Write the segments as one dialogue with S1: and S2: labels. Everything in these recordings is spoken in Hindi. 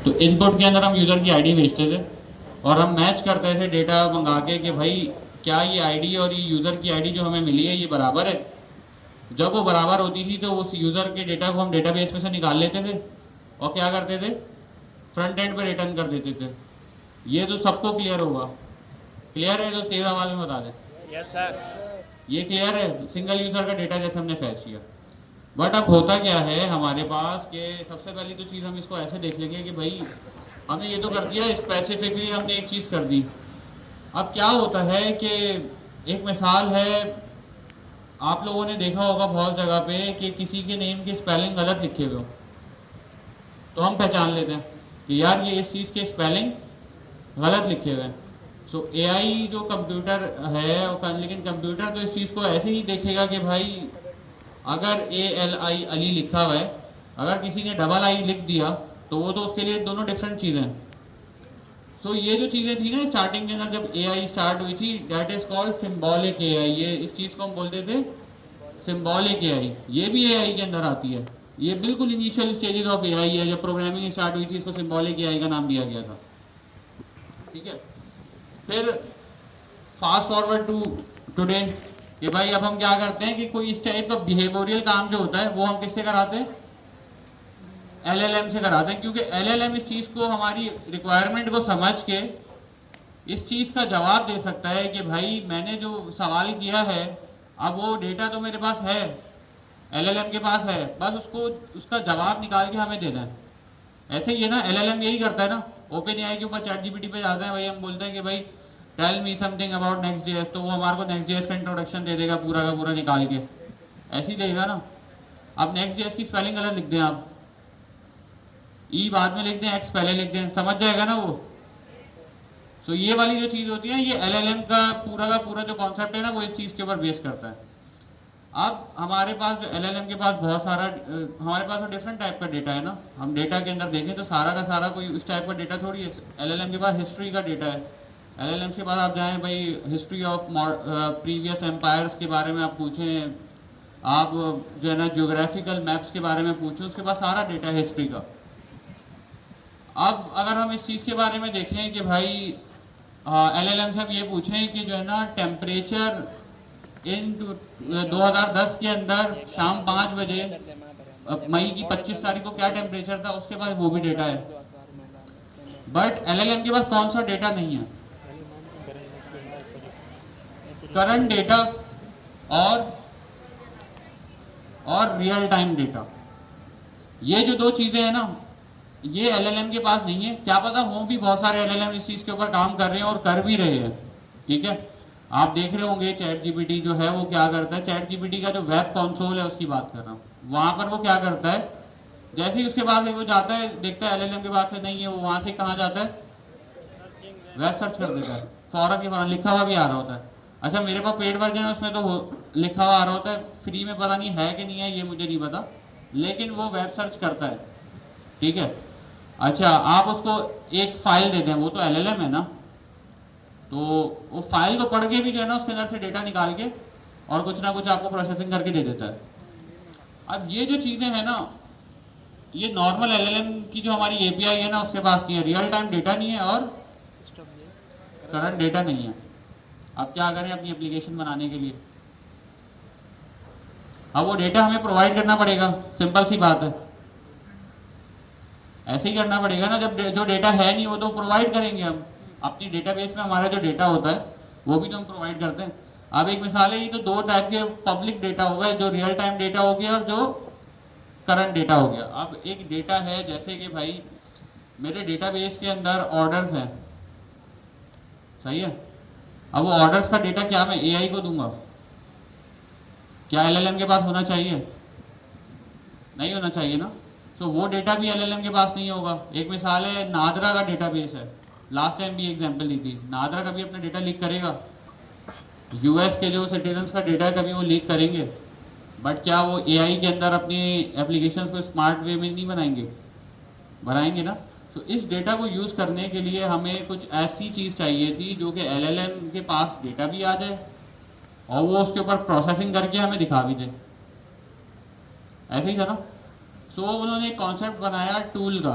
S1: तो इनपुट के अंदर हम यूज़र की आईडी भेजते थे और हम मैच करते थे डेटा मंगा के कि भाई क्या ये आईडी और ये यूज़र की आईडी जो हमें मिली है ये बराबर है। जब वो बराबर होती थी तो उस यूज़र के डेटा को हम डेटाबेस में से निकाल लेते थे और क्या करते थे, फ्रंट एंड पे रिटर्न कर देते थे। ये तो सबको क्लियर होगा। क्लियर है? तो तेज आवाज़ में बता दें।
S2: Yes sir.
S1: ये क्लियर है? सिंगल यूज़र का डेटा जैसे हमने फैच किया। बट अब होता क्या है हमारे पास कि सबसे पहली तो चीज़ हम इसको ऐसे देख लेंगे कि भाई हमने ये तो कर दिया, स्पेसिफिकली हमने एक चीज़ कर दी। अब क्या होता है कि एक मिसाल है, आप लोगों ने देखा होगा बहुत जगह पे कि किसी के नेम की स्पेलिंग गलत लिखे हुए हो, तो हम पहचान लेते हैं कि यार ये इस चीज़ के स्पेलिंग गलत लिखे हुए हैं। सो एआई जो कंप्यूटर है, लेकिन कंप्यूटर तो इस चीज़ को ऐसे ही देखेगा कि भाई अगर ALI अली लिखा हुआ है, अगर किसी ने डबल आई लिख दिया तो वो तो उसके लिए दोनों डिफरेंट चीज़ें हैं। सो ये जो चीज़ें थी ना स्टार्टिंग के अंदर जब एआई स्टार्ट हुई थी, that is called symbolic AI. ये इस चीज़ को हम बोलते थे सिम्बॉलिक एआई। ये भी एआई के अंदर आती है। ये बिल्कुल इनिशियल स्टेजेस ऑफ एआई है। जब प्रोग्रामिंग स्टार्ट हुई थी इसको सिम्बॉलिक एआई का नाम दिया गया था। ठीक है। फिर फास्ट फॉरवर्ड टू टुडे कि भाई अब हम क्या करते हैं कि कोई इस टाइप का बिहेवियरल काम जो होता है वो हम किससे कराते हैं, LLM से कराते हैं। क्योंकि LLM इस चीज़ को हमारी रिक्वायरमेंट को समझ के इस चीज़ का जवाब दे सकता है कि भाई मैंने जो सवाल किया है, अब वो डेटा तो मेरे पास है, LLM के पास है, बस उसको उसका जवाब निकाल के हमें देना है। ऐसे ही है ना, LLM यही करता है ना। ओपन एआई के ऊपर ChatGPT पे जाते हैं भाई, हम बोलते हैं कि भाई tell me something about Next.js, तो वो हमारे को Next.js का इंट्रोडक्शन दे देगा पूरा का पूरा निकाल के, ऐसे ही देगा ना। अब Next.js की स्पेलिंग गलत लिख दें आप, ई बाद में लिख दें, एक्स पहले लिख दें, समझ जाएगा ना वो। तो ये वाली जो चीज़ होती है, ये LLM का पूरा जो कॉन्सेप्ट है ना वो इस चीज़ के ऊपर बेस करता है। अब हमारे पास जो LLM के पास बहुत सारा हमारे पास तो डिफरेंट टाइप का डेटा है ना। हम डेटा के अंदर देखें तो सारा का सारा कोई उस टाइप का डेटा थोड़ी है। LLM के पास हिस्ट्री का डेटा है। LLM के पास आप जाएं भाई, हिस्ट्री ऑफ प्रीवियस एम्पायर्स के बारे में आप पूछें, आप जो है ना ज्योग्राफिकल मैप्स के बारे में पूछें, उसके पास सारा डेटा है हिस्ट्री का। अब अगर हम इस चीज़ के बारे में देखें कि भाई LLM से हम ये पूछें कि जो है ना टेम्परेचर इन 2010 के अंदर शाम 5 बजे मई की 25 तारीख को क्या टेम्परेचर था, उसके पास वो भी डेटा है। बट LLM के पास कौन सा डेटा नहीं है, करंट डेटा और रियल टाइम डेटा। ये जो दो चीज़ें हैं ना, ये LLM के पास नहीं है। क्या पता हो भी बहुत सारे LLM इस चीज़ के ऊपर काम कर रहे हैं और कर भी रहे हैं। ठीक है, आप देख रहे होंगे ChatGPT जो है वो क्या करता है, ChatGPT का जो वेब कंसोल है उसकी बात कर रहा हूँ, वहाँ पर वो क्या करता है, जैसे ही उसके पास वो जाता है, देखता है LLM के पास से नहीं है, वो वहाँ से कहाँ जाता है, वेब सर्च कर देता है, फौरन के फौरन लिखा हुआ भी आ रहा होता है। अच्छा मेरे पास पेड वर्जन है, उसमें तो लिखा हुआ आ रहा होता है, फ्री में पता नहीं है कि नहीं है, ये मुझे नहीं पता, लेकिन वो वेब सर्च करता है। ठीक है। अच्छा आप उसको एक फाइल दे दें, वो तो LLM है ना, तो वो फाइल को पढ़ के भी जो है ना उसके अंदर से डेटा निकाल के और कुछ ना कुछ आपको प्रोसेसिंग करके दे देता है। अब ये जो चीज़ें हैं ना, ये नॉर्मल LLM की जो हमारी API है ना उसके पास नहीं है। रियल टाइम डेटा नहीं है और करंट डेटा नहीं है। अब क्या करें अपनी एप्लीकेशन बनाने के लिए, अब वो डेटा हमें प्रोवाइड करना पड़ेगा, सिंपल सी बात है। ऐसे ही करना पड़ेगा ना, जब जो डेटा है नहीं वो तो प्रोवाइड करेंगे हम। अपनी डेटाबेस में हमारा जो डेटा होता है वो भी तो हम प्रोवाइड करते हैं। अब एक मिसाल है, ये तो दो टाइप के पब्लिक डेटा होगा, जो रियल टाइम डेटा हो गया और जो करंट डेटा हो गया। अब एक डेटा है जैसे कि भाई मेरे डेटाबेस के अंदर ऑर्डर्स हैं, सही है। अब वो ऑर्डर्स का डेटा क्या मैं AI को दूंगा, क्या LLM के पास होना चाहिए? नहीं होना चाहिए ना। तो वो डेटा भी LLM के पास नहीं होगा। एक मिसाल है, नादरा का डेटाबेस है, लास्ट टाइम भी एग्जांपल दी थी। नादरा कभी अपना डेटा लीक करेगा? US के जो सिटीजन्स का डेटा है कभी वो लीक करेंगे? बट क्या वो AI के अंदर अपनी एप्लीकेशंस को स्मार्ट वे में नहीं बनाएंगे? बनाएंगे ना। तो इस डेटा को यूज़ करने के लिए हमें कुछ ऐसी चीज़ चाहिए थी जो कि LLM के पास डेटा भी आ जाए और वो उसके ऊपर प्रोसेसिंग करके हमें दिखा भी दे। ऐसे ही था ना। सो उन्होंने एक कॉन्सेप्ट बनाया टूल का।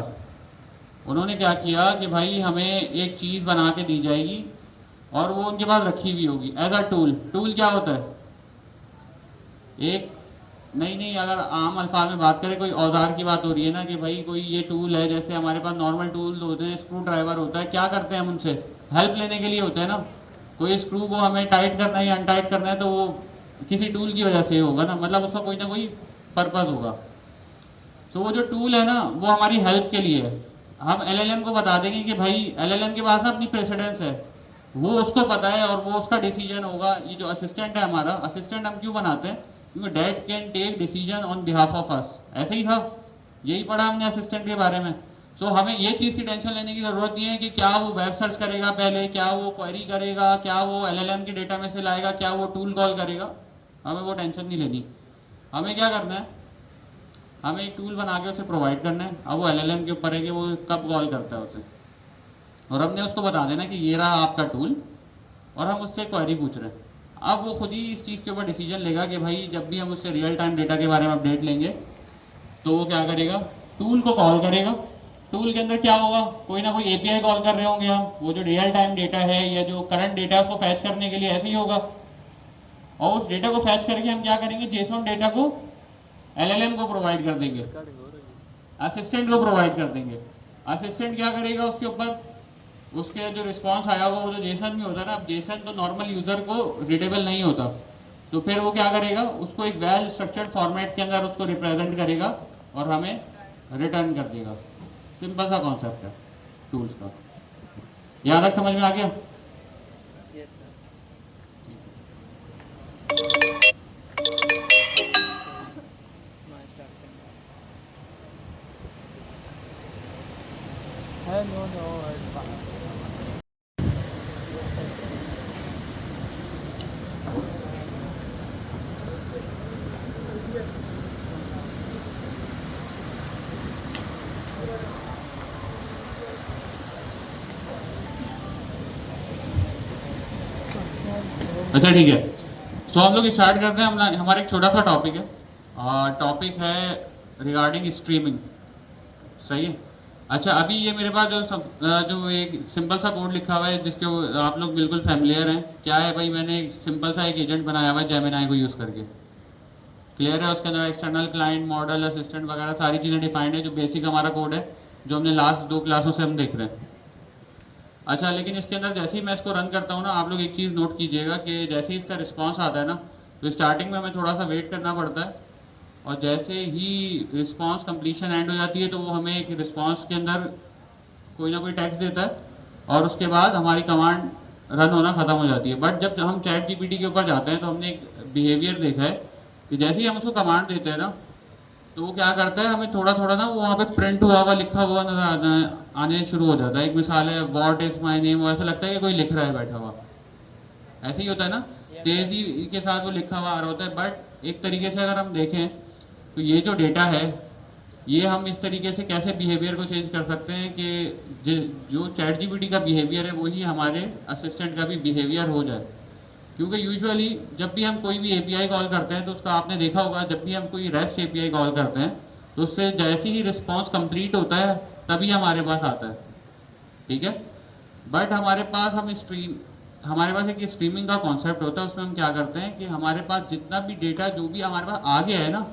S1: उन्होंने क्या किया कि भाई हमें एक चीज़ बना के दी जाएगी और वो उनके पास रखी हुई होगी एज अ टूल। टूल क्या होता है? एक, नहीं नहीं, अगर आम अल्फाज में बात करें, कोई औजार की बात हो रही है ना कि भाई कोई ये टूल है, जैसे हमारे पास नॉर्मल टूल होते हैं, स्क्रू ड्राइवर होता है, क्या करते हैं हम उनसे? हेल्प लेने के लिए होते हैं ना। कोई स्क्रू को हमें टाइट करना है या अनटाइट करना है तो वो किसी टूल की वजह से होगा ना, मतलब उसका कोई ना कोई पर्पज़ होगा। तो वो जो टूल है ना वो हमारी हेल्प के लिए है। हम एलएलएम को बता देंगे कि भाई एलएलएम के पास ना अपनी प्रेसिडेंस है, वो उसको पता है और वो उसका डिसीजन होगा। ये जो असिस्टेंट है हमारा, असिस्टेंट हम क्यों बनाते हैं? क्योंकि that can take decision on behalf of us. ऐसे ही था, यही पढ़ा हमने असिस्टेंट के बारे में। सो हमें ये चीज़ की टेंशन लेने की ज़रूरत नहीं है कि क्या वो वेब सर्च करेगा पहले, क्या वो क्वेरी करेगा, क्या वो एलएलएम के डेटा में से लाएगा, क्या वो टूल कॉल करेगा। हमें वो टेंशन नहीं लेनी। हमें क्या करना है? हमें एक टूल बना के उसे प्रोवाइड करना है। अब वो एलएलएम के ऊपर है कि वो कब कॉल करता है उसे, और हमने उसको बता देना कि ये रहा आपका टूल और हम उससे क्वेरी पूछ रहे हैं। अब वो खुद ही इस चीज़ के ऊपर डिसीजन लेगा कि भाई जब भी हम उससे रियल टाइम डेटा के बारे में अपडेट लेंगे तो वो क्या करेगा? टूल को कॉल करेगा। टूल के अंदर क्या होगा? कोई ना कोई एपीआई कॉल कर रहे होंगे हम, वो जो रियल टाइम डेटा है या जो करंट डेटा है उसको फैच करने के लिए, ऐसे ही होगा। और उस डेटा को फैच करके हम क्या करेंगे? जेसॉन डेटा को एलएलएम को प्रोवाइड कर देंगे, असिस्टेंट को प्रोवाइड कर देंगे। असिस्टेंट क्या करेगा उसके ऊपर? उसके जो रिस्पांस आया होगा वो जो जेसन में होता है ना, अब जेसन तो नॉर्मल यूज़र को रीडेबल नहीं होता, तो फिर वो क्या करेगा? उसको एक वेल स्ट्रक्चर्ड फॉर्मेट के अंदर उसको रिप्रेजेंट करेगा और हमें रिटर्न कर देगा। सिंपल सा कॉन्सेप्ट है टूल्स का। यहाँ तक समझ में आ गया? अच्छा ठीक है, सो हम लोग स्टार्ट करते हैं। हमारा एक छोटा सा टॉपिक है, टॉपिक है रिगार्डिंग स्ट्रीमिंग। सही है। अच्छा, अभी ये मेरे पास जो एक सिंपल सा कोड लिखा हुआ है जिसके आप लोग बिल्कुल फैमिलियर हैं। क्या है भाई? मैंने एक सिंपल सा एक एजेंट बनाया हुआ है जेमिनाई को यूज़ करके। क्लियर है? उसके अंदर एक्सटर्नल क्लाइंट, मॉडल, असिस्टेंट वगैरह सारी चीज़ें डिफाइंड है, जो बेसिक हमारा कोड है, जो हमने लास्ट 2 क्लासों से हम देख रहे हैं। अच्छा, लेकिन इसके अंदर जैसे ही मैं इसको रन करता हूँ ना, आप लोग एक चीज़ नोट कीजिएगा कि जैसे ही इसका रिस्पांस आता है ना, तो स्टार्टिंग में हमें थोड़ा सा वेट करना पड़ता है, और जैसे ही रिस्पांस कंप्लीशन एंड हो जाती है तो वो हमें एक रिस्पांस के अंदर कोई ना कोई टेक्स्ट देता है, और उसके बाद हमारी कमांड रन होना ख़त्म हो जाती है। बट जब हम चैट जीपीटी के ऊपर जाते हैं तो हमने एक बिहेवियर देखा है कि जैसे ही हम उसको कमांड देते हैं ना, तो वो क्या करता है? हमें थोड़ा थोड़ा ना वो वहाँ पे प्रिंट हुआ हुआ लिखा हुआ नजर आने शुरू हो जाता है। एक मिसाल है, व्हाट इज माय नेम, ऐसा लगता है कि कोई लिख रहा है बैठा हुआ। ऐसे ही होता है ना, तेजी के साथ वो लिखा हुआ आ रहा होता है। बट एक तरीके से अगर हम देखें तो ये जो डेटा है, ये हम इस तरीके से कैसे बिहेवियर को चेंज कर सकते हैं कि जो चैट जीपीटी का बिहेवियर है वही हमारे असिस्टेंट का भी बिहेवियर हो जाए। क्योंकि यूजुअली जब भी हम कोई भी एपीआई कॉल करते हैं तो उसका आपने देखा होगा, जब भी हम कोई रेस्ट एपीआई कॉल करते हैं तो उससे जैसे ही रिस्पांस कंप्लीट होता है तभी हमारे पास आता है। ठीक है। बट हमारे पास एक स्ट्रीमिंग का कॉन्सेप्ट होता है। उसमें हम क्या करते हैं कि हमारे पास जितना भी डेटा जो भी हमारे पास आ गया है ना,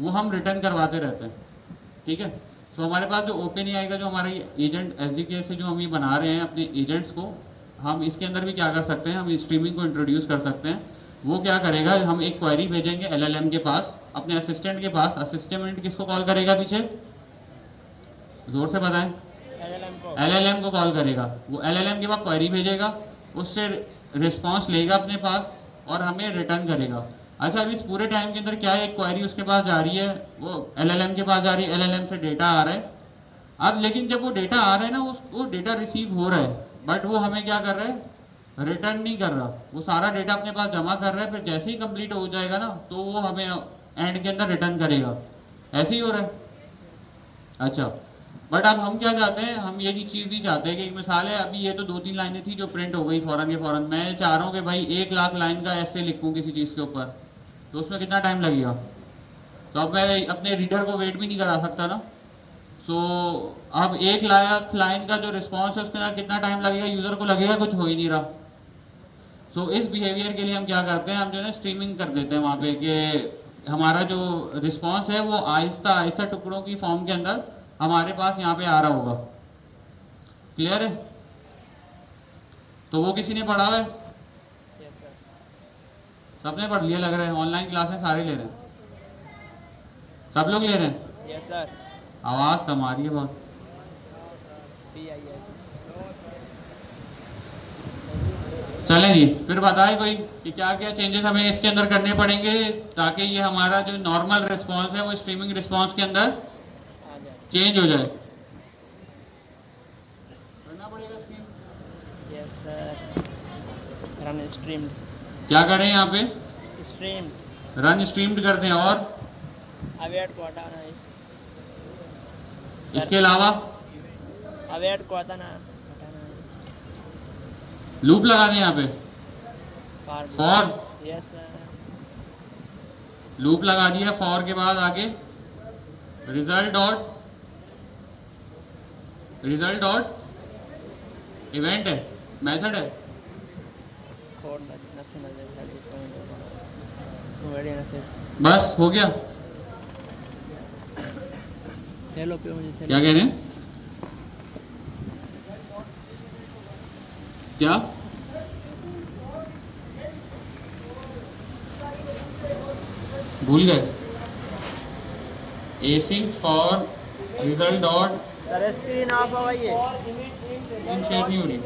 S1: वो हम रिटर्न करवाते रहते हैं। ठीक है। तो हमारे पास जो ओपन एआई का जो हमारा एजेंट एसडीके से जो हम ये बना रहे हैं अपने एजेंट्स को, हम इसके अंदर भी क्या कर सकते हैं? हम स्ट्रीमिंग को इंट्रोड्यूस कर सकते हैं। वो क्या करेगा? हम एक क्वेरी भेजेंगे एलएलएम के पास, अपने असिस्टेंट के पास। असिस्टेंट किसको कॉल करेगा? पीछे जोर से बताएं। एलएलएम को कॉल करेगा। वो एलएलएम के पास क्वेरी भेजेगा, उससे रिस्पांस लेगा अपने पास और हमें रिटर्न करेगा। अच्छा, अभी इस पूरे टाइम के अंदर क्या है? एक क्वेरी उसके पास जा रही है, वो एलएलएम के पास जा रही है, एलएलएम से डेटा आ रहा है। अब लेकिन जब वो डेटा आ रहा है ना, वो डेटा रिसीव हो रहा है, बट वो हमें क्या कर रहा है? रिटर्न नहीं कर रहा। वो सारा डेटा अपने पास जमा कर रहा है, फिर जैसे ही कंप्लीट हो जाएगा ना तो वो हमें एंड के अंदर रिटर्न करेगा। ऐसे ही हो रहा है। अच्छा, बट अब हम क्या चाहते हैं? हम ये चीज़ नहीं चाहते कि एक मिसाल है, अभी ये तो 2-3 लाइनें थी जो प्रिंट हो गई फ़ौरन के फ़ौरन। मैं चाह रहा हूँ कि भाई 1 लाख लाइन का ऐसे लिखूँ किसी चीज़ के ऊपर, तो उसमें कितना टाइम लगेगा? तो अब मैं अपने रीडर को वेट भी नहीं करा सकता ना। सो अब 1 लाख लाइन का जो रिस्पॉन्स है उसके अंदर कितना टाइम लगेगा, यूज़र को लगेगा कुछ हो ही नहीं रहा। सो इस बिहेवियर के लिए हम क्या करते हैं, हम जो है ना स्ट्रीमिंग कर देते हैं वहाँ पे कि हमारा जो रिस्पॉन्स है वो आहिस्ता आहिस्ता टुकड़ों की फॉर्म के अंदर हमारे पास यहाँ पे आ रहा होगा। क्लियर है? तो वो किसी ने पढ़ा हुआ है?
S2: Yes sir.
S1: सबने पढ़ लिया लग रहा है, ऑनलाइन क्लासेस सारे ले रहे हैं, सब लोग ले रहे हैं।
S2: Yes sir.
S1: आवाज़ कम आ रही है बहुत।
S2: PIS।
S1: चलें जी, फिर बताए कोई कि क्या क्या चेंजेस हमें इसके अंदर करने पड़ेंगे ताकि ये हमारा जो नॉर्मल रिस्पॉन्स है वो स्ट्रीमिंग रिस्पॉन्स के अंदर
S2: आ जाए।
S1: चेंज हो जाए। करना पड़ेगा stream.
S2: Yes sir. Run streamed.
S1: क्या करें यहाँ पे?
S2: स्ट्रीम्ड।
S1: रन स्ट्रीम्ड करते हैं। और
S2: अवेट को हटाना है
S1: इसके अलावा
S2: अवेट को हटाना है।
S1: लूप लगा दें यहाँ पे। For
S2: yes sir.
S1: लूप लगा दिया। फॉर के बाद आगे रिजल्ट डॉट इवेंट है, मेथड है।
S2: Code nothing very nice.
S1: बस हो गया।
S2: हेलो पे मुझे
S1: क्या कह रहे हैं? क्या भूल गए? Async for result dot
S2: sir screen off हो गई है।
S1: शेयर नहीं हो रही।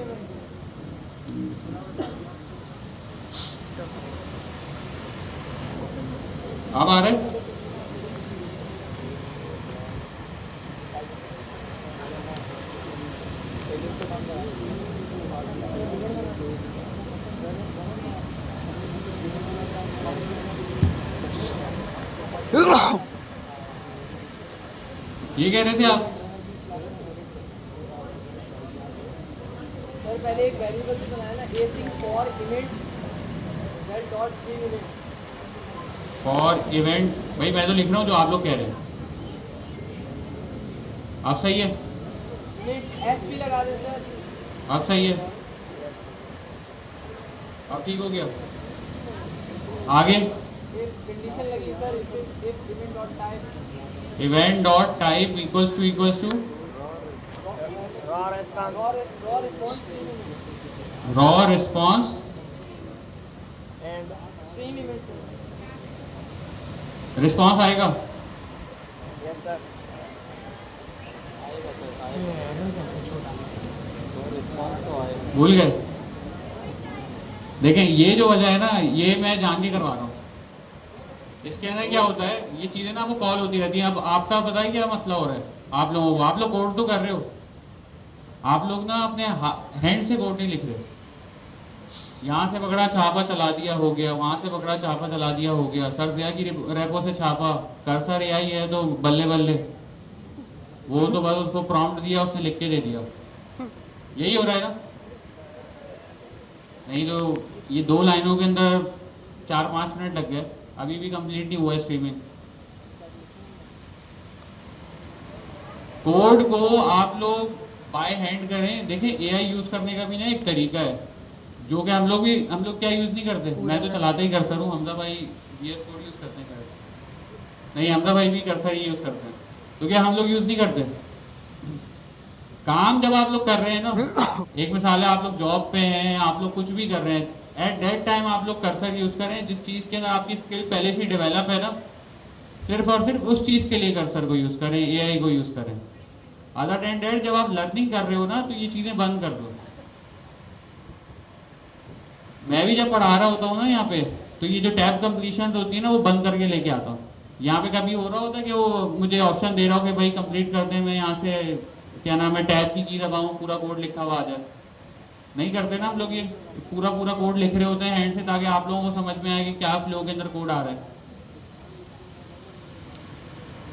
S1: अब आ रहे? ये कह रहे थे आप?
S2: सर पहले एक वेरिएबल भी बनाया ना, async for event result dot stream event.
S1: For event भाई मैं तो लिख रहा हूँ जो आप लोग कह रहे हैं। आप सही है?
S2: एस भी लगा दें सर।
S1: आप सही है? अब ठीक हो गया। आगे
S2: एक कंडीशन लगी सर इसमें, if
S1: event dot type equals to
S2: raw response
S1: raw response
S2: and stream event.
S1: Response आएगा।
S2: Yes sir. आएगा सर,
S1: भूल गए? देखें ये जो वजह है ना, ये मैं जान के करवा रहा हूँ। इसके अंदर क्या होता है, ये चीज़ें ना आपको कॉल होती रहती हैं। अब आपका पता है क्या मसला हो रहा है आप लोगों को? आप लोग कोड तो कर रहे हो, आप लोग ना अपने हैंड से कोड नहीं लिख रहे। यहाँ से पकड़ा छापा चला दिया हो गया, वहाँ से पकड़ा छापा चला दिया हो गया, सर जिया की रेपो से छापा, कर्सर AI है तो बल्ले बल्ले, वो तो बस उसको प्रॉम्प्ट दिया, उसने लिख के दे दिया। यही हो रहा है ना? नहीं तो ये 2 लाइनों के अंदर 4-5 मिनट लग गए, अभी भी कंप्लीट नहीं हुआ है स्ट्रीमिंग। कोड को आप लोग बाय हैंड करें। देखिए AI यूज करने का भी ना एक तरीका है, जो कि हम लोग क्या यूज नहीं करते। मैं तो चलाता ही कर्सर हूँ, हमजा भाई VS कोड यूज करते हैं। नहीं, हमजा भाई भी कर्सर ही यूज करते हैं, तो क्या हम लोग यूज नहीं करते? काम जब आप लोग कर रहे हैं ना, एक मिसाल है आप लोग जॉब पे हैं, आप लोग कुछ भी कर रहे हैं, एट दैट टाइम आप लोग कर्सर यूज करें। जिस चीज़ के अंदर आपकी स्किल पहले से डेवलप है ना, सिर्फ और सिर्फ उस चीज़ के लिए कर्सर को यूज़ करें, AI को यूज़ करें। अदर देन दैट जब आप लर्निंग कर रहे हो ना, तो ये चीज़ें बंद कर दो। मैं भी जब पढ़ा रहा होता हूँ ना यहाँ पे, तो ये जो टैब कंप्लीशन होती है ना, वो बंद करके लेके आता हूँ। यहाँ पे कभी हो रहा होता है कि वो मुझे ऑप्शन दे रहा हो कि भाई कंप्लीट कर दे, मैं यहाँ से क्या नाम है टैब की दबाऊँ, पूरा कोड लिखा हुआ आ जाए। नहीं करते ना हम लोग, ये पूरा कोड लिख रहे होते हैं हैंड से, ताकि आप लोगों को समझ में आए कि क्या फ्लो के अंदर कोड आ रहा है।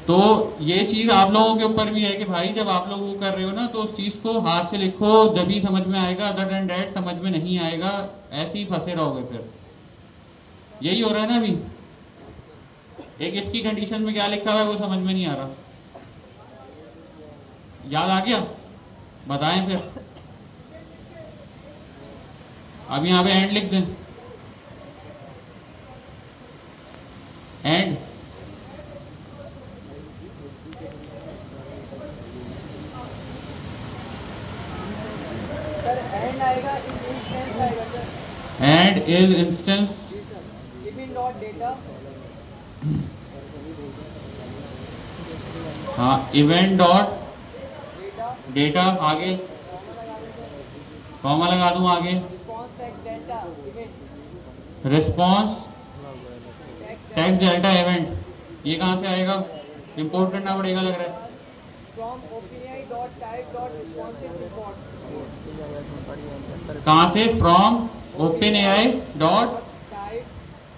S1: तो ये चीज़ आप लोगों के ऊपर भी है कि भाई जब आप लोग वो कर रहे हो ना, तो उस चीज़ को हाथ से लिखो, जब ही समझ में आएगा। अदर देन दैट समझ में नहीं आएगा, ऐसे ही फंसे रहोगे। फिर यही हो रहा है ना अभी। एक इसकी कंडीशन में क्या लिखा हुआ है वो समझ में नहीं आ रहा। याद आ गया? बताएं फिर। अब यहाँ पे एंड लिख दें, एंड।
S2: सर एंड आएगा, इंस्टेंस आएगा सर।
S1: End is instance.
S2: जी सर। Even dot data.
S1: हाँ, इवेंट डॉट
S2: डेटा।
S1: डेटा, आगे
S2: कॉमा लगा
S1: कॉमा लगा दूं,
S2: दें सर।
S1: आगे
S2: response tag delta event.
S1: Response
S2: tag
S1: text delta event. ये कहाँ से आएगा? इंपोर्ट करना पड़ेगा लग रहा है।
S2: From OpenAI dot type dot responses report.
S1: कहाँ से? From open AI dot
S2: type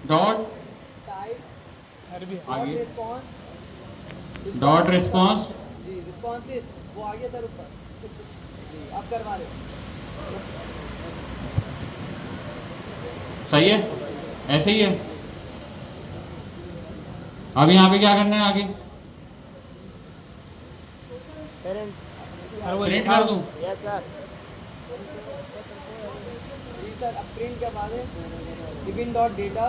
S1: dot
S2: type
S1: आगे
S2: रिस्पॉन्स
S1: डॉट रिस्पॉन्स
S2: जी रिस्पॉन्सेज वो आ गया सर ऊपर। जी आप करवा रहे हो।
S1: सही है, ऐसे ही है। अब यहाँ पे क्या करना है आगे? प्रिंट कर दूं?
S2: Yes sir. जी सर अब प्रिंट करवा दें। Event dot data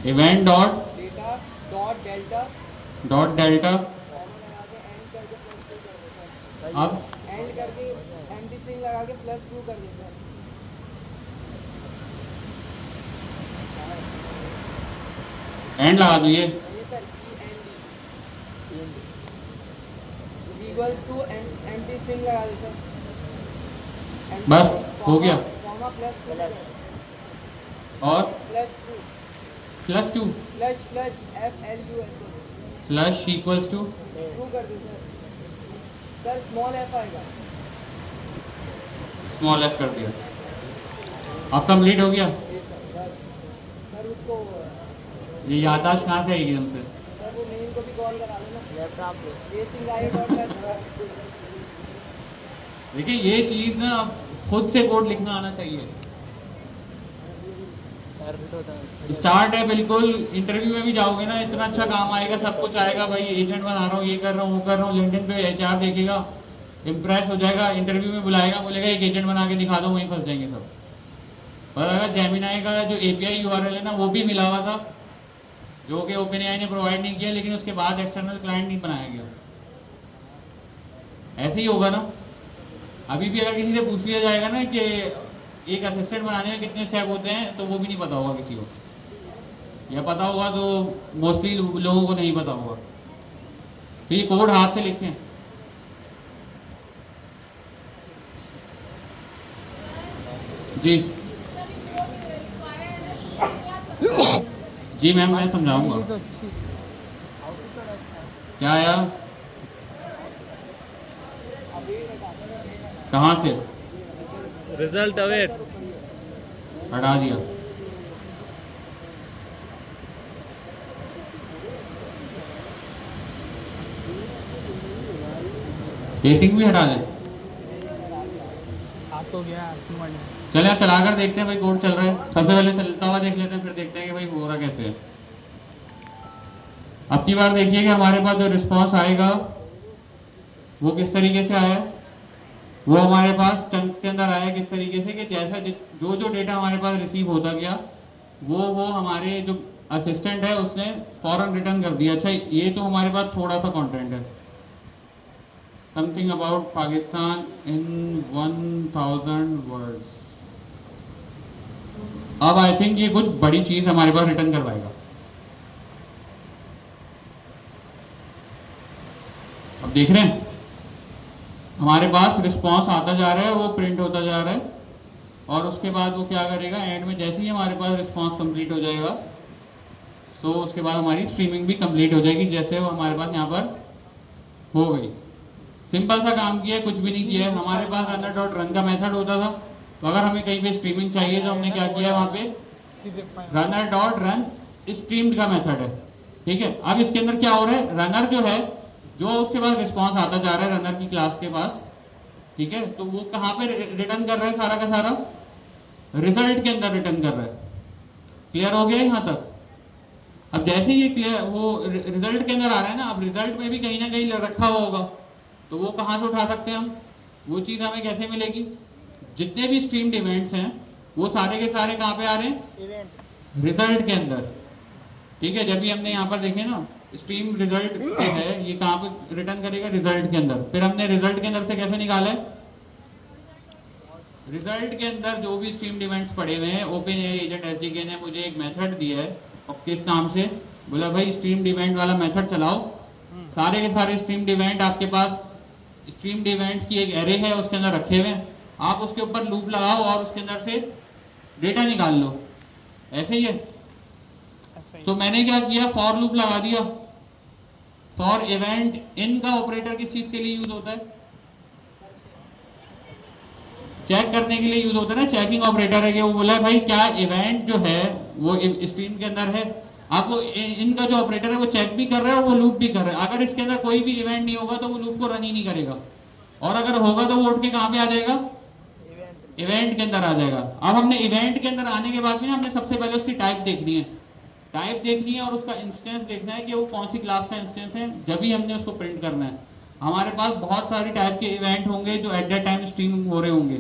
S1: event dot
S2: data dot delta
S1: dot delta.
S2: Comma लगा के एंड करके प्लस 2 कर दें सर।
S1: अब
S2: एंड करके एम्प्टी स्ट्रिंग लगा के प्लस 2 कर दें सर।
S1: एंड लगा दूं ये?
S2: ये sir E N D equals to empty string लगा दें सर।
S1: बस, हो गया।
S2: कॉमा प्लस 2
S1: और
S2: plus 2
S1: plus two
S2: plus FLUS
S1: flush equals to
S2: 2 कर दें सर। सर स्मॉल एफ आएगा।
S1: स्मॉल एफ कर दिया। अब कंप्लीट हो गया।
S2: जी सर बस। सर उसको
S1: ये याददाश्त कहाँ से आएगी हमसे?
S2: सर वो मेल को भी कॉल करा लेना लैपटॉप पे async.net।
S1: देखिए ये चीज़ ना खुद से कोड लिखना आना चाहिए। स्टार्ट है बिल्कुल। इंटरव्यू में भी जाओगे ना, इतना अच्छा काम आएगा, सब कुछ आएगा। भाई एजेंट बना रहा हूँ, ये कर रहा हूँ, वो कर रहा हूँ। लिंक्डइन पे HR देखेगा, इम्प्रेस हो जाएगा, इंटरव्यू में बुलाएगा, बोलेगा एक एजेंट बना के दिखा दो, वहीं फंस जाएंगे सब। और अगर जेमिनाई का जो API URL है ना, वो भी मिला हुआ था, जो कि OpenAI ने प्रोवाइड नहीं किया, लेकिन उसके बाद एक्सटर्नल क्लाइंट नहीं बनाया गया। ऐसे ही होगा ना। अभी भी अगर किसी से पूछ लिया जाएगा ना कि एक असिस्टेंट बनाने में कितने स्टेप होते हैं, तो वो भी नहीं पता होगा किसी को, या पता होगा तो मोस्टली लोगों को नहीं पता होगा। तो ये कोड हाथ से लिखें। जी जी मैम, मैं समझाऊंगा। क्या आया? कहाँ से?
S3: Result await.
S1: हटा दिया। बेसिक भी हटा दे।
S3: तो गया
S1: चले अब चला कर देखते हैं भाई कोड चल रहा है। सबसे पहले चलता हुआ देख लेते हैं, फिर देखते हैं कि भाई हो रहा कैसे है। अब की बार देखिए कि हमारे पास जो रिस्पांस आएगा वो किस तरीके से आया। वो हमारे पास चंक्स के अंदर आया किस तरीके से कि जैसा जो जो डेटा हमारे पास रिसीव होता गया वो हमारे जो असिस्टेंट है उसने फौरन रिटर्न कर दिया। अच्छा, ये तो हमारे पास थोड़ा सा कंटेंट है, something about Pakistan in 1000 words. अब आई थिंक ये कुछ बड़ी चीज हमारे पास रिटर्न करवाएगा। अब देख रहे हैं हमारे पास रिस्पांस आता जा रहा है, वो प्रिंट होता जा रहा है, और उसके बाद वो क्या करेगा, एंड में जैसे ही हमारे पास रिस्पांस कंप्लीट हो जाएगा, सो उसके बाद हमारी स्ट्रीमिंग भी कंप्लीट हो जाएगी, जैसे वो हमारे पास यहाँ पर हो गई। सिंपल सा काम किया है, कुछ भी नहीं किया है। हमारे पास रनर डॉट रन का मेथड होता था, तो अगर हमें कहीं पे स्ट्रीमिंग चाहिए तो हमने क्या किया है, वहाँ पे रनर डॉट रन स्ट्रीम्ड का मेथड है। ठीक है, अब इसके अंदर क्या हो रहा है, रनर जो है जो उसके पास रिस्पांस आता जा रहा है रनर की क्लास के पास, ठीक है, तो वो कहाँ पे रिटर्न कर रहा है, सारा का सारा रिजल्ट के अंदर रिटर्न कर रहा है। क्लियर हो गया यहाँ तक? अब जैसे ये क्लियर वो रिजल्ट के अंदर आ रहा है ना, अब रिजल्ट में भी कहीं ना कहीं रखा हुआ होगा तो वो कहाँ से उठा सकते हैं हम, वो चीज़ हमें कैसे मिलेगी? जितने भी स्ट्रीम्ड इवेंट्स हैं वो सारे के सारे कहाँ पे आ रहे हैं? रिजल्ट के अंदर। ठीक है, जब भी हमने यहाँ पर देखे ना स्ट्रीम रिजल्ट है, ये कहाँ पे रिटर्न करेगा? रिजल्ट के अंदर। फिर हमने रिजल्ट के अंदर से कैसे निकाला है? रिजल्ट के अंदर जो भी स्ट्रीम्ड इवेंट्स पड़े हुए हैं, ओपन एजेंट एसडीके ने मुझे एक मेथड दिया है और किस नाम से, बोला भाई स्ट्रीम्ड इवेंट वाला मेथड चलाओ। सारे के सारे स्ट्रीम्ड इवेंट आपके पास, स्ट्रीम्ड इवेंट्स की एक एरे है उसके अंदर रखे हुए हैं, आप उसके ऊपर लूप लगाओ और उसके अंदर से डेटा निकाल लो। ऐसे ही है। तो मैंने क्या किया, फॉर लूप लगा दिया। फॉर इवेंट इन का ऑपरेटर किस चीज के लिए यूज होता है? चेक करने के लिए यूज होता है ना, चेकिंग ऑपरेटर है कि वो बोला है भाई क्या इवेंट जो है वो स्ट्रीम के अंदर है। आपको इनका जो ऑपरेटर है वो चेक भी कर रहा है और वो लूप भी कर रहा है। अगर इसके अंदर कोई भी इवेंट नहीं होगा तो वो लूप को रन ही नहीं करेगा, और अगर होगा तो वो उठ के कहाँ पे आ जाएगा? इवेंट के अंदर आ जाएगा। अब हमने इवेंट के अंदर आने के बाद भी ना हमने सबसे पहले उसकी टाइप देखनी है, टाइप देखनी है और उसका इंस्टेंस देखना है कि वो कौन सी क्लास का इंस्टेंस है, जब भी हमने उसको प्रिंट करना है। हमारे पास बहुत सारी टाइप के इवेंट होंगे जो एट द टाइम स्ट्रीम हो रहे होंगे।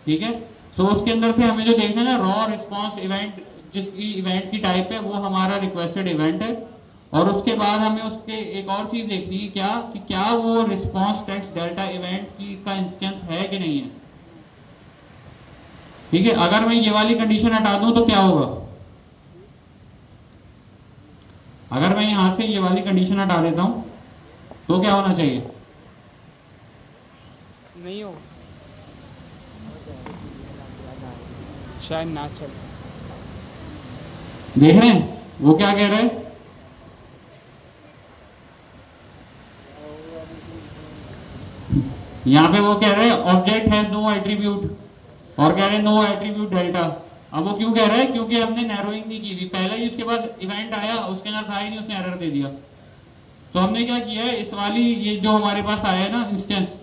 S1: ठीक है, सो उसके अंदर से हमें जो देखना है ना, रॉ रिस्पॉन्स इवेंट, जिसकी इवेंट की टाइप है वो हमारा रिक्वेस्टेड इवेंट है। और उसके बाद हमें उसके एक और चीज देखनी है क्या, कि क्या वो रिस्पॉन्स टेक्स्ट डेल्टा इवेंट की का इंस्टेंस है कि नहीं है। ठीक है, अगर मैं ये वाली कंडीशन हटा दूं तो क्या होगा? अगर मैं यहां से ये वाली कंडीशन हटा देता हूं तो क्या होना चाहिए?
S2: नहीं हो, शायद ना चले।
S1: देख रहे हैं वो क्या कह रहा है? यहां पे वो कह रहे हैं ऑब्जेक्ट हैज नो एट्रीब्यूट, और कह रहे हैं नो एट्रीब्यूट डेल्टा। अब वो क्यों कह रहा है? क्योंकि हमने नैरोइंग नहीं की थी, पहले ही उसके बाद इवेंट आया उसके अंदर था ही नहीं, उसने एरर दे दिया। तो हमने क्या किया है, इस वाली ये जो हमारे पास आया है ना इंस्टेंस,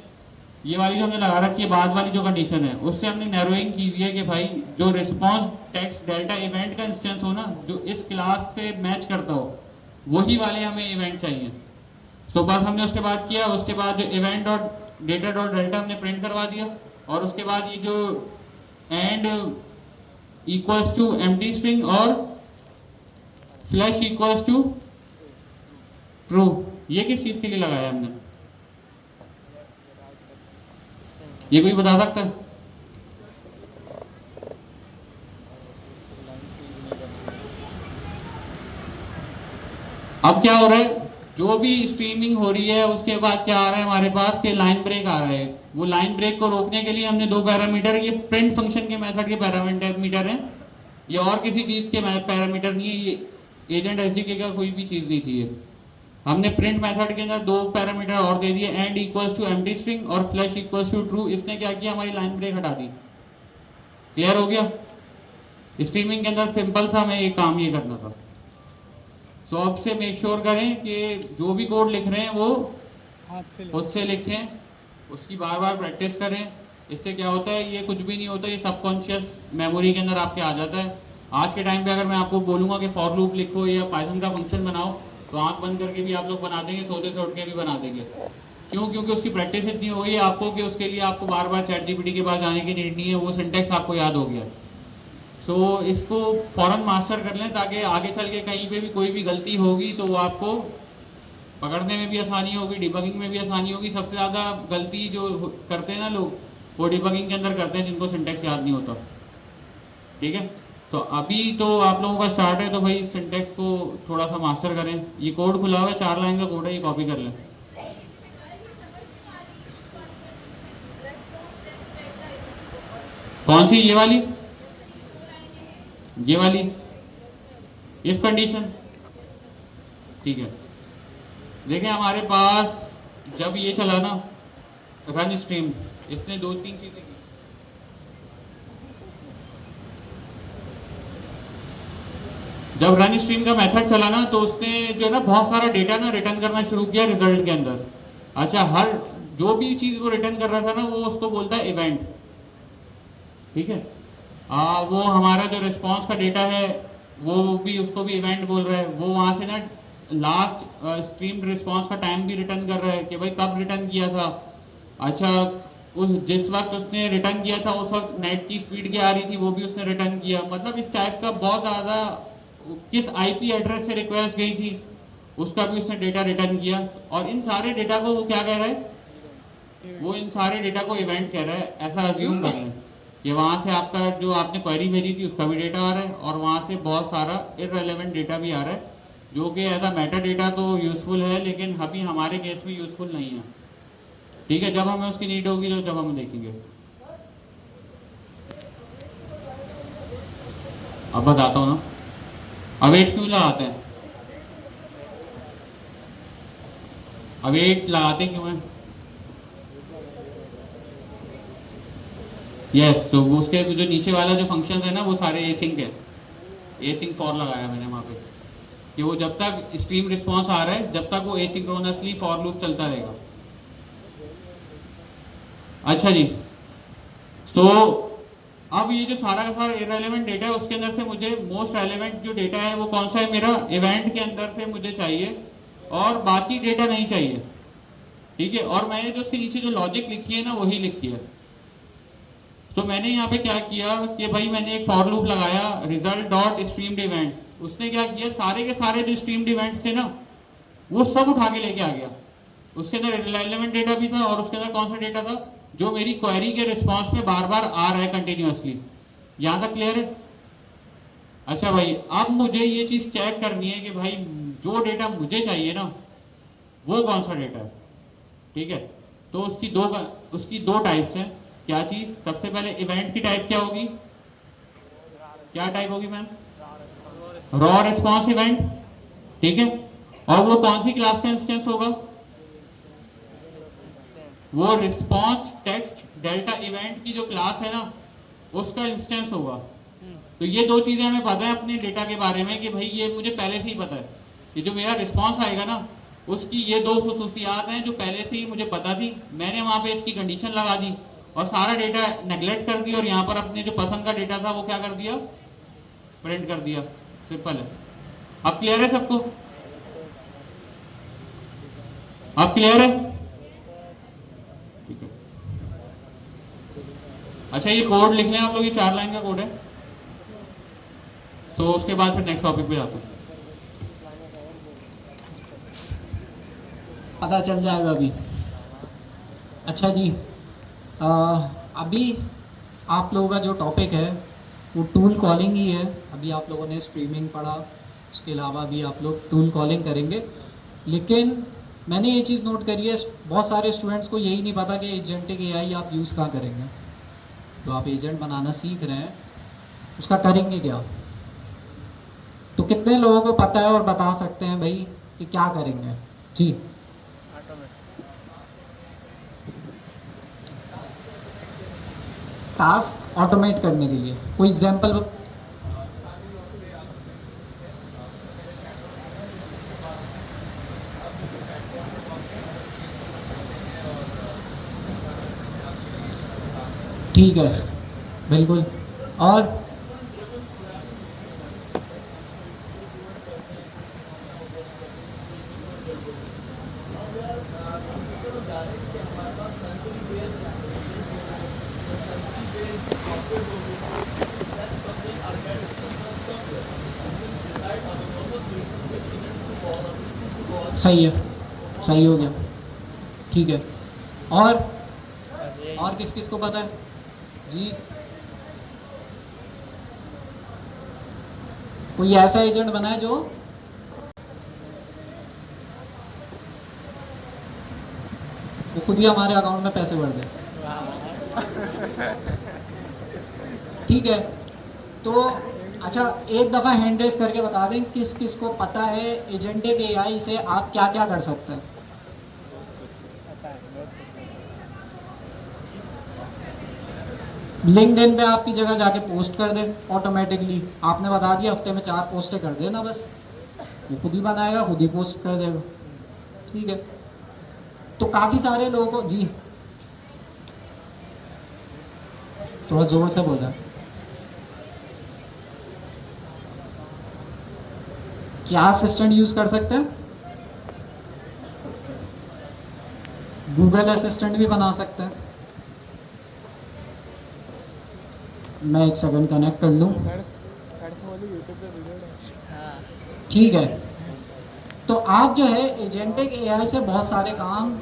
S1: ये वाली जो हमने लगा रखी है बाद वाली जो कंडीशन है, उससे हमने नैरोइंग की हुई है कि भाई जो रिस्पॉन्स टेक्स्ट डेल्टा इवेंट का इंस्टेंस हो ना, जो इस क्लास से मैच करता हो, वही वाले हमें इवेंट चाहिए। तो बस हमने उसके बाद किया, उसके बाद जो event dot data dot delta हमने प्रिंट करवा दिया, और उसके बाद ये जो end equals to empty string और फ्लैश इक्वल्स टू ट्रू, ये किस चीज के लिए लगाया हमने? ये कोई बता सकता है? अब क्या हो रहा है, जो भी स्ट्रीमिंग हो रही है उसके बाद क्या आ रहा है हमारे पास के लाइन ब्रेक आ रहा है। वो लाइन ब्रेक को रोकने के लिए हमने दो पैरामीटर, ये प्रिंट फंक्शन के मेथड के पैरामीटर हैं, ये और किसी चीज के पैरामीटर नहीं है, ये एजेंट एसडीके का कोई भी चीज नहीं थी। ये हमने प्रिंट मेथड के अंदर दो पैरामीटर और दे दिए, end equals to empty string और फ्लैश इक्वल्स टू ट्रू। इसने क्या किया, हमारी लाइन ब्रेक हटा दी। क्लियर हो गया? स्ट्रीमिंग के अंदर सिंपल सा हमें एक काम ये करना था। सो अब से मेक श्योर करें कि जो भी कोड लिख रहे हैं वो खुद से लिखें, उसकी बार बार प्रैक्टिस करें। इससे क्या होता है, ये कुछ भी नहीं होता, ये सबकॉन्शियस मेमोरी के अंदर आपके आ जाता है। आज के टाइम पे अगर मैं आपको बोलूँगा कि फॉर लूप लिखो या पाइथन का फंक्शन बनाओ, तो आंख बंद करके भी आप लोग बना देंगे, सोते से उठ के भी बना देंगे। क्यों? क्योंकि उसकी प्रैक्टिस इतनी हो गई है आपको कि उसके लिए आपको बार बार चैट जीपीटी के पास जाने की नीड नहीं है, वो सिंटेक्स आपको याद हो गया। सो इसको फौरन मास्टर कर लें, ताकि आगे चल के कहीं पे भी कोई भी गलती होगी तो वो आपको पकड़ने में भी आसानी होगी, डिबगिंग में भी आसानी होगी। सबसे ज़्यादा गलती जो करते हैं ना लोग, वो डिबगिंग के अंदर करते हैं, जिनको सिंटेक्स याद नहीं होता। ठीक है, तो अभी तो आप लोगों का स्टार्ट है, तो भाई सिंटेक्स को थोड़ा सा मास्टर करें। ये कोड खुला हुआ है, 4 लाइन का कोड है, ये कॉपी कर लें। कौन सी? ये वाली इस कंडीशन। ठीक है, देखें हमारे पास जब ये चला ना रन स्ट्रीम, इसने 2-3 चीजें की। जब रन स्ट्रीम का मेथड चला ना, तो उसने जो है ना बहुत सारा डेटा ना रिटर्न करना शुरू किया रिजल्ट के अंदर। अच्छा, हर जो भी चीज वो रिटर्न कर रहा था ना, वो उसको बोलता है इवेंट। ठीक है, वो हमारा जो रिस्पॉन्स का डेटा है वो भी उसको भी इवेंट बोल रहा है। वो वहां से ना लास्ट स्ट्रीम रिस्पॉन्स का टाइम भी रिटर्न कर रहा है कि भाई कब रिटर्न किया था। अच्छा, उस जिस वक्त उसने रिटर्न किया था उस वक्त नेट की स्पीड क्या आ रही थी वो भी उसने रिटर्न किया। मतलब इस टाइप का बहुत ज़्यादा, किस आईपी एड्रेस से रिक्वेस्ट गई थी उसका भी उसने डेटा रिटर्न किया। और इन सारे डेटा को वो क्या कह रहा है, वो इन सारे डेटा को इवेंट कह रहा है। ऐसा अज्यूम कर लें कि वहाँ से आपका जो आपने क्वेरी भेजी थी उसका भी डेटा आ रहा है और वहाँ से बहुत सारा इररेलेवेंट डेटा भी आ रहा है, जो कि एज अ मेटा डेटा तो यूज़फुल है लेकिन अभी हमारे केस में यूज़फुल नहीं है। ठीक है, जब हमें उसकी नीड होगी तो जब हम देखेंगे। अब बताता हूँ ना, अवेट क्यों लगाते हैं, अवेट लगाते क्यों हैं? यस, तो वो उसके जो नीचे वाला जो फंक्शन है ना वो सारे एसिंक है। एसिंक फॉर लगाया मैंने वहाँ पे कि वो जब तक स्ट्रीम रिस्पॉन्स आ रहा है जब तक वो एसिंक्रोनसली फॉर लूप चलता रहेगा। अच्छा जी, तो अब ये जो सारा का सारा इररेलेवेंट डेटा है उसके अंदर से मुझे मोस्ट रेलेवेंट जो डेटा है वो कौन सा है, मेरा इवेंट के अंदर से मुझे चाहिए और बाकी डेटा नहीं चाहिए। ठीक है, और मैंने जो उसके नीचे जो लॉजिक लिखी है ना वही लिखी है। तो मैंने यहाँ पे क्या किया कि भाई मैंने एक फॉर लूप लगाया रिजल्ट डॉट स्ट्रीम्ड इवेंट्स। उसने क्या किया, सारे के सारे जो स्ट्रीम्ड इवेंट्स थे ना वो सब उठा के लेके आ गया। उसके अंदर रिलेवेंट डेटा भी था और उसके अंदर कौन सा डेटा था, जो मेरी क्वेरी के रिस्पॉन्स में बार बार आ रहा है कंटिन्यूअसली। यहाँ तक क्लियर है? अच्छा भाई, अब मुझे ये चीज़ चेक करनी है कि भाई जो डेटा मुझे चाहिए ना वो कौन सा डेटा है। ठीक है, तो उसकी दो टाइप्स हैं। क्या चीज़, सबसे पहले इवेंट की टाइप क्या होगी, क्या टाइप होगी मैम, रॉ रिस्पॉन्स इवेंट। ठीक है, और वो कौन सी क्लास का इंस्टेंस होगा, वो रिस्पॉन्स टेक्स्ट डेल्टा इवेंट की जो क्लास है ना उसका इंस्टेंस होगा। तो ये दो चीज़ें हमें पता है अपने डेटा के बारे में कि भाई ये मुझे पहले से ही पता है कि जो मेरा रिस्पॉन्स आएगा ना उसकी ये दो खुसूसियात हैं जो पहले से ही मुझे पता थी। मैंने वहाँ पे इसकी कंडीशन लगा दी और सारा डेटा नेगलेक्ट कर दिया और यहाँ पर अपने जो पसंद का डेटा था वो क्या कर दिया, प्रिंट कर दिया। सिंपल है। अब क्लियर है सबको, अब क्लियर है? ठीक है। अच्छा, ये कोड लिख लें आप लोग, ये 4 लाइन का कोड है। तो उसके बाद फिर नेक्स्ट टॉपिक पे जाता हूँ।
S4: पता चल जाएगा अभी। अच्छा जी, अभी आप लोगों का जो टॉपिक है वो टूल कॉलिंग ही है। अभी आप लोगों ने स्ट्रीमिंग पढ़ा, उसके अलावा भी आप लोग टूल कॉलिंग करेंगे। लेकिन मैंने ये चीज़ नोट करी है, बहुत सारे स्टूडेंट्स को यही नहीं पता कि एजेंटिक एआई आप यूज़ कहाँ करेंगे। तो आप एजेंट बनाना सीख रहे हैं, उसका करेंगे क्या? तो कितने लोगों को पता है और बता सकते हैं भाई कि क्या करेंगे? जी, टास्क ऑटोमेट करने के लिए कोई एग्जांपल? ठीक है, बिल्कुल। और सही है, सही हो गया। ठीक है, और किस किस को पता है? जी, कोई ऐसा एजेंट बना है जो वो खुद ही हमारे अकाउंट में पैसे भर दे? ठीक है, तो अच्छा एक दफ़ा हैंड रेस करके बता दें किस किस को पता है एजेंटिक एआई से आप क्या क्या कर सकते हैं। लिंक्डइन पे आपकी जगह जाके पोस्ट कर दे ऑटोमेटिकली। आपने बता दिया हफ्ते में 4 पोस्टें कर देना, बस वो खुद ही बनाएगा, खुद ही पोस्ट कर देगा। ठीक है, तो काफ़ी सारे लोगों को, जी थोड़ा ज़ोर से बोला। क्या असिस्टेंट यूज कर सकते हैं? गूगल असिस्टेंट भी बना सकते हैं। मैं एक सेकंड कनेक्ट कर लूं। ठीक है, तो आप जो है एजेंटिक एआई से बहुत सारे काम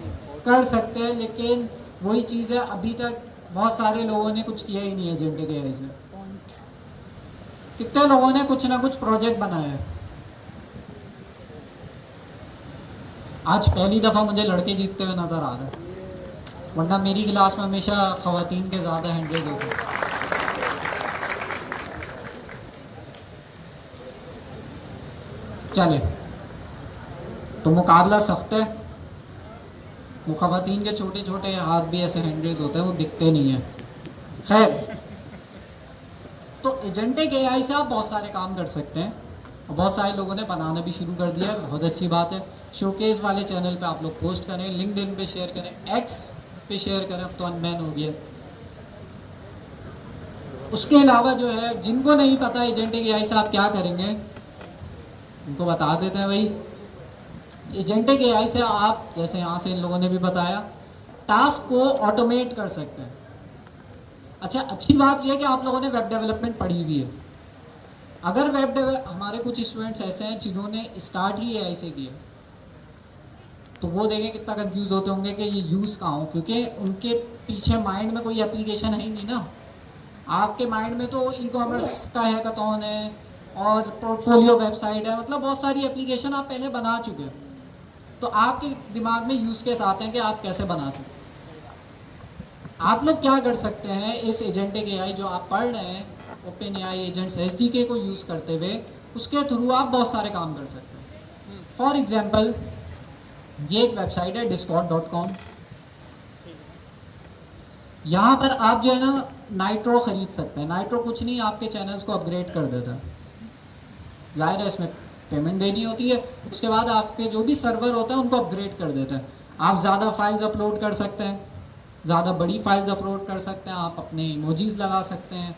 S4: कर सकते हैं, लेकिन वही चीज़ है, अभी तक बहुत सारे लोगों ने कुछ किया ही नहीं है एजेंटिक एआई से। कितने लोगों ने कुछ ना कुछ प्रोजेक्ट बनाया है? आज पहली दफ़ा मुझे लड़के जीतते हुए नज़र आ रहे हैं, वरना मेरी क्लास में हमेशा ख़वातीन के ज़्यादा हैंडल्स होते हैं। चले, तो मुकाबला सख्त है। वो ख़वातीन के छोटे छोटे हाथ भी ऐसे हैंडल्स होते हैं, वो दिखते नहीं हैं। खैर, तो एजेंटिक एआई से आप बहुत सारे काम कर सकते हैं, और बहुत सारे लोगों ने बनाना भी शुरू कर दिया है, बहुत अच्छी बात है। शोकेस वाले चैनल पे आप लोग पोस्ट करें, लिंक्डइन पे शेयर करें, एक्स पे शेयर करें, अब तो अनबैन हो गया। उसके अलावा जो है, जिनको नहीं पता एजेंटिक एआई से आप क्या करेंगे, उनको बता देते हैं भाई। एजेंटिक एआई से आप, जैसे यहाँ से इन लोगों ने भी बताया, टास्क को ऑटोमेट कर सकते हैं। अच्छा, अच्छी बात यह है कि आप लोगों ने वेब डेवलपमेंट पढ़ी हुई है। अगर हमारे कुछ स्टूडेंट्स ऐसे हैं जिन्होंने स्टार्ट ही एआई से किया, तो वो देखें कितना कंफ्यूज होते होंगे कि ये यूज़ कहाँ हो, क्योंकि उनके पीछे माइंड में कोई एप्लीकेशन है ही नहीं ना। आपके माइंड में तो ई कॉमर्स का हैकाथॉन है और पोर्टफोलियो वेबसाइट है, मतलब बहुत सारी एप्लीकेशन आप पहले बना चुके हैं। तो आपके दिमाग में यूज़ केस आते हैं कि आप कैसे बना सकते हैं। आप लोग क्या कर सकते हैं, इस एजेंटिक एआई जो आप पढ़ रहे हैं, ओपन एआई एजेंट्स एसडीके को यूज़ करते हुए, उसके थ्रू आप बहुत सारे काम कर सकते हैं। फॉर एग्जांपल, ये एक वेबसाइट है discord.com। यहाँ पर आप जो है ना नाइट्रो खरीद सकते हैं। नाइट्रो कुछ नहीं, आपके चैनल्स को अपग्रेड कर देता है। जाहिर है इसमें पेमेंट देनी होती है, उसके बाद आपके जो भी सर्वर होता है उनको अपग्रेड कर देता है। आप ज़्यादा फाइल्स अपलोड कर सकते हैं, ज़्यादा बड़ी फाइल्स अपलोड कर सकते हैं, आप अपने इमोजीज लगा सकते हैं,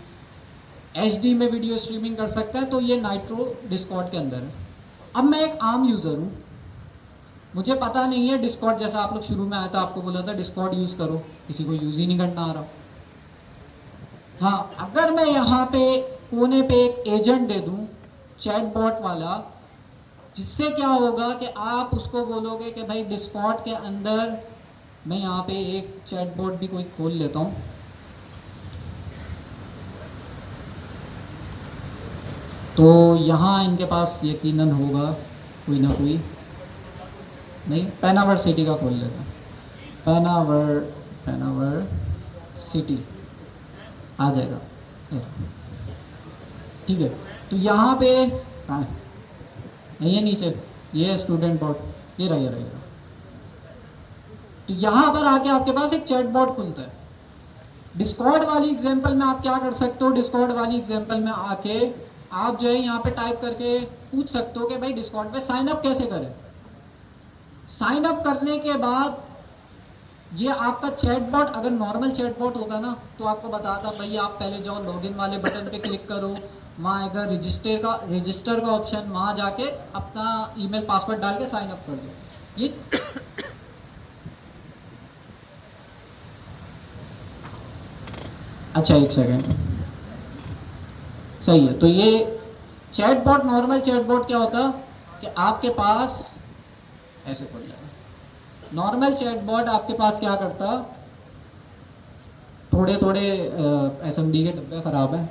S4: HD में वीडियो स्ट्रीमिंग कर सकते हैं। तो ये नाइट्रो डिस्कॉर्ड के अंदर है। अब मैं एक आम यूज़र हूँ, मुझे पता नहीं है डिस्कॉर्ड, जैसा आप लोग शुरू में आया था आपको बोला था डिस्कॉर्ड यूज़ करो, किसी को यूज़ ही नहीं करना आ रहा। हाँ, अगर मैं यहाँ पे कोने पे एक एजेंट दे दूँ चैटबॉट वाला, जिससे क्या होगा कि आप उसको बोलोगे कि भाई डिस्कॉर्ड के अंदर मैं यहाँ पे एक चैटबॉट भी कोई खोल लेता हूँ। तो यहाँ इनके पास यकीनन होगा कोई ना कोई, नहीं, पैनावर सिटी का खोल लेता हूँ। पैनावर सिटी आ जाएगा, ठीक है। तो यहाँ पे कहाँ है? नहीं है नीचे, ये है स्टूडेंट बॉट, ये रहा। तो यहाँ पर आके आपके पास एक चैट बॉट खुलता है। डिस्कॉर्ड वाली एग्जांपल में आप क्या कर सकते हो, डिस्कॉर्ड वाली एग्जांपल में आके आप जो है यहाँ पे टाइप करके पूछ सकते हो कि भाई डिस्कॉर्ड पे साइन अप कैसे करें। साइन अप करने के बाद ये आपका चैटबॉट, अगर नॉर्मल चैटबॉट होता ना तो आपको बताता भाई आप पहले जाओ लॉगिन वाले बटन पे क्लिक करो, वहाँ अगर रजिस्टर का ऑप्शन, वहाँ जाके अपना ईमेल पासवर्ड डाल के साइन अप कर दो। ये अच्छा, एक सेकेंड, सही है। तो ये चैटबॉट, नॉर्मल चैटबॉट क्या होता कि आपके पास ऐसे खुल जाए। नॉर्मल चैटबॉट आपके पास क्या करता, थोड़े SMD के डब्बे ख़राब हैं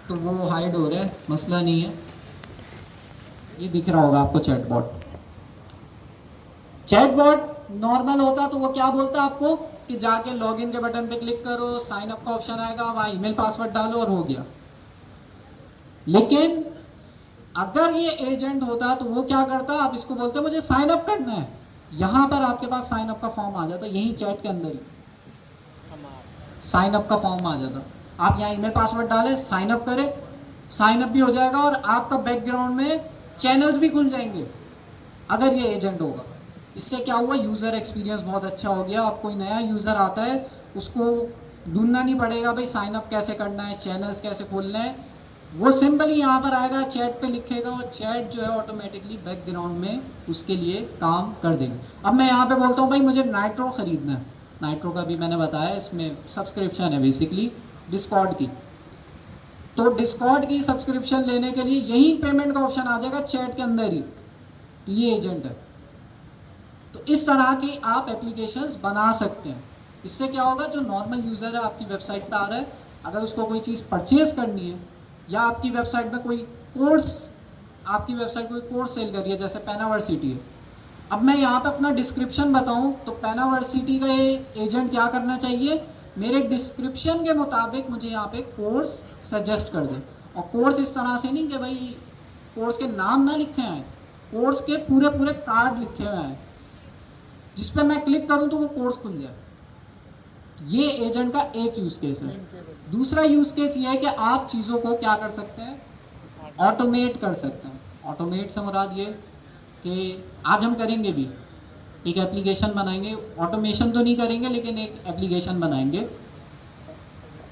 S4: तो वो हाइड हो रहे हैं, मसला नहीं है। ये दिख रहा होगा आपको चैटबॉट। चैटबॉट नॉर्मल होता तो वो क्या बोलता आपको कि जाके लॉगिन के बटन पे क्लिक करो, साइन अप का ऑप्शन आएगा, वहाँ ईमेल पासवर्ड डालो और हो गया। लेकिन अगर ये एजेंट होता तो वो क्या करता, आप इसको बोलते मुझे साइन अप करना है, यहाँ पर आपके पास साइन अप का फॉर्म आ जाता, यही चैट के अंदर ही साइन अप का फॉर्म आ जाता। आप यहाँ ईमेल पासवर्ड डालें, साइन अप करें, साइन अप भी हो जाएगा और आपका बैकग्राउंड में चैनल्स भी खुल जाएंगे अगर ये एजेंट होगा। इससे क्या हुआ, यूज़र एक्सपीरियंस बहुत अच्छा हो गया। अब कोई नया यूज़र आता है उसको ढूंढना नहीं पड़ेगा भाई साइन अप कैसे करना है, चैनल्स कैसे खोलने हैं। वो सिंपली यहाँ पर आएगा, चैट पे लिखेगा और चैट जो है ऑटोमेटिकली बैकग्राउंड में उसके लिए काम कर देगी। अब मैं यहाँ पे बोलता हूँ भाई मुझे नाइट्रो ख़रीदना है, नाइट्रो का भी मैंने बताया इसमें सब्सक्रिप्शन है बेसिकली डिस्कॉर्ड की, तो डिस्कॉर्ड की सब्सक्रिप्शन लेने के लिए यही पेमेंट का ऑप्शन आ जाएगा चैट के अंदर ही, तो ये एजेंट है। तो इस तरह की आप एप्लीकेशंस बना सकते हैं। इससे क्या होगा, जो नॉर्मल यूज़र है आपकी वेबसाइट पे आ रहा है, अगर उसको कोई चीज़ परचेज करनी है या आपकी वेबसाइट में कोई कोर्स, आपकी वेबसाइट कोई कोर्स सेल कर रही है, जैसे पेनावर्सिटी है, अब मैं यहाँ पे अपना डिस्क्रिप्शन बताऊँ तो पेनावर्सिटी का ये एजेंट क्या करना चाहिए, मेरे डिस्क्रिप्शन के मुताबिक मुझे यहाँ पे कोर्स सजेस्ट कर दे। और कोर्स इस तरह से नहीं कि भाई कोर्स के नाम ना लिखे हैं, कोर्स के पूरे पूरे कार्ड लिखे हुए हैं, जिस पे मैं क्लिक करूँ तो वो कोर्स खुल जाए। ये एजेंट का एक यूज़ केस है। दूसरा यूज़ केस ये है कि आप चीज़ों को क्या कर सकते हैं, ऑटोमेट कर सकते हैं। ऑटोमेट से मुराद ये कि आज हम करेंगे भी, एक एप्लीकेशन बनाएंगे, ऑटोमेशन तो नहीं करेंगे लेकिन एक एप्लीकेशन बनाएंगे।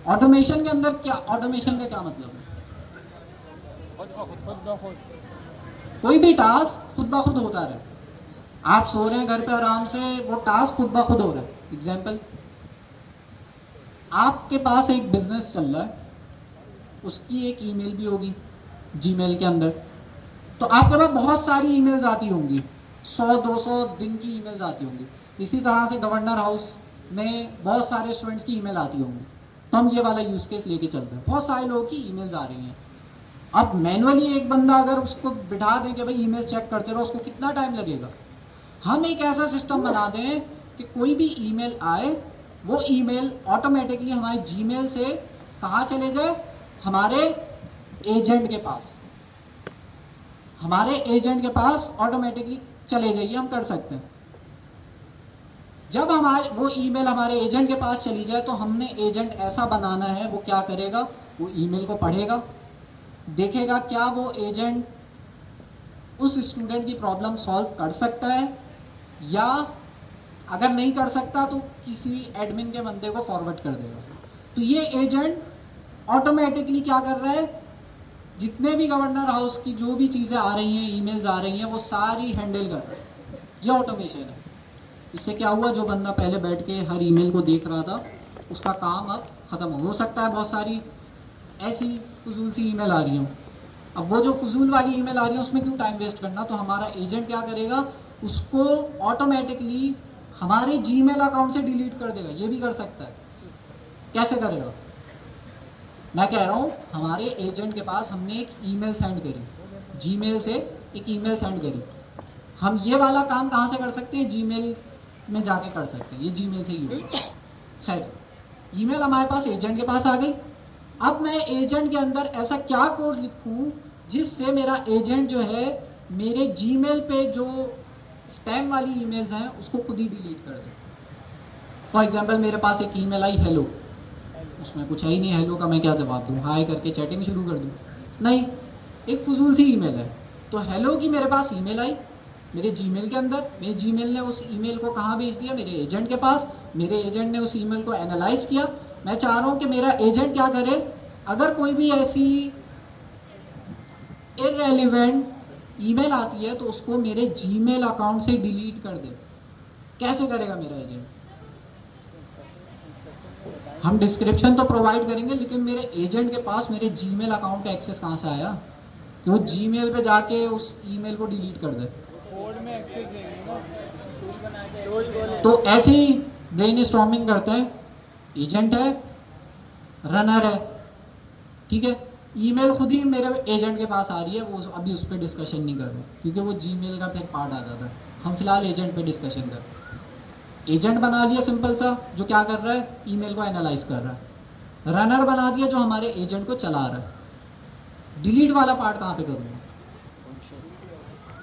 S4: ऑटोमेशन के अंदर क्या, ऑटोमेशन का क्या मतलब है, कोई भी टास्क खुद ब खुद होता रहे। आप सो रहे हैं घर पे आराम से, वो टास्क खुद ब खुद हो रहा है। एग्जाम्पल, आपके पास एक बिजनेस चल रहा है, उसकी एक ईमेल भी होगी जीमेल के अंदर, तो आपके पास बहुत सारी ईमेल्स आती होंगी, 100-200 दिन की ईमेल्स आती होंगी। इसी तरह से गवर्नर हाउस में बहुत सारे स्टूडेंट्स की ईमेल आती होंगी, तो हम ये वाला यूज़ केस लेके चल रहे हैं। बहुत सारे लोगों की ईमेल्स आ रही हैं, अब मैनुअली एक बंदा अगर उसको बिठा दें कि भाई ईमेल चेक करते रहो, उसको कितना टाइम लगेगा। हम एक ऐसा सिस्टम बना दें कि कोई भी ईमेल आए, वो ईमेल ऑटोमेटिकली हमारे जीमेल से कहाँ चले जाए, हमारे एजेंट के पास, हमारे एजेंट के पास ऑटोमेटिकली चले जाइए, हम कर सकते हैं। जब हमारे वो ईमेल हमारे एजेंट के पास चली जाए, तो हमने एजेंट ऐसा बनाना है, वो क्या करेगा, वो ईमेल को पढ़ेगा, देखेगा क्या वो एजेंट उस स्टूडेंट की प्रॉब्लम सॉल्व कर सकता है, या अगर नहीं कर सकता तो किसी एडमिन के बंदे को फॉरवर्ड कर देगा। तो ये एजेंट ऑटोमेटिकली क्या कर रहा है, जितने भी गवर्नर हाउस की जो भी चीज़ें आ रही हैं, ईमेल्स आ रही हैं, वो सारी हैंडल कर रहा है। ये ऑटोमेशन है। इससे क्या हुआ, जो बंदा पहले बैठ के हर ईमेल को देख रहा था, उसका काम अब ख़त्म हो सकता है। बहुत सारी ऐसी फजूल सी ईमेल आ रही हो, अब वो जो फजूल वाली ईमेल आ रही है उसमें क्यों टाइम वेस्ट करना, तो हमारा एजेंट क्या करेगा, उसको ऑटोमेटिकली हमारे जीमेल अकाउंट से डिलीट कर देगा। ये भी कर सकता है। कैसे करेगा, मैं कह रहा हूँ, हमारे एजेंट के पास हमने एक ईमेल सेंड करी, जीमेल से एक ईमेल सेंड करी, हम ये वाला काम कहाँ से कर सकते हैं, जीमेल में जाके कर सकते हैं, ये जीमेल से ही होगा। खैर, ईमेल हमारे पास एजेंट के पास आ गई। अब मैं एजेंट के अंदर ऐसा क्या कोड लिखूं जिससे मेरा एजेंट जो है मेरे जीमेल पे जो स्पैम वाली ईमेल्स हैं उसको खुद ही डिलीट कर दे। फॉर एग्जांपल, मेरे पास एक ईमेल आई हेलो, उसमें कुछ है ही नहीं, हेलो का मैं क्या जवाब दूँ, हाय करके चैटिंग शुरू कर दूँ, नहीं, एक फजूल सी ईमेल है। तो हेलो की मेरे पास ईमेल आई मेरे जीमेल के अंदर, मेरे जीमेल ने उस ईमेल को कहाँ भेज दिया, मेरे एजेंट के पास। मेरे एजेंट ने उस ईमेल को एनालाइज किया। मैं चाह रहा हूँ कि मेरा एजेंट क्या करे, अगर कोई भी ऐसी इररेलेवेंट ईमेल आती है तो उसको मेरे जीमेल अकाउंट से डिलीट कर दे। कैसे करेगा मेरा एजेंट, हम डिस्क्रिप्शन तो प्रोवाइड करेंगे, लेकिन मेरे एजेंट के पास मेरे जीमेल अकाउंट का एक्सेस कहाँ से आया कि वो जीमेल पे जाके उस ईमेल को डिलीट कर दे।
S2: कोड में एक्सेस देंगे ना, टूल बना के।
S4: तो ऐसे ही ब्रेन स्टॉर्मिंग करते हैं, एजेंट है, रनर है, ठीक है, ईमेल खुद ही मेरे एजेंट के पास आ रही है, वो अभी उस पर डिस्कशन नहीं कर रहे क्योंकि वो जीमेल का फिर पार्ट आ जाता है। हम फिलहाल एजेंट पे डिस्कशन कर रहे हैं। एजेंट बना लिया सिंपल सा, जो क्या कर रहा है, ईमेल को एनालाइज कर रहा है। रनर बना दिया जो हमारे एजेंट को चला रहा है। डिलीट वाला पार्ट कहाँ पे करूँगा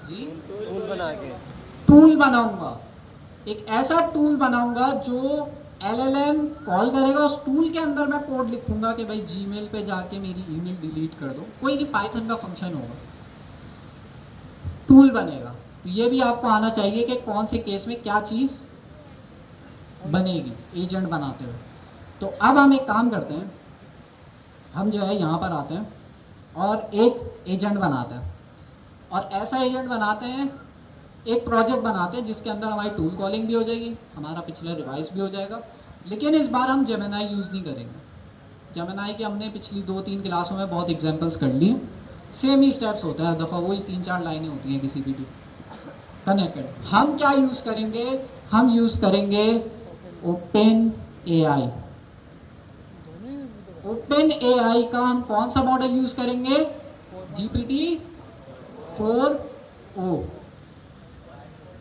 S4: जी,
S2: टूल बना के,
S4: टूल बनाऊंगा, एक ऐसा टूल बनाऊंगा जो LLM कॉल करेगा, उस टूल के अंदर मैं कोड लिखूंगा कि भाई जीमेल पे जाके मेरी ईमेल डिलीट कर दो, कोई नहीं, पाइथन का फंक्शन होगा, टूल बनेगा। तो ये भी आपको आना चाहिए कि कौन से केस में क्या चीज़ बनेगी एजेंट बनाते हुए। तो अब हम एक काम करते हैं, हम जो है यहाँ पर आते हैं, और एक एजेंट बनाते हैं। और ऐसा एजेंट बनाते हैं, एक प्रोजेक्ट बनाते हैं जिसके अंदर हमारी टूल कॉलिंग भी हो जाएगी, हमारा पिछला रिवाइज भी हो जाएगा। लेकिन इस बार हम जेमिनाई यूज़ नहीं करेंगे। जेमिनाई के हमने पिछली 2-3 क्लासों में बहुत एग्जांपल्स कर लिए। सेम ही स्टेप्स होता है, दफ़ा वही 3-4 लाइनें होती हैं किसी भी कनेक्टेड। हम क्या यूज़ करेंगे, हम यूज़ करेंगे ओपन एआई। ओपन एआई का हम कौन सा मॉडल यूज़ करेंगे, GPT-4o।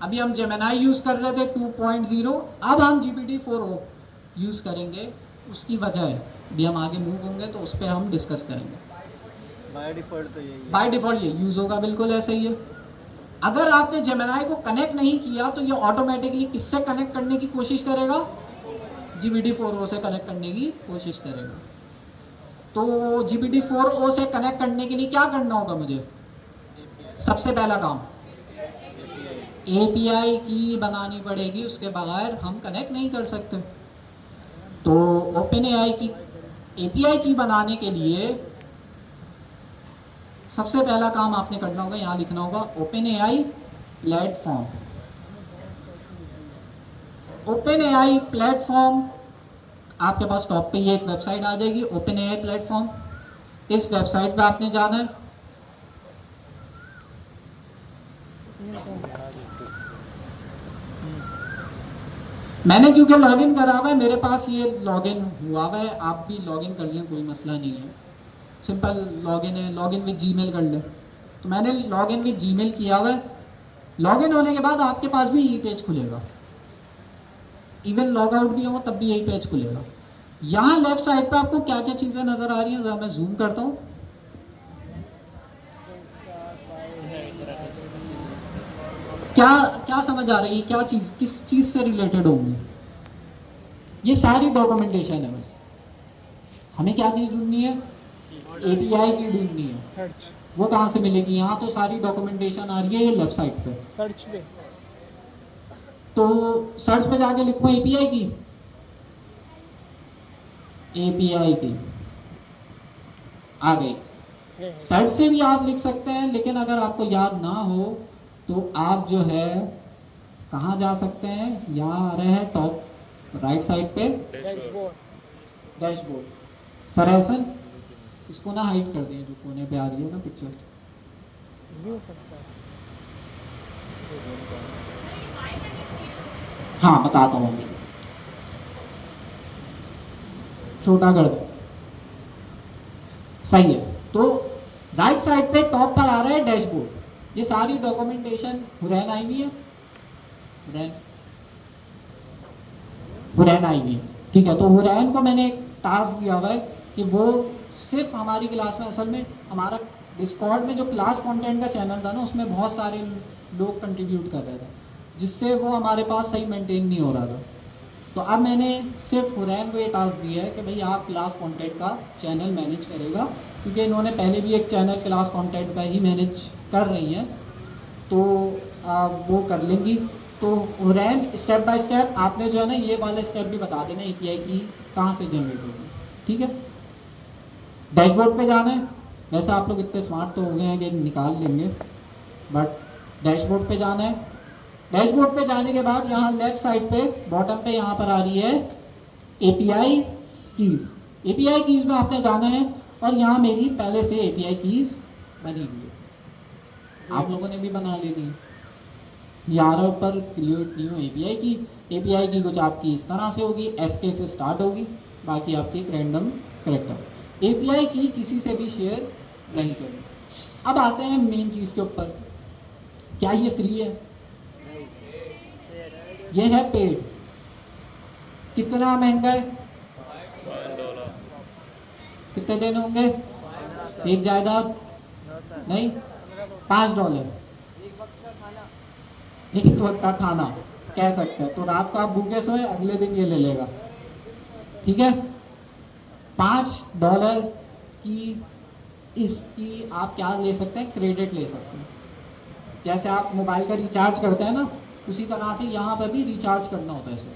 S4: अभी हम जेमिनाई यूज़ कर रहे थे 2.0, अब हम GPT-4o यूज़ करेंगे। उसकी वजह है, अभी हम आगे मूव होंगे तो उस पर हम डिस्कस करेंगे।
S5: बाय डिफ़ॉल्ट तो यही है।
S4: बाय डिफ़ॉल्ट ये यूज़ होगा, बिल्कुल ऐसे ही है। अगर आपने जेमिनाई को कनेक्ट नहीं किया तो ये ऑटोमेटिकली किससे कनेक्ट करने की कोशिश करेगा, GPT-4o से कनेक्ट करने की कोशिश करेगा। तो GPT-4o से कनेक्ट करने के लिए क्या करना होगा मुझे, सबसे पहला काम API की बनानी पड़ेगी, उसके बगैर हम कनेक्ट नहीं कर सकते। तो ओपन एआई की API की बनाने के लिए सबसे पहला काम आपने करना होगा, यहाँ लिखना होगा open AI platform. Open AI platform आपके पास टॉप पे ये एक वेबसाइट आ जाएगी, ओपन एआई प्लेटफॉर्म। इस वेबसाइट पे आपने जाना है। मैंने क्योंकि लॉगिन करा हुआ है, मेरे पास ये लॉगिन हुआ हुआ है, आप भी लॉगिन कर लें, कोई मसला नहीं है। सिंपल लॉगिन है, लॉगिन विद जीमेल कर लें। तो मैंने लॉगिन विद जीमेल किया हुआ है। लॉगिन होने के बाद आपके पास भी यही पेज खुलेगा, इवन लॉग आउट भी हो तब भी यही पेज खुलेगा। यहाँ लेफ्ट साइड पे आपको क्या क्या चीज़ें नज़र आ रही हैं, जरा मैं जूम करता हूँ। क्या क्या समझ आ रही है, क्या चीज़ किस चीज़ से रिलेटेड होंगी, ये सारी डॉक्यूमेंटेशन है। बस हमें क्या चीज़ ढूंढनी है, API की ढूंढनी है।
S5: सर्च
S4: वो कहाँ से मिलेगी, यहाँ तो सारी डॉक्यूमेंटेशन आ रही है ये लेफ्ट साइड पे।
S5: सर्च पे
S4: तो सर्च पे जाके लिखो API की, API की आ गई। सर्च से भी आप लिख सकते हैं, लेकिन अगर आपको याद ना हो तो आप जो है कहाँ जा सकते हैं, यहाँ आ रहे हैं टॉप राइट साइड पे
S5: डैशबोर्ड।
S4: डैशबोर्ड। सरेसन इसको ना हाइड कर दें, जो कोने पे आ रही है ना पिक्चर।
S5: भी हो सकता है।
S4: हाँ बताता हूँ अभी, छोटा कर दो, सही है। तो राइट साइड पे टॉप पर आ रहा है डैशबोर्ड। ये सारी डॉक्यूमेंटेशन हुरैन आई हुई है, हुरैन आई हुई है, ठीक है। तो हुरैन को मैंने एक टास्क दिया हुआ है कि वो सिर्फ हमारी क्लास में, असल में हमारा डिस्कॉर्ड में जो क्लास कंटेंट का चैनल था ना, उसमें बहुत सारे लोग कंट्रीब्यूट कर रहे थे, जिससे वो हमारे पास सही मेंटेन नहीं हो रहा था। तो अब मैंने सिर्फ हुरैन को ये टास्क दिया है कि भाई आप क्लास कंटेंट का चैनल मैनेज करेगा, क्योंकि इन्होंने पहले भी एक चैनल क्लास कंटेंट का ही मैनेज कर रही हैं, तो वो कर लेंगी। तो हुरैन स्टेप बाय स्टेप आपने जो है ना ये वाला स्टेप भी बता देना, API की कहाँ से जनरेट होगी, ठीक है। डैशबोर्ड पे जाना है, वैसे आप लोग इतने स्मार्ट तो हो गए हैं कि निकाल लेंगे, बट डैशबोर्ड पे जाना है। डैशबोर्ड पे जाने के बाद यहाँ लेफ्ट साइड पे बॉटम पे यहाँ पर आ रही है API कीज़। API कीज़ में आपने जाना है, और यहाँ मेरी पहले से API कीज़ बनी हुई है, आप लोगों ने भी बना लेनी है। यहाँ पर क्रिएट न्यू API की, API की कुछ आपकी इस तरह से होगी, SK से स्टार्ट होगी, बाकी आपकी रैंडम करेक्टर। API की किसी से भी शेयर नहीं करनी। अब आते हैं मेन चीज़ के ऊपर, क्या ये फ्री है, ये है पेड। कितना महंगा है, कितने दिन होंगे, एक जायदाद नहीं, $5 एक वक्त का खाना कह सकते हैं। तो रात को आप भूखे सोए, अगले दिन ये ले लेगा, ठीक है। $5 की इसकी आप क्या ले सकते हैं, क्रेडिट ले सकते हैं। जैसे आप मोबाइल का रिचार्ज करते हैं ना, उसी तरह से यहाँ पर भी रिचार्ज करना होता है इसे।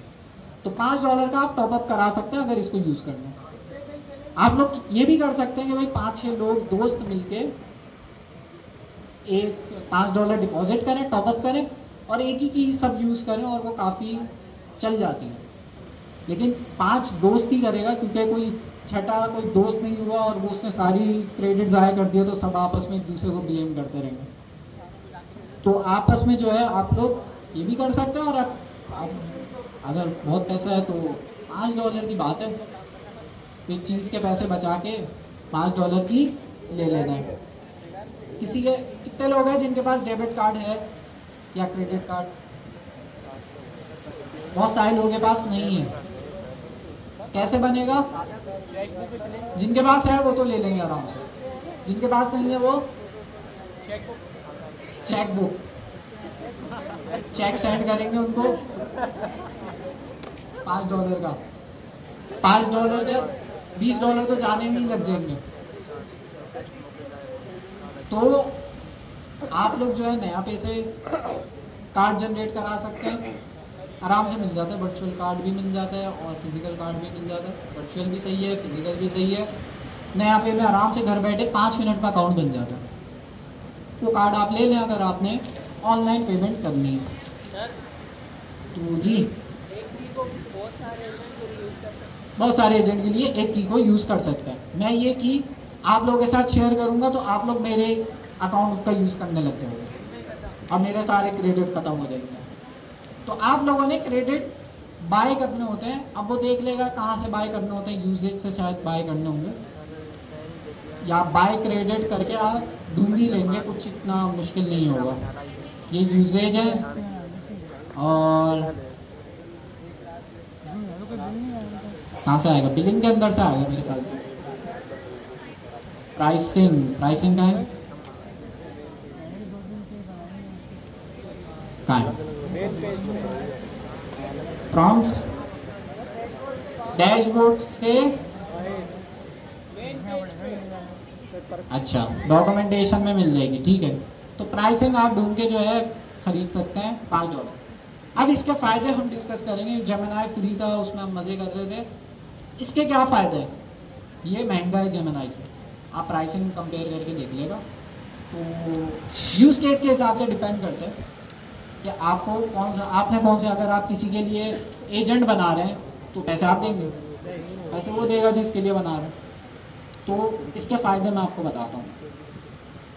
S4: तो $5 का आप टॉपअप करा सकते हैं अगर इसको यूज़ करना है। आप लोग ये भी कर सकते हैं कि भाई 5-6 लोग दोस्त मिलके एक $5 डिपॉजिट करें, टॉपअप करें और एक ही की सब यूज़ करें और वो काफ़ी चल जाती है। लेकिन 5 दोस्त ही करेगा, क्योंकि कोई छठा कोई दोस्त नहीं हुआ और वो उसने सारी क्रेडिट ज़ाया कर दिया तो सब आपस में एक दूसरे को ब्लेम करते रहेंगे। तो आपस में जो है आप लोग ये भी कर सकते हैं। और आप अगर बहुत पैसा है तो $5 की बात है, एक चीज़ के पैसे बचा के $5 की ले लेना है। किसी के कितने लोग हैं जिनके पास डेबिट कार्ड है या क्रेडिट कार्ड? बहुत सारे लोगों के पास नहीं है। कैसे बनेगा? जिनके पास है वो तो ले लेंगे आराम से, जिनके पास नहीं है वो चेक बुक, चेक सेंड करेंगे उनको $5 का। $5 क्या $20 तो जाने में ही लग जाएंगे। तो आप लोग जो है नया पैसे कार्ड जनरेट करा सकते हैं, आराम से मिल जाता है। वर्चुअल कार्ड भी मिल जाता है और फिजिकल कार्ड भी मिल जाता है। वर्चुअल भी सही है, फिजिकल भी सही है। नया पे में आराम से घर बैठे 5 मिनट में अकाउंट बन जाता है। वो कार्ड आप ले लें अगर आपने ऑनलाइन पेमेंट करनी है तो जी। बहुत सारे एजेंट के लिए एक की को यूज़ कर सकते हैं। मैं ये की आप लोगों के साथ शेयर करूंगा तो आप लोग मेरे अकाउंट का यूज़ करने लग जाओगे और मेरे सारे क्रेडिट ख़त्म हो जाएंगे। तो आप लोगों ने क्रेडिट बाय करने होते हैं, अब वो देख लेगा कहाँ से बाय करने होते हैं। यूजेज से शायद बाय करने होंगे या बाय क्रेडिट करके आप ढूंढ ही लेंगे, कुछ इतना मुश्किल नहीं होगा। ये यूजेज है और कहाँ से आएगा? बिलिंग के अंदर से आएगा मेरे ख्याल से। प्राइसिंग का है कहाँ है? प्रॉम्प्ट्स डैशबोर्ड से। अच्छा, डॉक्यूमेंटेशन में मिल जाएगी, ठीक है। तो प्राइसिंग आप ढूंढ के जो है खरीद सकते हैं $5। अब इसके फ़ायदे हम डिस्कस करेंगे। जेमिनाई फ्री था, उसमें हम मज़े कर रहे थे। इसके क्या फ़ायदे हैं? ये महंगा है जेमिनाई से, आप प्राइसिंग कंपेयर करके देख लेगा। तो यूज़ केस के हिसाब से डिपेंड करते हैं कि आपको आपने कौन से, अगर आप किसी के लिए एजेंट बना रहे हैं तो पैसे आप देंगे, पैसे वो देगा जिसके लिए बना रहे हैं। तो इसके फ़ायदे मैं आपको बताता हूँ।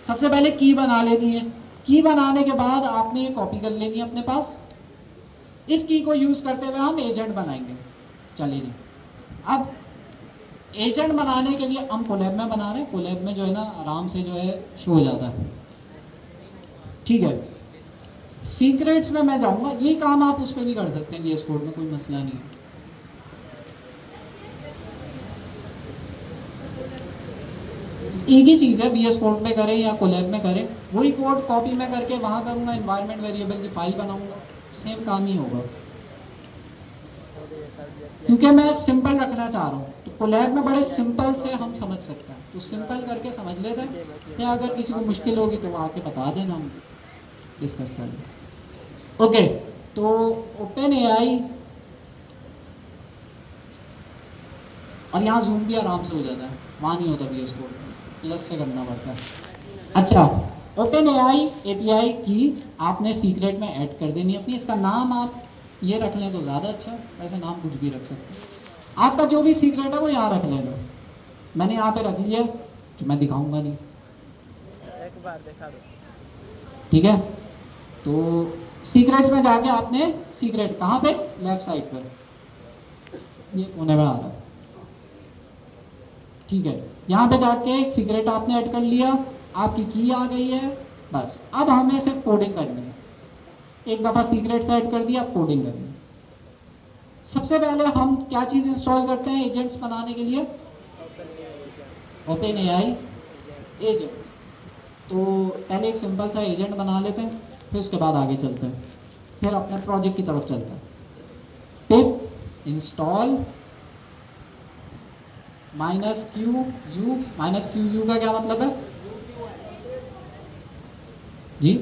S4: सबसे पहले की बना लेनी है। की बनाने के बाद आपने ये कॉपी कर लेनी है अपने पास। इस की को यूज़ करते हुए हम एजेंट बनाएंगे। चलिए जी, अब एजेंट बनाने के लिए हम कोलैब में बना रहे हैं। कोलैब में जो है ना आराम से जो है शो हो जाता है, ठीक है। सीक्रेट्स में मैं जाऊंगा, ये काम आप उस पर भी कर सकते हैं VS कोड में, कोई मसला नहीं है। एक ही चीज़ है, VS कोड में करें या कोलैब में करें, वही कोड कॉपी में करके वहाँ करूँगा, इन्वायरमेंट वेरिएबल की फाइल बनाऊंगा, सेम काम ही होगा। क्योंकि मैं सिंपल रखना चाह रहा हूँ, तो कोलैब में बड़े सिंपल से हम समझ सकते हैं, तो सिंपल करके समझ लेते हैं। या अगर किसी को मुश्किल होगी तो आके बता देना, हम डिस्कस कर लें। ओके, तो OpenAI और यहाँ जूम भी आराम से हो जाता है, वहाँ नहीं होता VS कोड, प्लस से करना पड़ता है। अच्छा, OpenAI API की आपने सीक्रेट में ऐड कर देनी है अपनी। इसका नाम आप ये रख लें तो ज़्यादा अच्छा है, वैसे नाम कुछ भी रख सकते हैं। आपका जो भी सीक्रेट है वो यहाँ रख लेना। मैंने यहाँ पे रख लिया, जो मैं दिखाऊंगा नहीं,
S5: एक बार दिखा दो,
S4: ठीक है। तो सीक्रेट्स में जाके आपने सीक्रेट कहाँ पे, लेफ्ट साइड पर, ये कोने में आ रहा है, ठीक है। यहाँ पे जाके एक सीक्रेट आपने ऐड कर लिया, आपकी की आ गई है। बस अब हमें सिर्फ कोडिंग करनी है। एक दफ़ा सीक्रेट से ऐड कर दिया, अब कोडिंग करनी है। सबसे पहले हम क्या चीज़ इंस्टॉल करते हैं एजेंट्स बनाने के लिए? OpenAI agents. तो पहले एक सिंपल सा एजेंट बना लेते हैं, फिर उसके बाद आगे चलते हैं, फिर अपने प्रोजेक्ट की तरफ चलते हैं। पिप इंस्टॉल -QU का क्या मतलब है जी?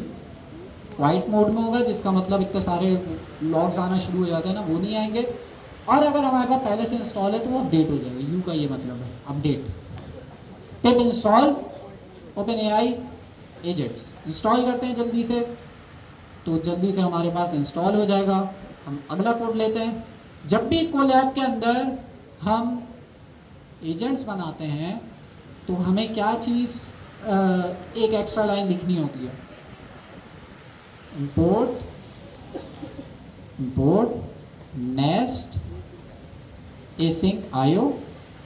S4: वाइट मोड में होगा, जिसका मतलब इतने सारे लॉग्स आना शुरू हो जाते हैं ना, वो नहीं आएंगे। और अगर हमारे पास पहले से इंस्टॉल है तो वो अपडेट हो जाएगा। यू का ये मतलब है अपडेट। पिप install open AI agents install करते हैं जल्दी से, तो जल्दी से हमारे पास इंस्टॉल हो जाएगा। हम अगला कोड लेते हैं। जब भी कोलैब के अंदर हम एजेंट्स बनाते हैं तो हमें क्या चीज़ एक एक्स्ट्रा लाइन लिखनी होती है, import nest async io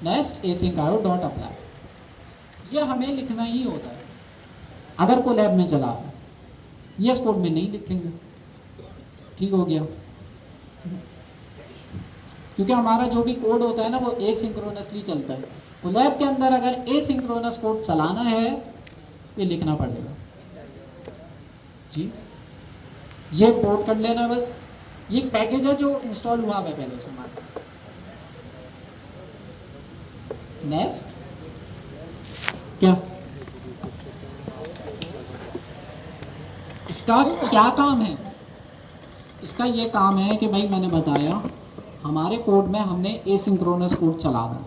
S4: nest async io dot apply। ये हमें लिखना ही होता है अगर कोलैब में चला है। ये इस कोड में नहीं लिखेंगे, ठीक हो गया, क्योंकि हमारा जो भी कोड होता है ना वो एसिंक्रोनसली चलता है। कोलैब के अंदर अगर एसिंक्रोनस कोड चलाना है ये लिखना पड़ेगा जी। ये पोर्ट कर लेना है बस। ये पैकेज है जो इंस्टॉल हुआ है पहले से हमारे पास। नेक्स्ट क्या इसका क्या काम है? इसका ये काम है कि भाई मैंने बताया हमारे कोड में हमने एसिंक्रोनस कोड चलाना है।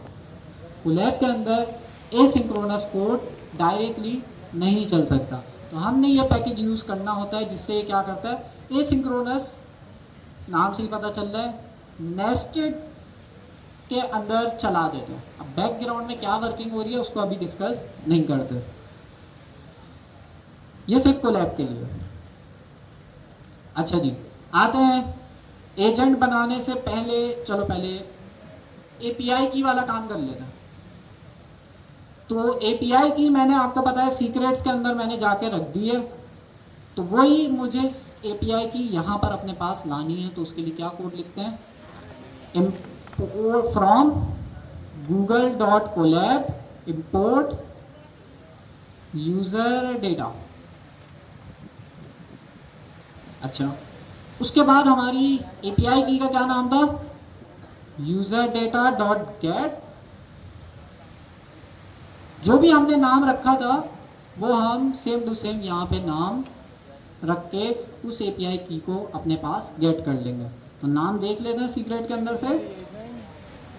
S4: कोलैब के अंदर एसिंक्रोनस कोड डायरेक्टली नहीं चल सकता, तो हमने ये पैकेज यूज़ करना होता है जिससे ये क्या करता है, एसिंक्रोनस नाम से ही पता चल रहा है, नेस्टेड के अंदर चला देते हैं। अब बैकग्राउंड में क्या वर्किंग हो रही है उसको अभी डिस्कस नहीं करते, ये सिर्फ कोलैब के लिए। अच्छा जी, आते हैं एजेंट बनाने से पहले, चलो पहले एपीआई की वाला काम कर लेते हैं। तो एपीआई की मैंने आपको पता है सीक्रेट्स के अंदर मैंने जाके रख दी है, तो वही मुझे एपीआई की यहाँ पर अपने पास लानी है। तो उसके लिए क्या कोड लिखते हैं, import from google.colab import user data। अच्छा, उसके बाद हमारी एपीआई की का क्या नाम था, यूजर डेटा डॉट गेट। जो भी हमने नाम रखा था वो हम सेम टू सेम यहाँ पे नाम रख के उस एपीआई की को अपने पास गेट कर लेंगे। तो नाम देख लेते हैं सीक्रेट के अंदर से,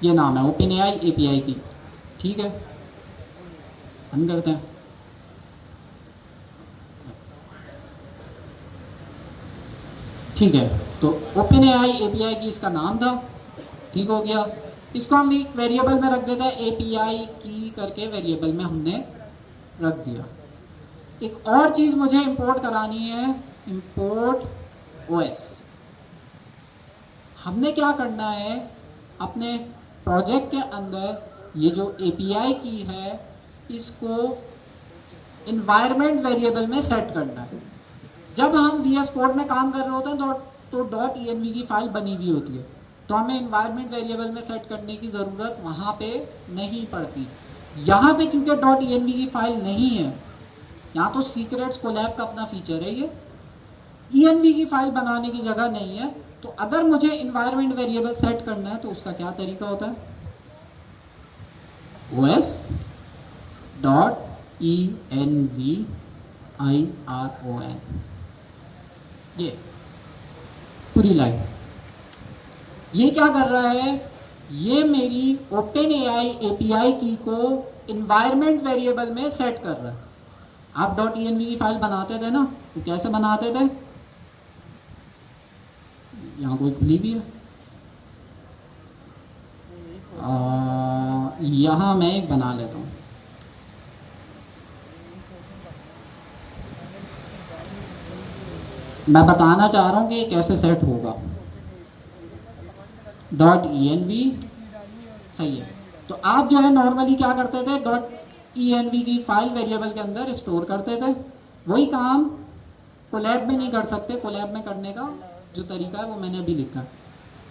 S4: ये नाम है ओपन एआई एपीआई की, ठीक है, हम करते हैं। ठीक है, तो ओपन एआई एपीआई की इसका नाम था, ठीक हो गया। इसको हम एक वेरिएबल में रख देते हैं, एपीआई की करके वेरिएबल में हमने रख दिया। एक और चीज़ मुझे इंपोर्ट करानी है, इंपोर्ट ओएस। हमने क्या करना है, अपने प्रोजेक्ट के अंदर ये जो एपीआई की है इसको इन्वायरमेंट वेरिएबल में सेट करना है। जब हम वीएस कोड में काम कर रहे होते हैं तो .env की फाइल बनी हुई होती है, तो हमें इन्वायरमेंट वेरिएबल में सेट करने की ज़रूरत वहाँ पे नहीं पड़ती। यहाँ पे क्योंकि .env की फाइल नहीं है, यहाँ तो सीक्रेट्स कोलैब का अपना फीचर है, ये env की फाइल बनाने की जगह नहीं है। तो अगर मुझे इन्वायरमेंट वेरिएबल सेट करना है तो उसका क्या तरीका होता है, os.environ, ये पूरी लाइन। ये क्या कर रहा है, ये मेरी ओपन एआई एपीआई की को इन्वायरमेंट वेरिएबल में सेट कर रहा है। आप .env की फाइल बनाते थे ना, तो कैसे बनाते थे, यहाँ कोई खुली भी है, यहाँ मैं एक बना लेता हूँ। मैं बताना चाह रहा हूँ कि कैसे सेट होगा। .env सही है। तो आप जो है नॉर्मली क्या करते थे, .env की फाइल वेरिएबल के अंदर स्टोर करते थे। वही काम कोलैब में नहीं कर सकते, कोलैब में करने का जो तरीका है वो मैंने अभी लिखा।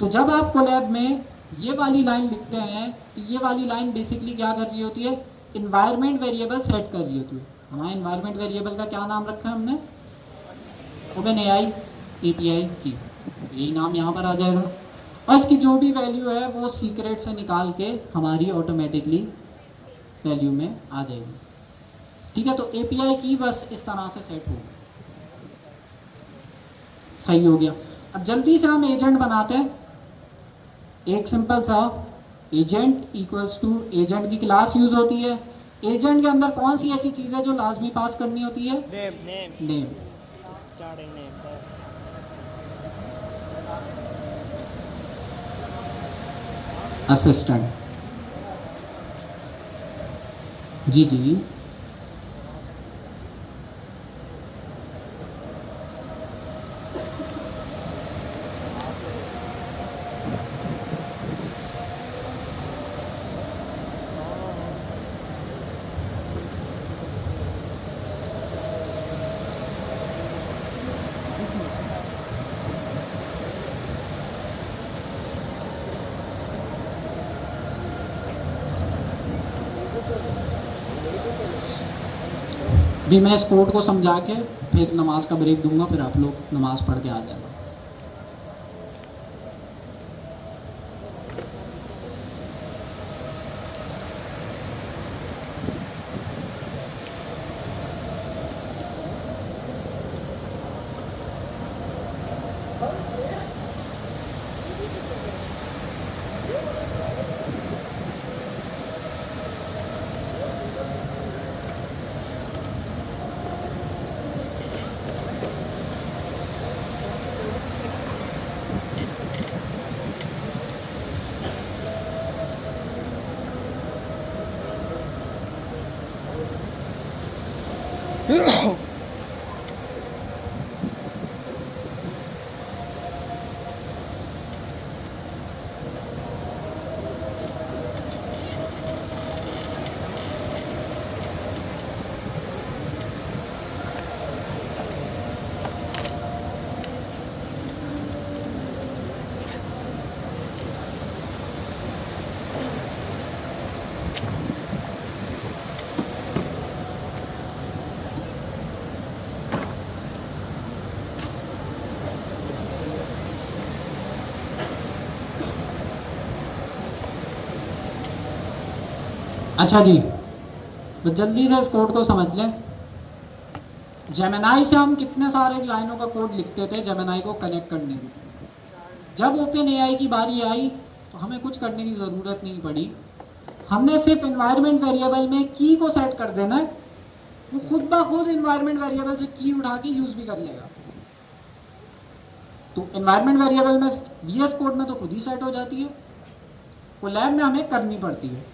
S4: तो जब आप कोलैब में ये वाली लाइन लिखते हैं तो ये वाली लाइन बेसिकली क्या कर रही होती है, इन्वायरमेंट वेरिएबल सेट कर रही होती है। हमारा इन्वायरमेंट वेरिएबल का क्या नाम रखा है हमने, ओपन एआई एपीआई की, यही नाम यहाँ पर आ जाएगा। और इसकी जो भी वैल्यू है वो सीक्रेट से निकाल के हमारी ऑटोमेटिकली वैल्यू में आ जाएगी, ठीक है। तो एपीआई की बस इस तरह से सेट होगी, सही हो गया। अब जल्दी से हम एजेंट बनाते हैं। एक सिंपल सा एजेंट इक्वल्स टू एजेंट की क्लास यूज होती है। एजेंट के अंदर कौन सी ऐसी चीज़ है जो लाजमी पास करनी होती है? नेम।
S5: Starting name.
S4: असिस्टेंट। जी जी। भी मैं इस कोड को समझा के फिर नमाज का ब्रेक दूंगा, फिर आप लोग नमाज पढ़ के आ जाएगा। अच्छा जी, तो जल्दी से इस कोड को समझ लें। जेमिनाई से हम कितने सारे लाइनों का कोड लिखते थे जेमिनाई को कनेक्ट करने में। जब ओपन एआई की बारी आई तो हमें कुछ करने की ज़रूरत नहीं पड़ी। हमने सिर्फ इन्वायरमेंट वेरिएबल में की को सेट कर देना है, वो खुद ब खुद इन्वायरमेंट वेरिएबल से की उठा के यूज़ भी कर लेगा। तो इन्वायरमेंट वेरिएबल में VS कोड में तो खुद ही सेट हो जाती है, कोलैब में हमें करनी पड़ती है।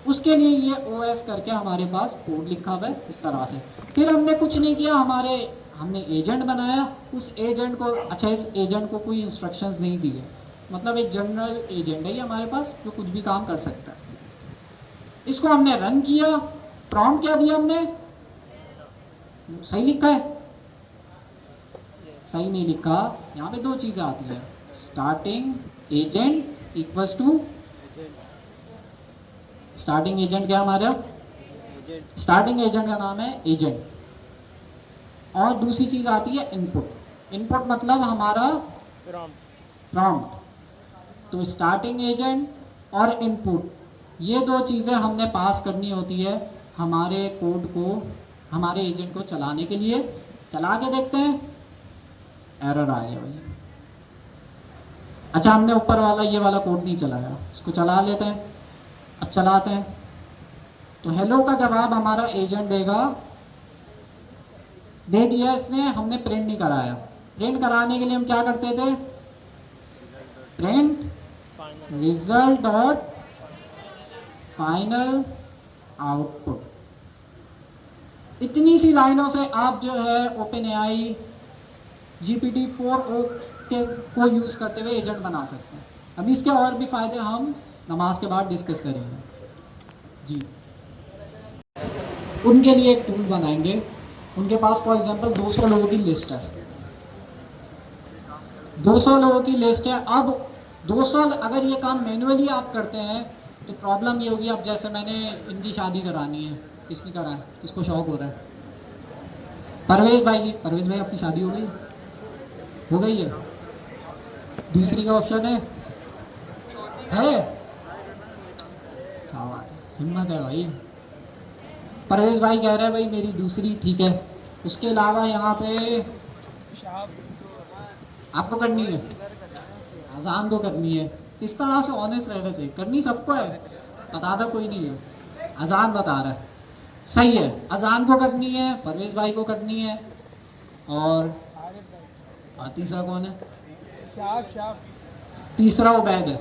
S4: उसके लिए ये OS करके हमारे पास कोड लिखा हुआ है इस तरह से। फिर हमने कुछ नहीं किया, हमने एजेंट बनाया। उस एजेंट को, अच्छा इस एजेंट को कोई इंस्ट्रक्शंस नहीं दिए, मतलब एक जनरल एजेंट है ये हमारे पास जो कुछ भी काम कर सकता है। इसको हमने रन किया, प्रॉम्प्ट क्या दिया हमने? सही लिखा है? सही नहीं लिखा। यहाँ पे दो चीज़ें आती हैं, starting agent equals to, starting agent क्या हमारा? स्टार्टिंग एजेंट का नाम है एजेंट। और दूसरी चीज़ आती है इनपुट। इनपुट मतलब हमारा प्रॉम्प्ट। तो स्टार्टिंग एजेंट और इनपुट, ये दो चीज़ें हमने पास करनी होती है हमारे कोड को, हमारे एजेंट को चलाने के लिए। चला के देखते हैं, एरर आ गया भाई। अच्छा, हमने ऊपर वाला ये वाला कोड नहीं चलाया, इसको चला लेते हैं। अब चलाते हैं तो हेलो का जवाब हमारा एजेंट देगा। दे दिया इसने, हमने प्रिंट नहीं कराया। प्रिंट कराने के लिए हम क्या करते थे? Print result dot final output. इतनी सी लाइनों से आप जो है OpenAI GPT-4o को यूज़ करते हुए एजेंट बना सकते हैं। अभी इसके और भी फ़ायदे हम नमाज के बाद डिस्कस करेंगे जी। उनके लिए एक टूल बनाएंगे। उनके पास फॉर एग्जांपल 200 लोगों की लिस्ट है, 200 लोगों की लिस्ट है। अब 200, अगर ये काम मैन्युअली आप करते हैं तो प्रॉब्लम ये होगी। अब जैसे मैंने इनकी शादी करानी है, किसकी कराएं, किसको शौक हो रहा है? परवेज भाई की। परवेज भाई आपकी शादी हो गई? हो गई है। दूसरी का ऑप्शन है क्या बात है, हिम्मत है भाई। परवेज भाई कह रहे हैं भाई मेरी दूसरी, ठीक है। उसके अलावा यहाँ पे आपको करनी है, अजान को करनी है, इस तरह से ऑनेस्ट रहना चाहिए। करनी सबको है, बताता कोई नहीं है। अजान बता रहा है, सही है, अजान को करनी है, परवेज भाई को करनी है, और तीसरा कौन है? तीसरा उबैद है।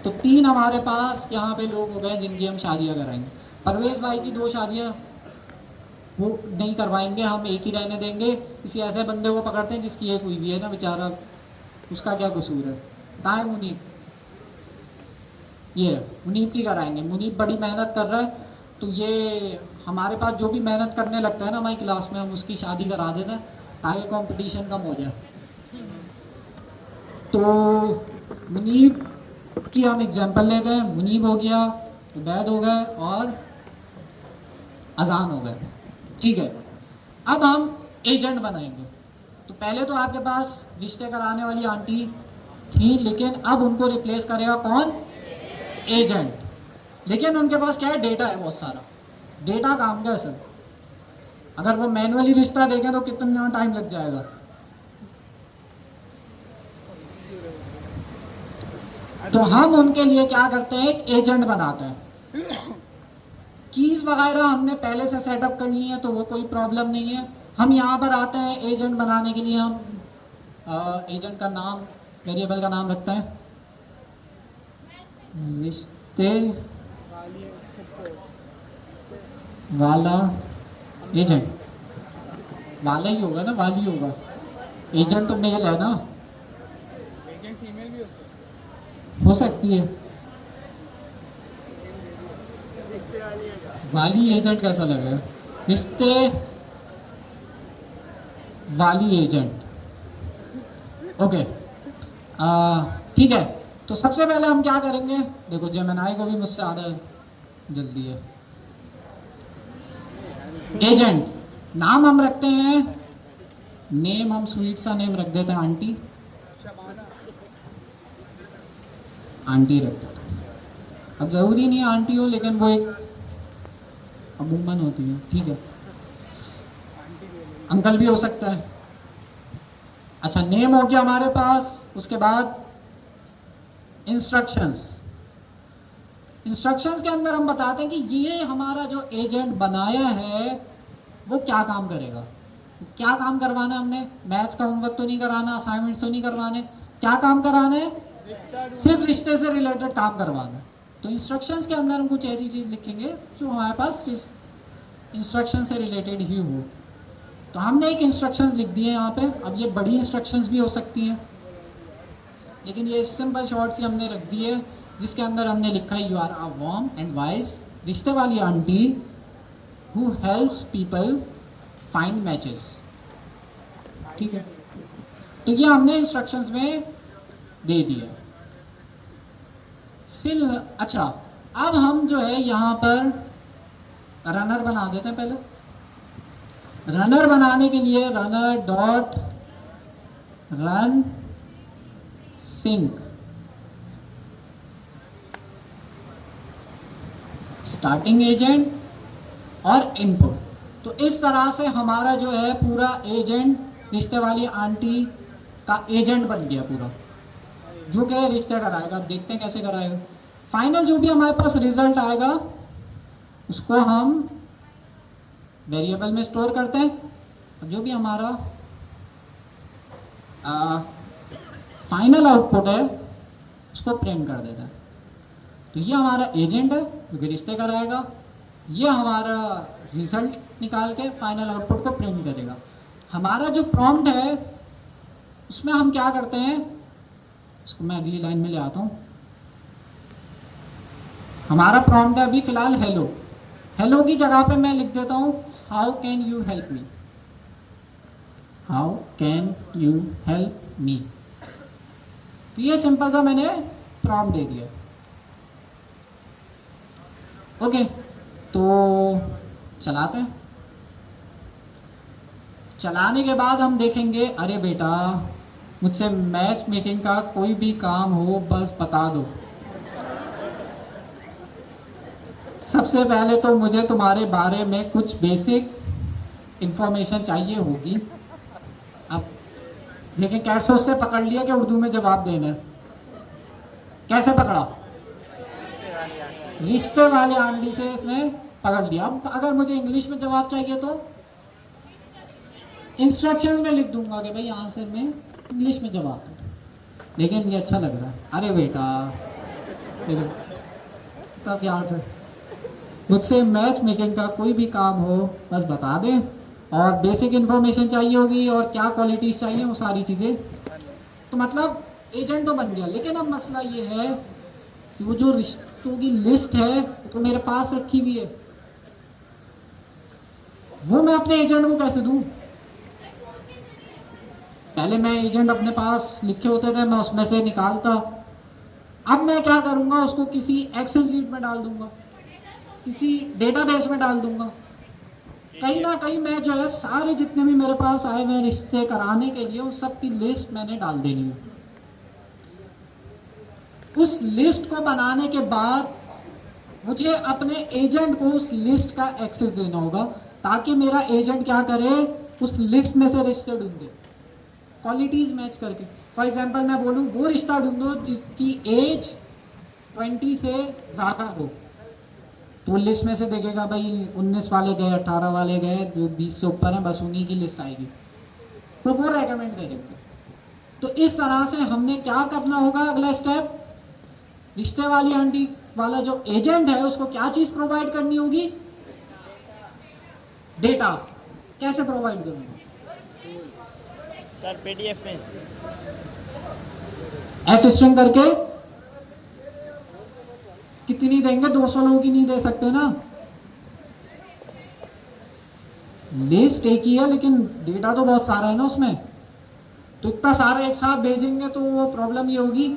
S4: तो 3 हमारे पास यहाँ पे लोग हो गए जिनकी हम शादियाँ कराएंगे। परवेज भाई की 2 शादियाँ वो नहीं करवाएंगे, हम एक ही रहने देंगे। किसी ऐसे बंदे को पकड़ते हैं जिसकी एक हुई भी है ना बेचारा, उसका क्या कसूर है? ताए मुनीब, ये मुनीब की कराएंगे। मुनीब बड़ी मेहनत कर रहा है, तो ये हमारे पास जो भी मेहनत करने लगता है ना हमारी क्लास में, हम उसकी शादी करा देते हैं ताकि कंपटीशन कम हो जाए। तो मुनीब की हम एग्जांपल लेते हैं। मुनीब हो गया, उबैद हो गए और अजान हो गए, ठीक है। अब हम एजेंट बनाएंगे। तो पहले तो आपके पास रिश्ते कराने वाली आंटी थी, लेकिन अब उनको रिप्लेस करेगा कौन? एजेंट। लेकिन उनके पास क्या है? डेटा है बहुत सारा। डेटा काम का है सर। अगर वो मैनुअली रिश्ता देखें तो कितना टाइम लग जाएगा। तो हम उनके लिए क्या करते हैं? एक एजेंट बनाते हैं। कीज वगैरह हमने पहले से सेटअप कर ली है, तो वो कोई प्रॉब्लम नहीं है। हम यहाँ पर आते हैं एजेंट बनाने के लिए। हम एजेंट का नाम, वेरिएबल का नाम रखते हैं रिश्ते वाला एजेंट। वाला ही होगा ना, वाली होगा। एजेंट तो मेल है ना,
S2: एजेंट फीमेल भी
S4: हो सकती है। वाली एजेंट कैसा लगेगा? रिश्ते वाली एजेंट, ओके, ठीक है। तो सबसे पहले हम क्या करेंगे? देखो जेमिनाई को भी मुझसे ज़्यादा जल्दी है। एजेंट नाम हम रखते हैं, नेम हम स्वीट सा नेम रख देते हैं, आंटी। आंटी रख देते हैं। अब ज़रूरी नहीं है आंटी हो, लेकिन वो एक अमूमन होती है, ठीक है। अंकल भी हो सकता है। अच्छा, नेम हो गया हमारे पास। उसके बाद इंस्ट्रक्शंस। इंस्ट्रक्शंस के अंदर हम बताते हैं कि ये हमारा जो एजेंट बनाया है वो क्या काम करेगा। क्या काम करवाना है हमने? मैथ्स का होमवर्क तो नहीं कराना, असाइनमेंट्स तो नहीं करवाने। क्या काम कराना है? सिर्फ रिश्ते से रिलेटेड काम करवाना है। तो इंस्ट्रक्शंस के अंदर हम कुछ ऐसी चीज़ लिखेंगे जो हमारे पास इंस्ट्रक्शन से रिलेटेड ही हो। तो हमने एक इंस्ट्रक्शंस लिख दिए यहाँ पे। अब ये बड़ी इंस्ट्रक्शंस भी हो सकती हैं, लेकिन ये सिंपल शॉर्ट सी हमने रख दी है, जिसके अंदर हमने लिखा है you are a warm and wise रिश्ते वाली aunty who helps people find matches, ठीक है। तो ये हमने इंस्ट्रक्शंस में दे दिया। फिर अच्छा, अब हम जो है यहाँ पर रनर बना देते हैं। पहले रनर बनाने के लिए runner dot run sync starting agent और इनपुट। तो इस तरह से हमारा जो है पूरा एजेंट रिश्ते वाली आंटी का एजेंट बन गया पूरा, जो कि रिश्ते कराएगा। देखते हैं कैसे कराएगा। फाइनल जो भी हमारे पास रिजल्ट आएगा उसको हम वेरिएबल में स्टोर करते हैं। जो भी हमारा फाइनल आउटपुट है उसको प्रिंट कर देते हैं। तो ये हमारा एजेंट है जो कि रिश्ते कराएगा। ये हमारा रिजल्ट निकाल के फाइनल आउटपुट को प्रिंट करेगा। हमारा जो प्रॉम्प्ट है उसमें हम क्या करते हैं, इसको मैं अगली लाइन में ले आता हूँ। हमारा प्रॉम्प्ट है अभी फ़िलहाल हेलो। हेलो की जगह पे मैं लिख देता हूँ how can you help me, how can you help me. तो ये सिंपल सा मैंने प्रॉम्प्ट दे दिया। ओके, तो चलाते हैं। चलाने के बाद हम देखेंगे, अरे बेटा मुझसे मैच मीटिंग का कोई भी काम हो बस बता दो। सबसे पहले तो मुझे तुम्हारे बारे में कुछ बेसिक इंफॉर्मेशन चाहिए होगी। अब देखें कैसे उससे पकड़ लिया कि उर्दू में जवाब देना है। कैसे पकड़ा? रिश्ते वाली आंटी से इसने पकड़ लिया। अब अगर मुझे इंग्लिश में जवाब चाहिए तो इंस्ट्रक्शंस में लिख दूंगा कि भाई आंसर में इंग्लिश में जवाब दो। लेकिन ये अच्छा लग रहा है। अरे बेटा देखो कितना प्यार से, मुझसे मैच मेकिंग का कोई भी काम हो बस बता दें, और बेसिक इन्फॉर्मेशन चाहिए होगी और क्या क्वालिटीज़ चाहिए वो सारी चीज़ें। तो मतलब एजेंट तो बन गया, लेकिन अब मसला ये है कि वो जो रिश्तों की लिस्ट है तो मेरे पास रखी हुई है, वो मैं अपने एजेंट को कैसे दूं? पहले मैं एजेंट अपने पास लिखे होते थे, मैं उसमें से निकालता। अब मैं क्या करूंगा, उसको किसी एक्सेल शीट में डाल दूंगा, किसी डेटाबेस में डाल दूंगा। कहीं ना कहीं मैं जो है सारे जितने भी मेरे पास आए हुए रिश्ते कराने के लिए उन सब की लिस्ट मैंने डाल देनी है। उस लिस्ट को बनाने के बाद मुझे अपने एजेंट को उस लिस्ट का एक्सेस देना होगा, ताकि मेरा एजेंट क्या करे, उस लिस्ट में से रिश्ते ढूंढे क्वालिटीज मैच करके। फॉर एग्जांपल मैं बोलूँ वो रिश्ता ढूंढो जिसकी एज 20 से ज़्यादा हो, तो लिस्ट में से देखेगा भाई 19 वाले गए, 18 वाले गए, जो 20 से ऊपर हैं बस उन्हीं की लिस्ट आएगी, तो वो रेकमेंड करेंगे। तो इस तरह से हमने क्या करना होगा, अगला स्टेप, रिश्ते वाली आंटी वाला जो एजेंट है उसको क्या चीज़ प्रोवाइड करनी होगी, डेटा। कैसे प्रोवाइड करूँगा
S5: सर? PDF में
S4: एफ स्ट्रिंग करके। कितनी देंगे, 200 लोगों की नहीं दे सकते ना, लिस्ट एक ही है लेकिन डेटा तो बहुत सारा है ना उसमें, तो इतना सारा एक साथ भेजेंगे तो वो प्रॉब्लम ये होगी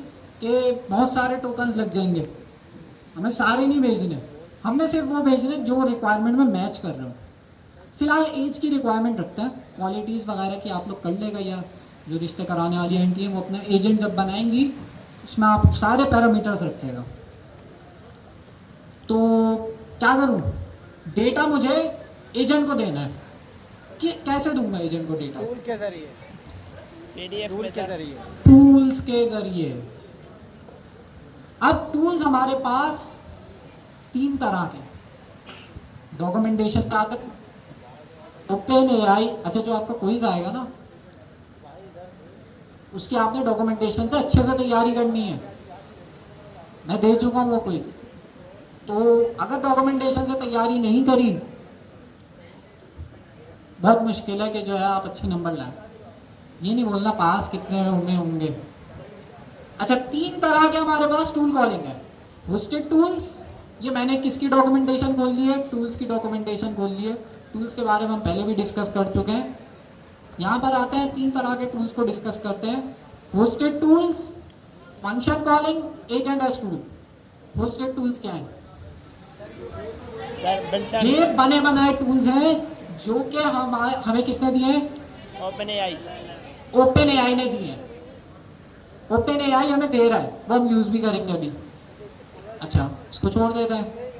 S4: कि बहुत सारे टोकन्स लग जाएंगे। हमें सारे नहीं भेजने, हमने सिर्फ वो भेजने जो रिक्वायरमेंट में मैच कर रहे हो। फिलहाल एज की रिक्वायरमेंट रखते हैं, क्वालिटीज़ वगैरह की आप लोग कर लेगा, या जो रिश्ते कराने वाली आंटी है वो अपना एजेंट जब बनाएंगी उसमें आप सारे पैरामीटर्स रखेगा। तो क्या करूं, डेटा मुझे एजेंट को देना है, कि कैसे दूंगा एजेंट को डेटा?
S2: टूल के जरिए,
S5: PDF
S2: टूल
S5: में
S2: के
S5: सर।
S2: जरिए।
S4: टूल्स के जरिए। अब टूल्स हमारे पास 3 तरह के, डॉक्यूमेंटेशन का आता है, ओपन एआई। अच्छा, जो आपका क्विज आएगा ना उसकी आपने डॉक्यूमेंटेशन से अच्छे से तैयारी करनी है, मैं दे चुका हूँ वो क्विज। तो अगर डॉक्यूमेंटेशन से तैयारी नहीं करी, बहुत मुश्किल है कि जो है आप अच्छे नंबर लाएं। ये नहीं बोलना पास कितने में होंगे। अच्छा, 3 तरह के हमारे पास टूल कॉलिंग है। होस्टेड टूल्स, ये मैंने किसकी डॉक्यूमेंटेशन खोल ली है, टूल्स की डॉक्यूमेंटेशन खोल ली है। टूल्स के बारे में हम पहले भी डिस्कस कर चुके हैं। यहाँ पर आते हैं 3 तरह के टूल्स को डिस्कस करते हैं। Hosted tools, function calling, agent as tool. Hosted tools क्या है?
S5: सर बिल्टर,
S4: ये बने बनाए टूल्स हैं जो कि हमें किसने दिए हैं?
S5: OpenAI।
S4: ओपन एआई ने दिए हैं। ओपन एआई हमें दे रहा है, वो हम यूज भी करेंगे अभी। अच्छा, इसको छोड़ देते हैं।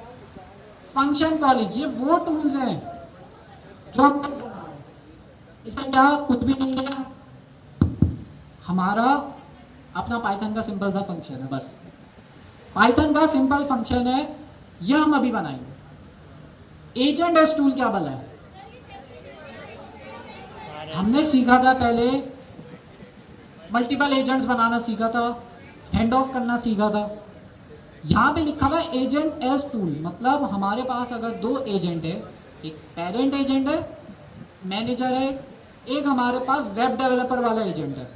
S4: फंक्शन कॉलिंग, ये वो टूल्स हैं जो इसमें क्या कुछ भी नहीं है, हमारा अपना पाइथन का सिंपल सा फंक्शन है, बस पाइथन का सिंपल फंक्शन है, यह हम अभी बनाएंगे। एजेंट एज टूल क्या भला है? हमने सीखा था पहले, मल्टीपल एजेंट्स बनाना सीखा था, हैंड ऑफ करना सीखा था। यहाँ पे लिखा हुआ है एजेंट एज टूल, मतलब हमारे पास अगर 2 एजेंट है, एक पेरेंट एजेंट है, मैनेजर है, एक हमारे पास वेब डेवलपर वाला एजेंट है,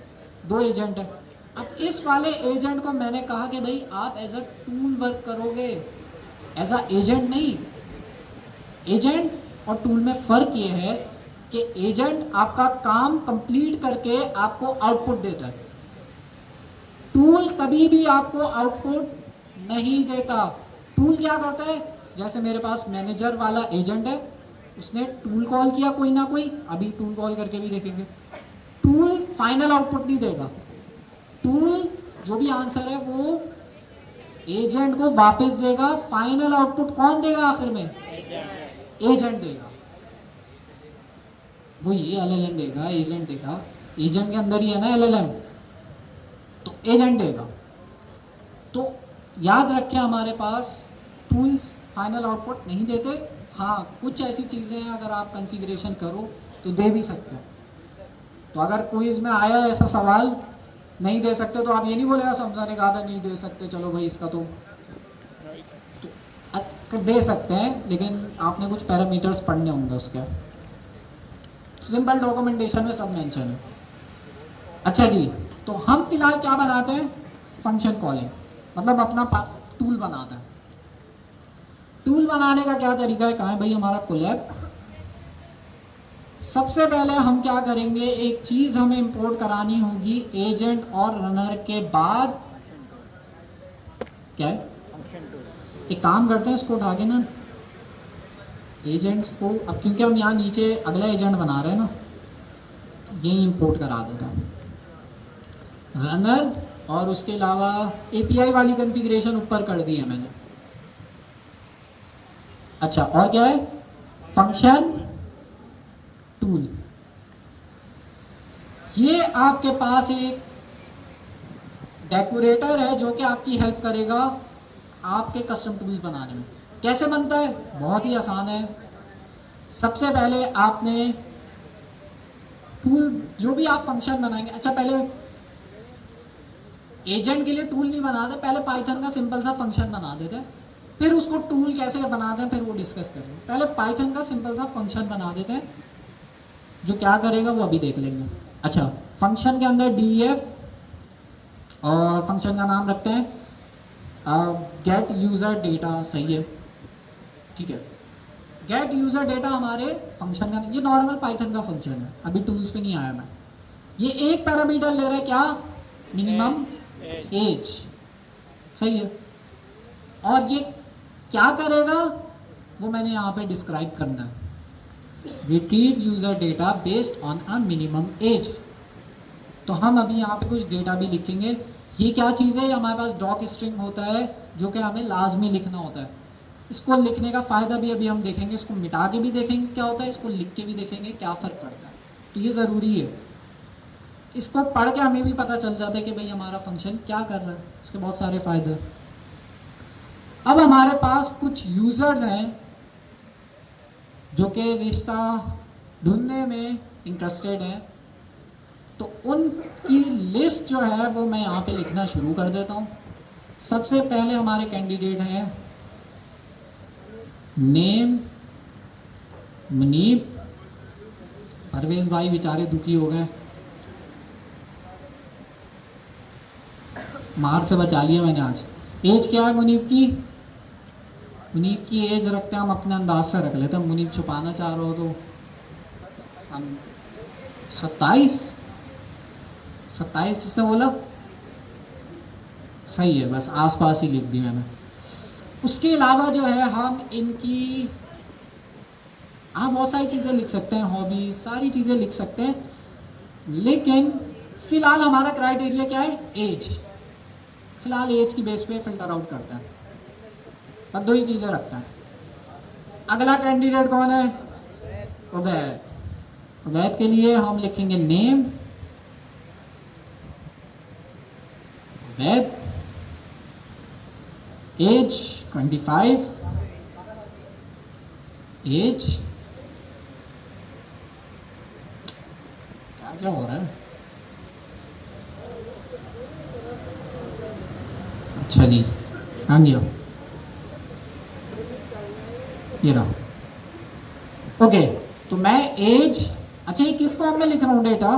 S4: 2 एजेंट है। अब इस वाले एजेंट को मैंने कहा कि भाई आप एज अ टूल वर्क करोगे, एज अ एजेंट नहीं। एजेंट और टूल में फ़र्क ये है कि एजेंट आपका काम कंप्लीट करके आपको आउटपुट देता है, टूल कभी भी आपको आउटपुट नहीं देता। टूल क्या करता है, जैसे मेरे पास मैनेजर वाला एजेंट है, उसने टूल कॉल किया कोई ना कोई, अभी टूल कॉल करके भी देखेंगे, टूल फाइनल आउटपुट नहीं देगा। टूल जो भी आंसर है वो एजेंट को वापस देगा। फाइनल आउटपुट कौन देगा आखिर में? एजेंट देगा। वो ये LLM देगा, एजेंट देगा। एजेंट के अंदर ही है ना LLM, तो एजेंट देगा। तो याद रखें हमारे पास टूल्स फाइनल आउटपुट नहीं देते। हाँ, कुछ ऐसी चीज़ें हैं अगर आप कॉन्फ़िगरेशन करो तो दे भी सकते हैं। तो अगर क्विज में आया ऐसा सवाल नहीं दे सकते तो आप ये नहीं बोलेगा समझाने का आधा नहीं दे सकते, चलो भाई इसका तो दे सकते हैं, लेकिन आपने कुछ पैरामीटर्स पढ़ने होंगे उसके। सिंपल डॉक्यूमेंटेशन में सब मेंशन है। अच्छा जी, तो हम फिलहाल क्या बनाते हैं, फंक्शन कॉलिंग, मतलब अपना टूल बनाते हैं। टूल बनाने का क्या तरीका है, कहाँ है भाई हमारा कोलैब। सबसे पहले हम क्या करेंगे, एक चीज हमें इंपोर्ट करानी होगी एजेंट और रनर के बाद। क्या है, एक काम करते हैं इसको उठा के ना एजेंट्स को, अब क्योंकि हम यहाँ नीचे अगला एजेंट बना रहे हैं ना, यही इंपोर्ट करा देता हूँ रनर, और उसके अलावा API वाली कॉन्फ़िगरेशन ऊपर कर दी है मैंने। अच्छा, और क्या है, फंक्शन टूल। ये आपके पास एक डेकोरेटर है जो कि आपकी हेल्प करेगा आपके कस्टम टूल्स बनाने में। कैसे बनता है, बहुत ही आसान है। सबसे पहले आपने टूल, जो भी आप फंक्शन बनाएंगे, अच्छा पहले एजेंट के लिए टूल नहीं बनाते, पहले पाइथन का सिंपल सा फंक्शन बना देते हैं, फिर उसको टूल कैसे बनाते हैं फिर वो डिस्कस करेंगे। पहले पाइथन का सिंपल सा फंक्शन बना देते हैं, जो क्या करेगा वो अभी देख लेंगे। अच्छा, फंक्शन के अंदर DEF और फंक्शन का नाम रखते हैं गेट यूज़र डेटा, सही है, ठीक है। गेट यूज़र डेटा हमारे फंक्शन का, ये नॉर्मल पाइथन का फंक्शन है, अभी टूल्स पे नहीं आया मैं। ये एक पैरामीटर ले रहा है, क्या, मिनिमम एज, सही है। और ये क्या करेगा वो मैंने यहाँ पे डिस्क्राइब करना है, retrieve user data based on a minimum age. तो हम अभी यहाँ पे कुछ डेटा भी लिखेंगे। ये क्या चीज़ है, हमारे पास डॉक स्ट्रिंग होता है जो कि हमें लाजमी लिखना होता है। इसको लिखने का फ़ायदा भी अभी हम देखेंगे, इसको मिटा के भी देखेंगे क्या होता है, इसको लिख के भी देखेंगे क्या फ़र्क पड़ता है। तो ये ज़रूरी है, इसको पढ़ के हमें भी पता चल जाता है कि भाई हमारा फंक्शन क्या कर रहा है, इसके बहुत सारे फ़ायदे। अब हमारे पास कुछ यूज़र्स हैं जो कि रिश्ता ढूंढने में इंटरेस्टेड हैं, तो उनकी लिस्ट जो है वो मैं यहाँ पे लिखना शुरू कर देता हूँ। सबसे पहले हमारे कैंडिडेट हैं नेम मुनीब। परवेज भाई बेचारे दुखी हो गए, मार से बचा लिया मैंने आज। एज क्या है मुनीब की, मुनीब की एज रखते हैं हम अपने अंदाज से रख लेते हैं, मुनीब छुपाना चाह रहे हो तो हम 27 जिसने बोला सही है, बस आसपास ही लिख दी मैंने। उसके अलावा जो है हम इनकी, आप बहुत सारी चीज़ें लिख सकते हैं, हॉबी, सारी चीज़ें लिख सकते हैं, लेकिन फिलहाल हमारा क्राइटेरिया क्या है, एज। फिलहाल एज की बेस पे फिल्टर आउट करता है, बस दो ही चीज़ें रखता है। अगला कैंडिडेट कौन है, उबैद। उबैद के लिए हम लिखेंगे नेम उबैद, एज 25, एज क्या क्या हो रहा है, अच्छा जी आ गया, ये रहा। ओके, तो मैं एज, अच्छा ये किस फॉर्म में लिख रहा हूँ डेटा,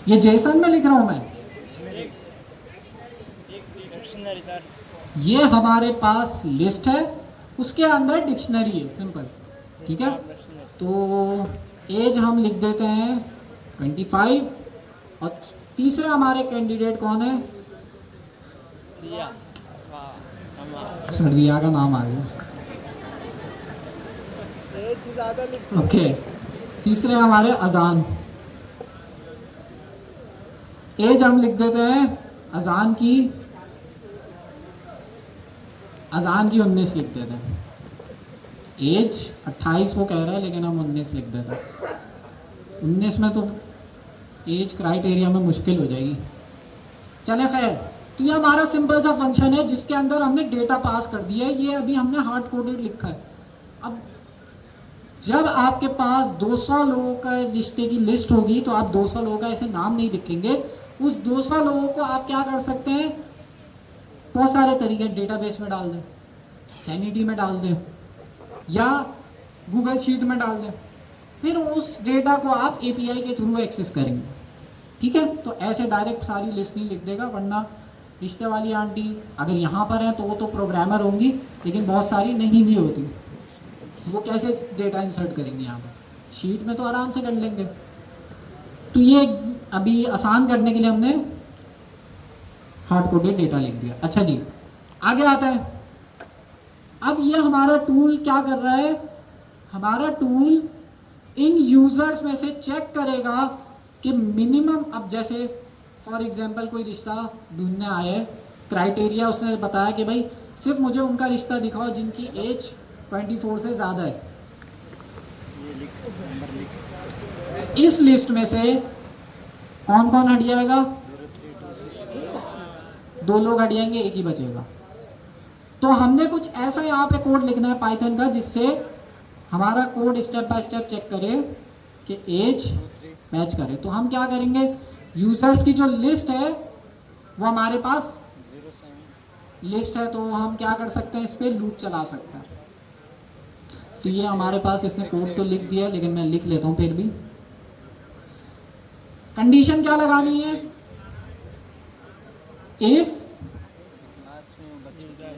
S4: ये जेसन में लिख रहा हूँ मैं, ये हमारे पास लिस्ट है, उसके अंदर डिक्शनरी है, सिंपल, ठीक है। तो एज हम लिख देते हैं 25, और तीसरे हमारे कैंडिडेट कौन है, सर्दिया का नाम आ गया, ओके। तीसरे हमारे अजान, एज हम लिख देते हैं अजान की 19 लिख देते हैं। एज 28 वो कह रहा है, लेकिन हम 19 लिख देते हैं। 19 में तो एज क्राइटेरिया में मुश्किल हो जाएगी। चले खैर, तो ये हमारा सिंपल सा फंक्शन है जिसके अंदर हमने डेटा पास कर दिया है। ये अभी हमने हार्ड कोडेड लिखा है। अब जब आपके पास 200 लोगों का रिश्ते की लिस्ट होगी तो आप 200 लोगों का ऐसे नाम नहीं लिखेंगे। उस 200 लोगों को आप क्या कर सकते हैं, बहुत सारे तरीके, डेटाबेस में डाल दें, सैनिटी में डाल दें, या गूगल शीट में डाल दें। फिर उस डेटा को आप एपीआई के थ्रू एक्सेस करेंगे। ठीक है, तो ऐसे डायरेक्ट सारी लिस्ट नहीं लिख देगा, वरना रिश्ते वाली आंटी अगर यहाँ पर है तो वो तो प्रोग्रामर होंगी, लेकिन बहुत सारी नहीं भी होती। वो कैसे डेटा इंसर्ट करेंगे यहाँ पर? शीट में तो आराम से कर लेंगे। तो ये अभी आसान करने के लिए हमने हार्ड कोडेड डेटा लिख दिया। अच्छा जी, आगे आता है। अब ये हमारा टूल क्या कर रहा है, हमारा टूल इन यूजर्स में से चेक करेगा कि मिनिमम, अब जैसे फॉर एग्जांपल कोई रिश्ता ढूंढने आए, क्राइटेरिया उसने बताया कि भाई सिर्फ मुझे उनका रिश्ता दिखाओ जिनकी एज 24 से ज़्यादा है। इस लिस्ट में से कौन कौन हट जाएगा? 2 लोग हट जाएंगे, एक ही बचेगा। तो हमने कुछ ऐसा यहाँ पे कोड लिखना है पाइथन का जिससे हमारा code step by step check करे कि एज मैच करे। तो हम क्या करेंगे, यूजर्स की जो लिस्ट है वो हमारे पास लिस्ट है, तो हम क्या कर सकते हैं, इस पर लूप चला सकते हैं। तो ये हमारे पास, इसने कोड तो लिख दिया, लेकिन मैं लिख लेता हूँ फिर भी। कंडीशन क्या लगानी है, इफ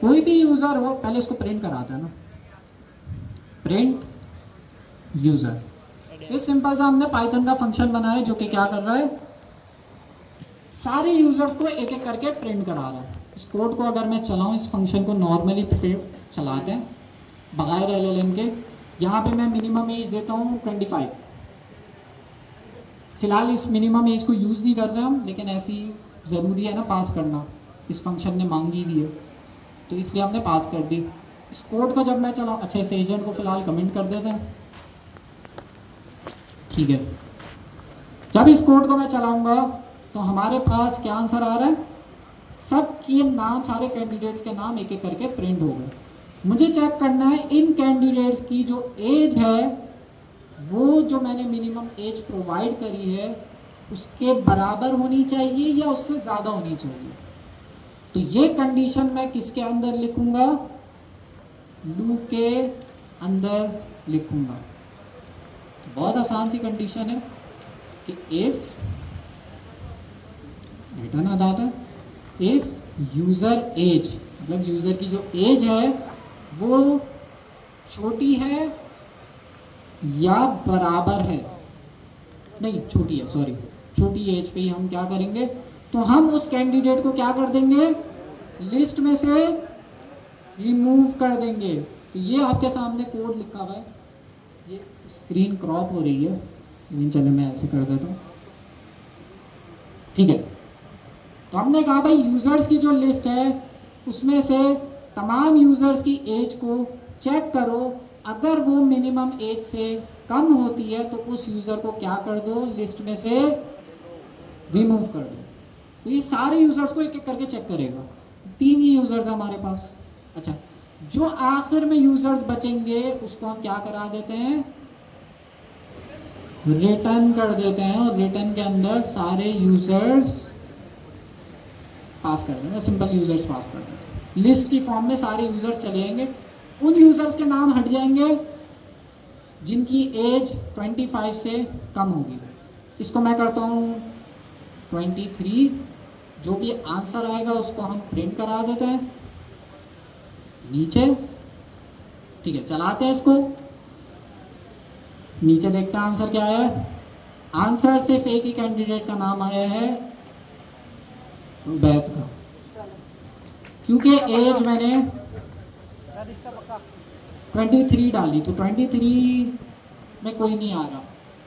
S4: कोई भी यूजर हो, पहले इसको प्रिंट कराता है ना, प्रिंट यूजर। ये सिंपल सा हमने पाइथन का फंक्शन बनाया है जो कि क्या कर रहा है, सारे यूजर्स को एक एक करके प्रिंट करा रहा है। इस कोड को अगर मैं चलाऊं, इस फंक्शन को नॉर्मली चलाते हैं बगैर एलएलएम के। यहाँ पे मैं मिनिमम एज देता हूँ 25। फिलहाल इस मिनिमम एज को यूज़ नहीं कर रहे हम, लेकिन ऐसी ज़रूरी है ना पास करना, इस फंक्शन ने मांगी भी है, तो इसलिए हमने पास कर दी। इस कोड को जब मैं चलाऊँ, अच्छा इस एजेंट को फिलहाल कमेंट कर देते हैं, ठीक है। जब इस कोड को मैं चलाऊंगा तो हमारे पास क्या आंसर आ रहा है, सब के नाम, सारे कैंडिडेट्स के नाम एक एक करके प्रिंट हो गए। मुझे चेक करना है इन कैंडिडेट्स की जो एज है वो जो मैंने मिनिमम एज प्रोवाइड करी है उसके बराबर होनी चाहिए या उससे ज़्यादा होनी चाहिए। तो ये कंडीशन मैं किसके अंदर लिखूंगा, लूप के अंदर लिखूंगा। तो बहुत आसान सी कंडीशन है कि इफ रिटर्न आ जाता है, इफ यूज़र एज, मतलब यूज़र की जो एज है वो छोटी है या बराबर है, नहीं छोटी है, सॉरी छोटी एज पे ही हम क्या करेंगे, तो हम उस कैंडिडेट को क्या कर देंगे, लिस्ट में से रिमूव कर देंगे। तो ये आपके सामने कोड लिखा हुआ है, ये स्क्रीन क्रॉप हो रही है, लेकिन चलो मैं ऐसे कर देता हूँ, ठीक है। तो हमने कहा भाई यूज़र्स की जो लिस्ट है उसमें से तमाम यूज़र्स की एज को चेक करो, अगर वो मिनिमम एज से कम होती है तो उस यूज़र को क्या कर दो, लिस्ट में से रिमूव कर दो। तो ये सारे यूज़र्स को एक एक करके चेक करेगा। 3 ही यूज़र्स हैं हमारे पास। अच्छा, जो आखिर में यूज़र्स बचेंगे उसको हम क्या करा देते हैं, रिटर्न कर देते हैं, और रिटर्न के अंदर सारे यूज़र्स पास कर देंगे, सिंपल यूज़र्स पास कर देते हैं। लिस्ट की फॉर्म में सारे यूज़र्स चले जाएंगे, उन यूज़र्स के नाम हट जाएंगे जिनकी एज 25 से कम होगी। इसको मैं करता हूँ 23, जो भी आंसर आएगा उसको हम प्रिंट करा देते हैं नीचे, ठीक है। चलाते हैं इसको, नीचे देखते हैं आंसर क्या आया है। आंसर सिर्फ एक ही कैंडिडेट का नाम आया है, बैत का, क्योंकि एज मैंने 23 डाली, तो 23 में कोई नहीं आ रहा।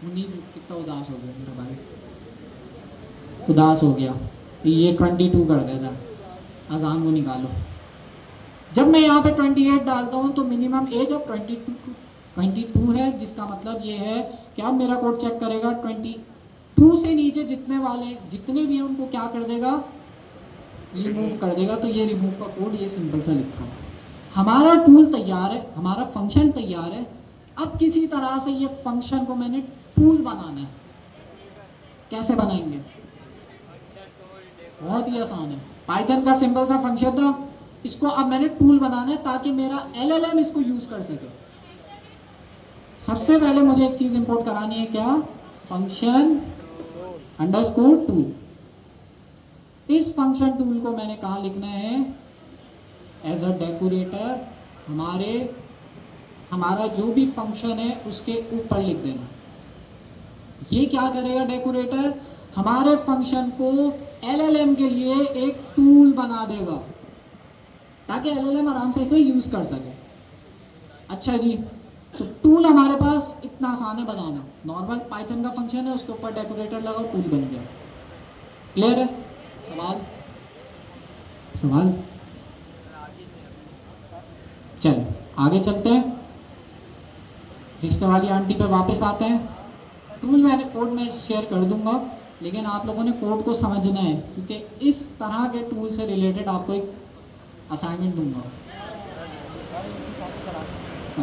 S4: मुनीब कितना उदास हो गया मेरा भाई, उदास हो गया। ये 22 कर देता, अजान को निकालो, जब मैं यहाँ पे 28 डालता हूँ तो मिनिमम एज अब 22 है, जिसका मतलब ये है कि अब मेरा कोड चेक करेगा 22 से नीचे जितने भी हैं उनको क्या कर देगा, रिमूव कर देगा। तो ये रिमूव का कोड ये सिंपल सा लिखा है। हमारा टूल तैयार है, हमारा फंक्शन तैयार है। अब किसी तरह से ये फंक्शन को मैंने टूल बनाना है। कैसे बनाएंगे? बहुत ही आसान है। पाइथन का सिंपल सा फंक्शन था, इसको अब मैंने टूल बनाना है ताकि मेरा LLM इसको यूज कर सके। सबसे पहले मुझे एक चीज इंपोर्ट करानी है, क्या? Function underscore tool. इस फंक्शन टूल को मैंने कहाँ लिखना है? एज अ डेकोरेटर हमारा जो भी फंक्शन है उसके ऊपर लिख देना। ये क्या करेगा डेकोरेटर? हमारे फंक्शन को LLM के लिए एक टूल बना देगा ताकि LLM आराम से इसे यूज कर सके। अच्छा जी, तो टूल हमारे पास इतना आसान है बनाना। नॉर्मल पाइथन का फंक्शन है, उसके ऊपर डेकोरेटर लगाओ, टूल बन गया। क्लियर है? सवाल? चल आगे चलते हैं, रिश्ते वाली आंटी पे वापस आते हैं। टूल मैंने कोड में शेयर कर दूंगा, लेकिन आप लोगों ने कोड को समझना है क्योंकि इस तरह के टूल से रिलेटेड आपको एक असाइनमेंट दूंगा।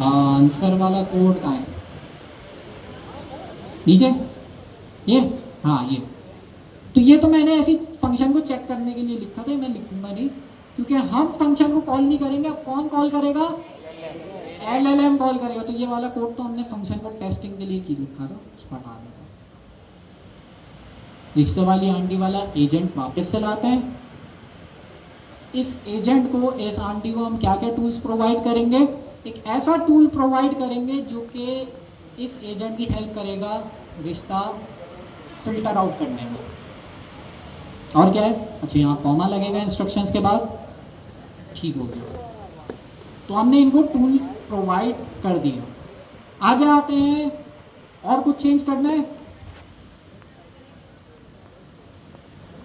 S4: आंसर वाला कोड कहाँ है? नीचे ये, हाँ ये। तो ये तो मैंने ऐसी फंक्शन को चेक करने के लिए लिखा था, मैं लिखूंगा नहीं क्योंकि हम फंक्शन को कॉल नहीं करेंगे। अब कौन कॉल करेगा? LLM कॉल करेगा। तो ये वाला कोड तो हमने फंक्शन को टेस्टिंग के लिए की लिखा था, उसको हटा देता। रिश्ते वाली आंटी वाला एजेंट वापस से लाते हैं। इस एजेंट को, इस आंटी को हम क्या क्या टूल्स प्रोवाइड करेंगे? एक ऐसा टूल प्रोवाइड करेंगे जो कि इस एजेंट की हेल्प करेगा रिश्ता फिल्टर आउट करने में। और क्या है? अच्छा यहाँ कॉमा लगेगा इंस्ट्रक्शंस के बाद, ठीक हो गया। तो हमने इनको टूल्स प्रोवाइड कर दिया। आगे आते हैं, और कुछ चेंज करना है?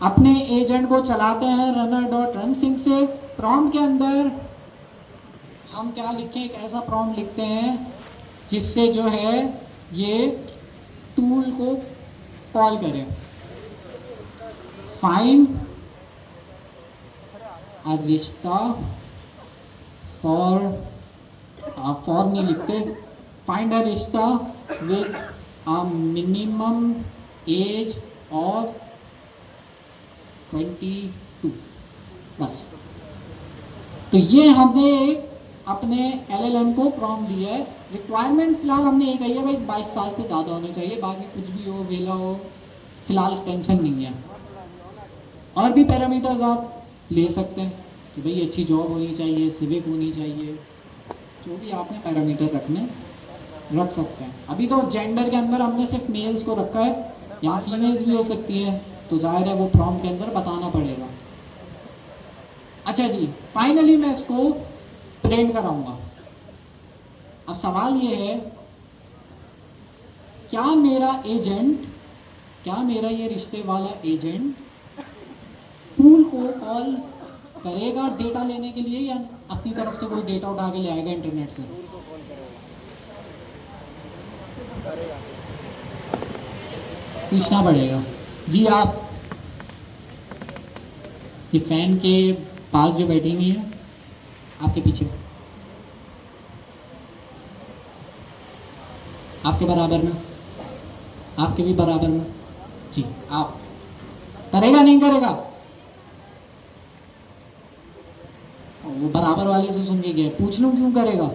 S4: अपने एजेंट को चलाते हैं runner.run sync से। प्रॉम्प्ट के अंदर हम क्या लिखें? एक ऐसा प्रॉम्प्ट लिखते हैं जिससे जो है ये टूल को कॉल करे। फाइंड अ रिश्ता फॉर नहीं लिखते, फाइंड अ रिश्ता with a minimum age of 22, बस। तो ये हमने अपने LLM को प्रॉम्प्ट दिया है। रिक्वायरमेंट फिलहाल हमने ये कही है भाई 22 साल से ज़्यादा होना चाहिए, बाकी कुछ भी हो, वेला हो, फिलहाल टेंशन नहीं है। और भी पैरामीटर्स आप ले सकते हैं कि भाई अच्छी जॉब होनी चाहिए, सिविक होनी चाहिए, जो भी आपने पैरामीटर रखने रख सकते हैं। अभी तो जेंडर के अंदर हमने सिर्फ मेल्स को रखा है, यहाँ फीमेल्स भी हो सकती है, तो जाहिर है वो प्रॉम्प्ट के अंदर बताना पड़ेगा। अच्छा जी, फाइनली मैं इसको प्रिंट कराऊंगा। अब सवाल ये है, क्या मेरा ये रिश्ते वाला एजेंट टूल को कॉल करेगा डेटा लेने के लिए, या अपनी तरफ से कोई डेटा उठा के ले आएगा इंटरनेट से? पूछना पड़ेगा। जी आप ये फैन के पास जो बैठी हुई है आपके पीछे, आपके बराबर में, आपके भी बराबर में, जी आप करेगा नहीं करेगा? वो बराबर वाले से सुन के गया, पूछ लूं क्यों करेगा?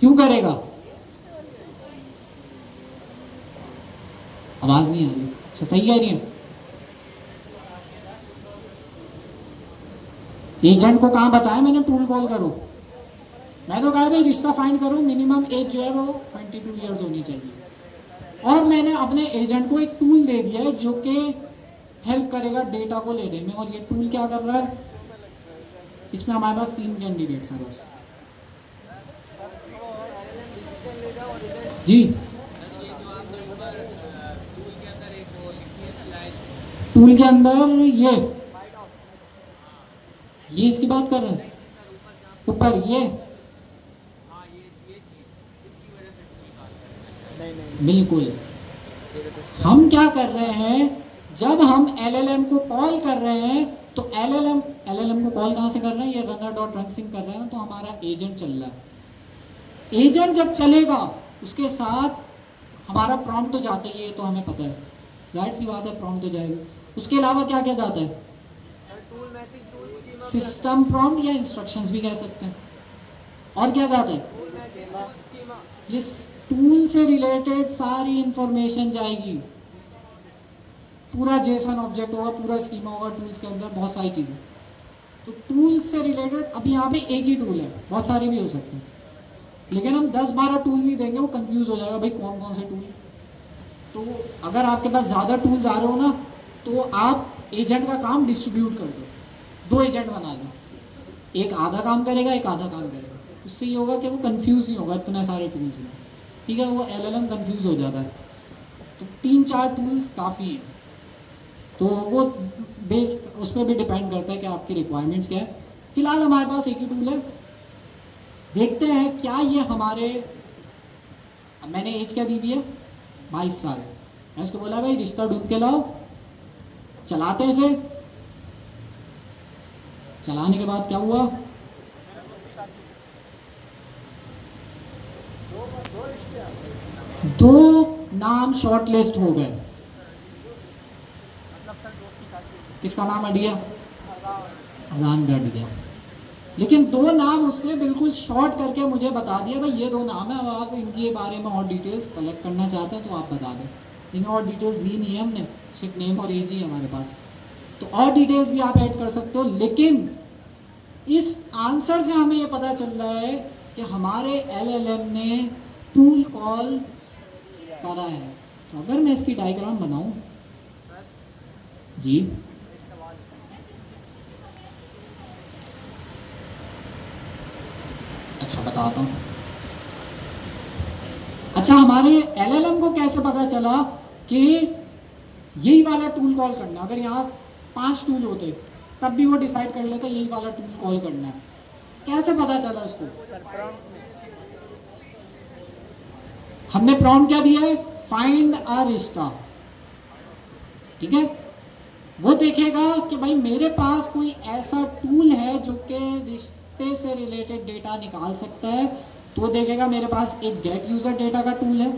S4: क्यों करेगा? आवाज नहीं आ रही, सही कह रही है। एजेंट को कहाँ बताया मैंने टूल कॉल करो? मैं तो कहा भाई रिश्ता फाइंड करो, मिनिमम एज जो है वो 22 ईयर्स होनी चाहिए। और मैंने अपने एजेंट को एक टूल दे दिया है जो कि हेल्प करेगा डेटा को लेने में। और ये टूल क्या कर रहा है? इसमें हमारे पास 3 कैंडिडेट्स हैं बस। जी टूल के अंदर ये ये इसकी बात कर रहे हैं ऊपर ये, बिल्कुल। हम क्या कर रहे हैं, जब हम LLM को कॉल कर रहे हैं तो LLM को कॉल कहाँ से कर रहे हैं, ये runner.runsync कर रहे हैं, तो हमारा एजेंट चल रहा है। एजेंट जब चलेगा उसके साथ हमारा प्रॉम्प्ट तो जाता ही है, ये तो हमें पता है, जाहिर सी बात है प्रॉम्प्ट तो जाएगा। उसके अलावा क्या क्या जाता है,
S2: tool message, tool schema,
S4: system prompt या इंस्ट्रक्शंस भी कह सकते हैं। और क्या जाता है,
S2: टूल मैसेज, टूल स्कीमा,
S4: ये टूल से रिलेटेड सारी इंफॉर्मेशन जाएगी, पूरा जेसन ऑब्जेक्ट होगा, पूरा स्कीमा होगा टूल्स के अंदर, बहुत सारी चीज़ें। तो टूल्स से रिलेटेड, अब यहाँ पे एक ही टूल है, बहुत सारे भी हो सकते हैं, लेकिन हम 10-12 टूल नहीं देंगे, वो कंफ्यूज हो जाएगा भाई कौन कौन से टूल। तो अगर आपके पास ज़्यादा टूल्स आ रहे हो ना, तो आप एजेंट का काम डिस्ट्रीब्यूट कर दो, 2 एजेंट बना लो, एक आधा काम करेगा, एक आधा काम करेगा। उससे ये होगा कि वो कंफ्यूज नहीं होगा इतने सारे टूल्स में, ठीक है, वो LLM कंफ्यूज हो जाता है। तो 3-4 टूल्स काफ़ी हैं। तो वो बेस उस पर भी डिपेंड करता है कि आपकी रिक्वायरमेंट्स क्या है। फिलहाल हमारे पास एक ही टूल है, देखते हैं क्या ये हमारे, अब मैंने एज क्या दी हुई है, 22 साल। मैं इसको बोला भाई रिश्ता ढूंढ के लाओ, चलाते इसे, चलाने के बाद क्या हुआ, दो नाम शॉर्टलिस्ट हो गए। किसका नाम अड़ गया, अजान गढ़ गया, लेकिन 2 नाम उसने बिल्कुल शॉर्ट करके मुझे बता दिया भाई ये 2 नाम है, अब आप इनके बारे में और डिटेल्स कलेक्ट करना चाहते हैं तो आप बता दें। लेकिन और डिटेल्स दी नहीं है हमने, सिर्फ नेम और एज ही है हमारे पास, तो और डिटेल्स भी आप ऐड कर सकते हो। लेकिन इस आंसर से हमें ये पता चल रहा है कि हमारे LLM ने टूल कॉल करा है। तो अगर मैं इसकी डायग्राम बनाऊं जी, अच्छा बताता हूँ। अच्छा, हमारे LLM को कैसे पता चला कि यही वाला टूल कॉल करना है? अगर यहाँ 5 टूल होते तब भी वो डिसाइड कर लेता यही वाला टूल कॉल करना है। कैसे पता चला उसको? हमने प्रॉम्प्ट क्या दिया है, फाइंड अ रिश्ता, ठीक है। वो देखेगा कि भाई मेरे पास कोई ऐसा टूल है जो कि रिश्ते से रिलेटेड डेटा निकाल सकता है, तो वो देखेगा मेरे पास एक गेट यूजर डेटा का टूल है,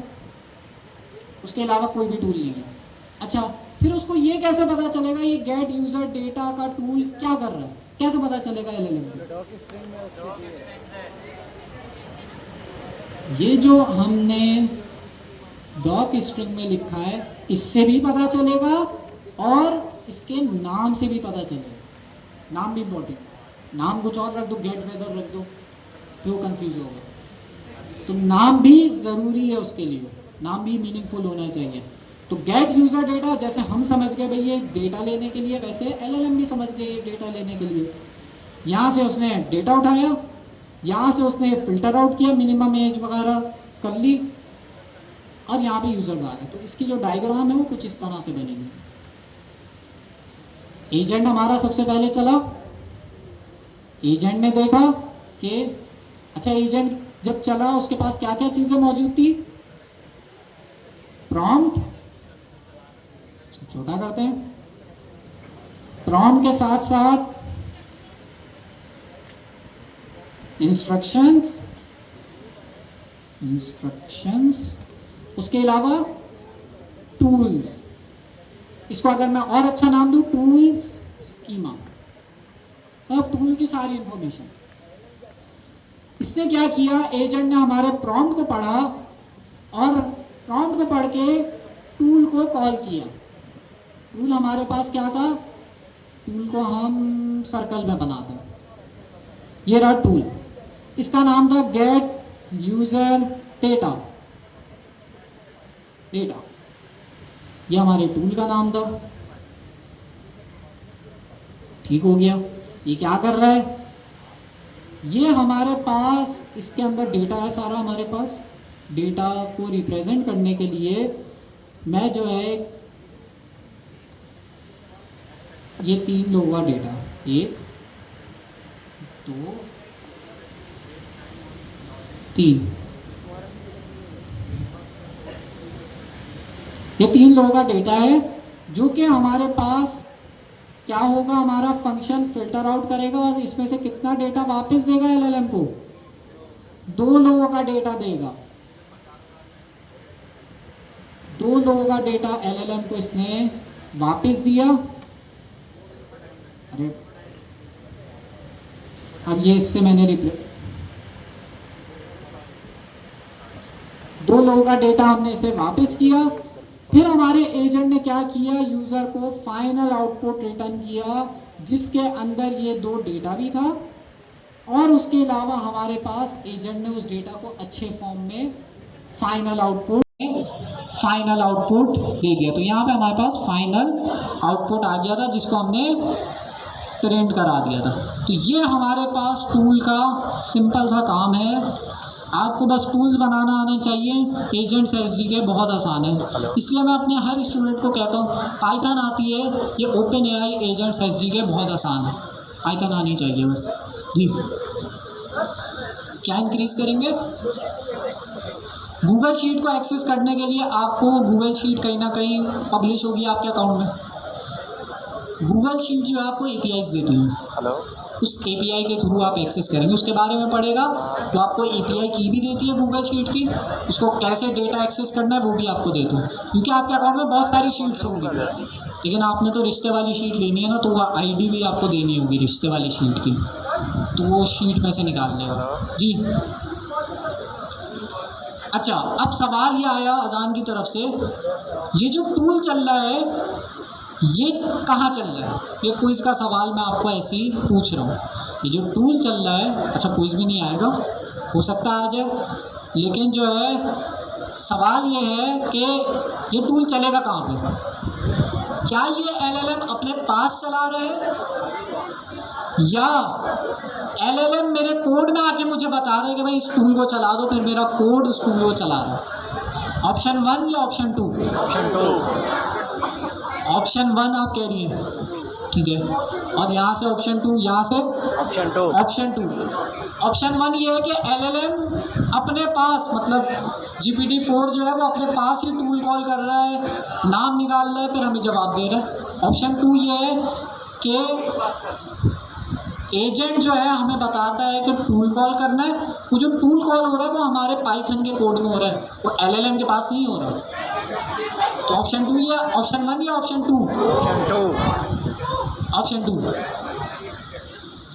S4: उसके अलावा कोई भी टूल नहीं है। अच्छा, फिर उसको ये कैसे पता चलेगा ये गेट यूजर डेटा का टूल क्या कर रहा है, कैसे पता चलेगा LLM को? ये जो हमने डॉक स्ट्रिंग में लिखा है इससे भी पता चलेगा और इसके नाम से भी पता चलेगा। नाम भी इम्पोर्टेंट, नाम कुछ और रख दो, गेट वेदर रख दो, फिर वो कंफ्यूज होगा। तो नाम भी ज़रूरी है उसके लिए, नाम भी मीनिंगफुल होना चाहिए। तो गेट यूज़र डेटा, जैसे हम समझ गए भाई ये डेटा लेने के लिए, वैसे LLM भी समझ गए ये डेटा लेने के लिए। यहाँ से उसने डेटा उठाया, यहाँ से उसने फिल्टर आउट किया, मिनिमम एज वगैरह कर ली, और यहाँ पे यूजर्स आ गए। तो इसकी जो डायग्राम है वो कुछ इस तरह से बनेगी। एजेंट हमारा सबसे पहले चला, एजेंट ने देखा कि अच्छा, एजेंट जब चला उसके पास क्या क्या चीजें मौजूद थी, प्रॉम्प्ट, छोटा करते हैं, प्रॉम्प्ट के साथ साथ इंस्ट्रक्शंस, उसके अलावा टूल्स, इसको अगर मैं और अच्छा नाम दूं टूल्स स्कीमा, अब टूल की सारी इंफॉर्मेशन। इसने क्या किया, एजेंट ने हमारे प्रॉम्प्ट को पढ़ा और प्रॉम्प्ट को पढ़ के टूल को कॉल किया। टूल हमारे पास क्या था, टूल को हम सर्कल में बनाते हैं, ये रहा टूल, इसका नाम था गेट यूजर डेटा, ये हमारे टूल का नाम था। ठीक हो गया। ये क्या कर रहा है, ये हमारे पास इसके अंदर डेटा है सारा, हमारे पास डेटा को रिप्रेजेंट करने के लिए मैं जो है ये 3 लोगों का डेटा, 1 2 3, ये 3 लोगों का डेटा है जो कि हमारे पास क्या होगा, हमारा फंक्शन फिल्टर आउट करेगा और इसमें से कितना डेटा वापस देगा एलएलएम को, 2 लोगों का डेटा देगा। 2 लोगों का डेटा एलएलएम को इसने वापस दिया। अरे अब ये इससे मैंने रिप्लेस, 2 लोगों का डेटा हमने इसे वापस किया। फिर हमारे एजेंट ने क्या किया, यूजर को फाइनल आउटपुट रिटर्न किया जिसके अंदर ये 2 डेटा भी था और उसके अलावा हमारे पास एजेंट ने उस डेटा को अच्छे फॉर्म में फाइनल आउटपुट दे दिया। तो यहाँ पे हमारे पास फाइनल आउटपुट आ गया था जिसको हमने प्रिंट करा दिया था। तो ये हमारे पास टूल का सिंपल सा काम है। आपको बस टूल्स बनाना आने चाहिए। एजेंट्स एसडीके बहुत आसान है, इसलिए मैं अपने हर स्टूडेंट को कहता हूँ पाइथन आती है, ये ओपन एआई एजेंट्स एसडीके बहुत आसान है, पाइथन आनी चाहिए बस। जी क्या इंक्रीज करेंगे, गूगल शीट को एक्सेस करने के लिए आपको गूगल शीट कहीं ना कहीं पब्लिश होगी आपके अकाउंट में। गूगल शीट जो है आपको एपीआईज देती है, उस एपीआई के थ्रू आप एक्सेस करेंगे, उसके बारे में पड़ेगा। तो आपको एपीआई की भी देती है गूगल शीट की, उसको कैसे डेटा एक्सेस करना है वो भी आपको देती है, क्योंकि आपके अकाउंट में बहुत सारी शीट्स होंगी, लेकिन आपने तो रिश्ते वाली शीट लेनी है ना, तो वो आईडी भी आपको देनी होगी रिश्ते वाली शीट की, तो वो शीट में से निकाल लेगा। जी अच्छा, अब सवाल ये आया अजान की तरफ से, ये जो टूल चल रहा है ये कहाँ चल रहा है, ये क्विज का सवाल मैं आपको ऐसे ही पूछ रहा हूँ। ये जो टूल चल रहा है, अच्छा क्विज भी नहीं आएगा, हो सकता है आ जाए, लेकिन जो है सवाल ये है कि ये टूल चलेगा कहाँ पे। क्या ये एलएलएम अपने पास चला रहे हैं या एलएलएम मेरे कोड में आके मुझे बता रहे हैं कि भाई इस टूल को चला दो, फिर मेरा कोड उस टूल को चला रहा है। ऑप्शन 1 या ऑप्शन 2? ऑप्शन 1 आप कह रही हैं, ठीक है, और यहाँ से ऑप्शन 2, यहाँ से ऑप्शन 2। ऑप्शन 1 ये है कि एलएलएम अपने पास, मतलब GPT-4 जो है वो अपने पास ही टूल कॉल कर रहा है, नाम निकाल रहा है, फिर हमें जवाब दे रहा है। ऑप्शन 2 ये है कि एजेंट जो है हमें बताता है कि टूल कॉल करना है, वो जो टूल कॉल हो रहा है वो हमारे पाइथन के कोड में हो रहा है, वो एलएलएम के पास नहीं हो रहा है। तो ऑप्शन 2 या ऑप्शन 1 या ऑप्शन 2? ऑप्शन 2।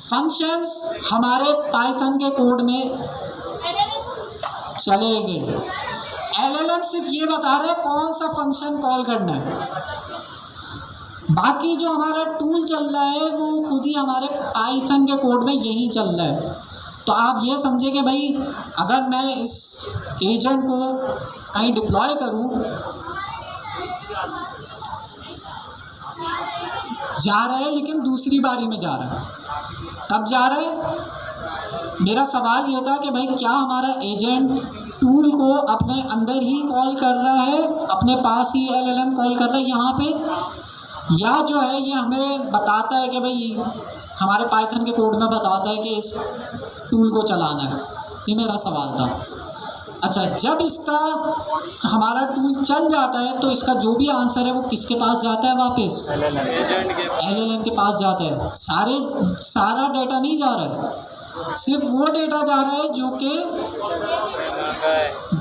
S4: फंक्शंस हमारे पाइथन के कोड में चले गए, एलएलएम सिर्फ ये बता रहा है कौन सा फंक्शन कॉल करना है, बाकी जो हमारा टूल चल रहा है वो खुद ही हमारे पाइथन के कोड में यही चल रहा है। तो आप ये समझे कि भाई अगर मैं इस एजेंट को कहीं डिप्लॉय करूं, जा रहा है लेकिन दूसरी बारी में जा रहा है, कब जा रहा है? मेरा सवाल ये था कि भाई क्या हमारा एजेंट टूल को अपने अंदर ही कॉल कर रहा है, अपने पास ही एलएलएम कॉल कर रहा है यहाँ पे, या जो है ये हमें बताता है कि भाई हमारे पाइथन के कोड में बताता है कि इस टूल को चलाना है। ये मेरा सवाल था। अच्छा, जब इसका हमारा टूल चल जाता है तो इसका जो भी आंसर है वो किसके पास जाता है वापस? एलएलएम के पास जाता है। सारा डेटा नहीं जा रहा है, सिर्फ वो डेटा जा रहा है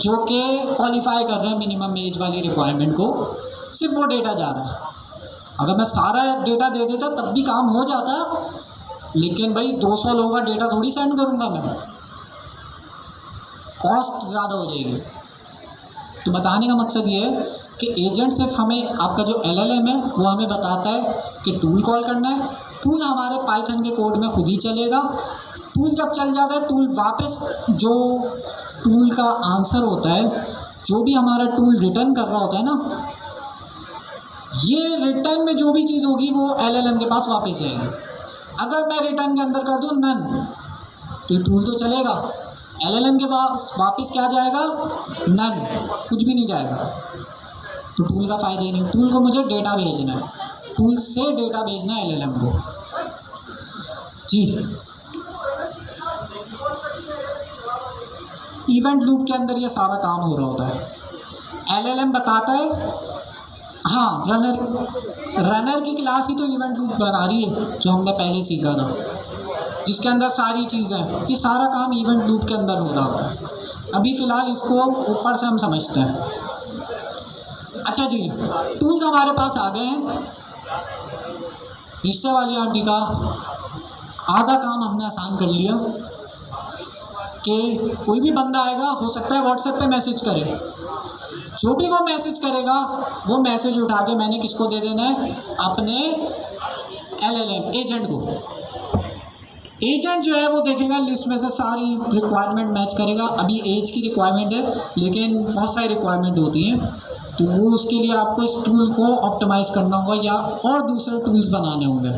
S4: जो कि क्वालिफाई कर रहे हैं मिनिमम एज वाली रिक्वायरमेंट को, सिर्फ वो डेटा जा रहा है। अगर मैं सारा डेटा दे देता तब भी काम हो जाता, लेकिन भाई 200 लोगों का डेटा थोड़ी सेंड करूँगा मैं, कॉस्ट ज़्यादा हो जाएगी। तो बताने का मकसद ये है कि एजेंट सिर्फ हमें, आपका जो एलएलएम है वो हमें बताता है कि टूल कॉल करना है, टूल हमारे पाइथन के कोड में खुद ही चलेगा। टूल जब चल जाता है, टूल वापस जो टूल का आंसर होता है, जो भी हमारा टूल रिटर्न कर रहा होता है ना, ये रिटर्न में जो भी चीज़ होगी वो एलएलएम के पास वापस आएगी। अगर मैं रिटर्न के अंदर कर दूँ नन, तो टूल तो चलेगा, एलएलएम के पास वापस क्या जाएगा? नन, कुछ भी नहीं जाएगा। तो टूल का फ़ायदा ही नहीं। टूल को मुझे डेटा भेजना है, टूल से डेटा भेजना है एलएलएम को। जी इवेंट लूप के अंदर ये सारा काम हो रहा होता है। LLM बताता है, हाँ रनर की क्लास ही तो इवेंट लूप बना रही है जो हमने पहले सीखा था, जिसके अंदर सारी चीज़ें, ये सारा काम इवेंट लूप के अंदर हो रहा होता है। अभी फ़िलहाल इसको ऊपर से हम समझते हैं। अच्छा जी, टूल्स हमारे पास आ गए हैं। रिश्ते वाली आंटी का आधा काम हमने आसान कर लिया कि कोई भी बंदा आएगा, हो सकता है व्हाट्सएप पे मैसेज करे, जो भी वो मैसेज करेगा वो मैसेज उठा के मैंने किसको दे देना है, अपने LLM एजेंट को। एजेंट जो है वो देखेगा लिस्ट में से सारी रिक्वायरमेंट मैच करेगा। अभी एज की रिक्वायरमेंट है लेकिन बहुत सारी रिक्वायरमेंट होती हैं, तो वो उसके लिए आपको इस टूल को ऑप्टिमाइज़ करना होगा या और दूसरे टूल्स बनाने होंगे,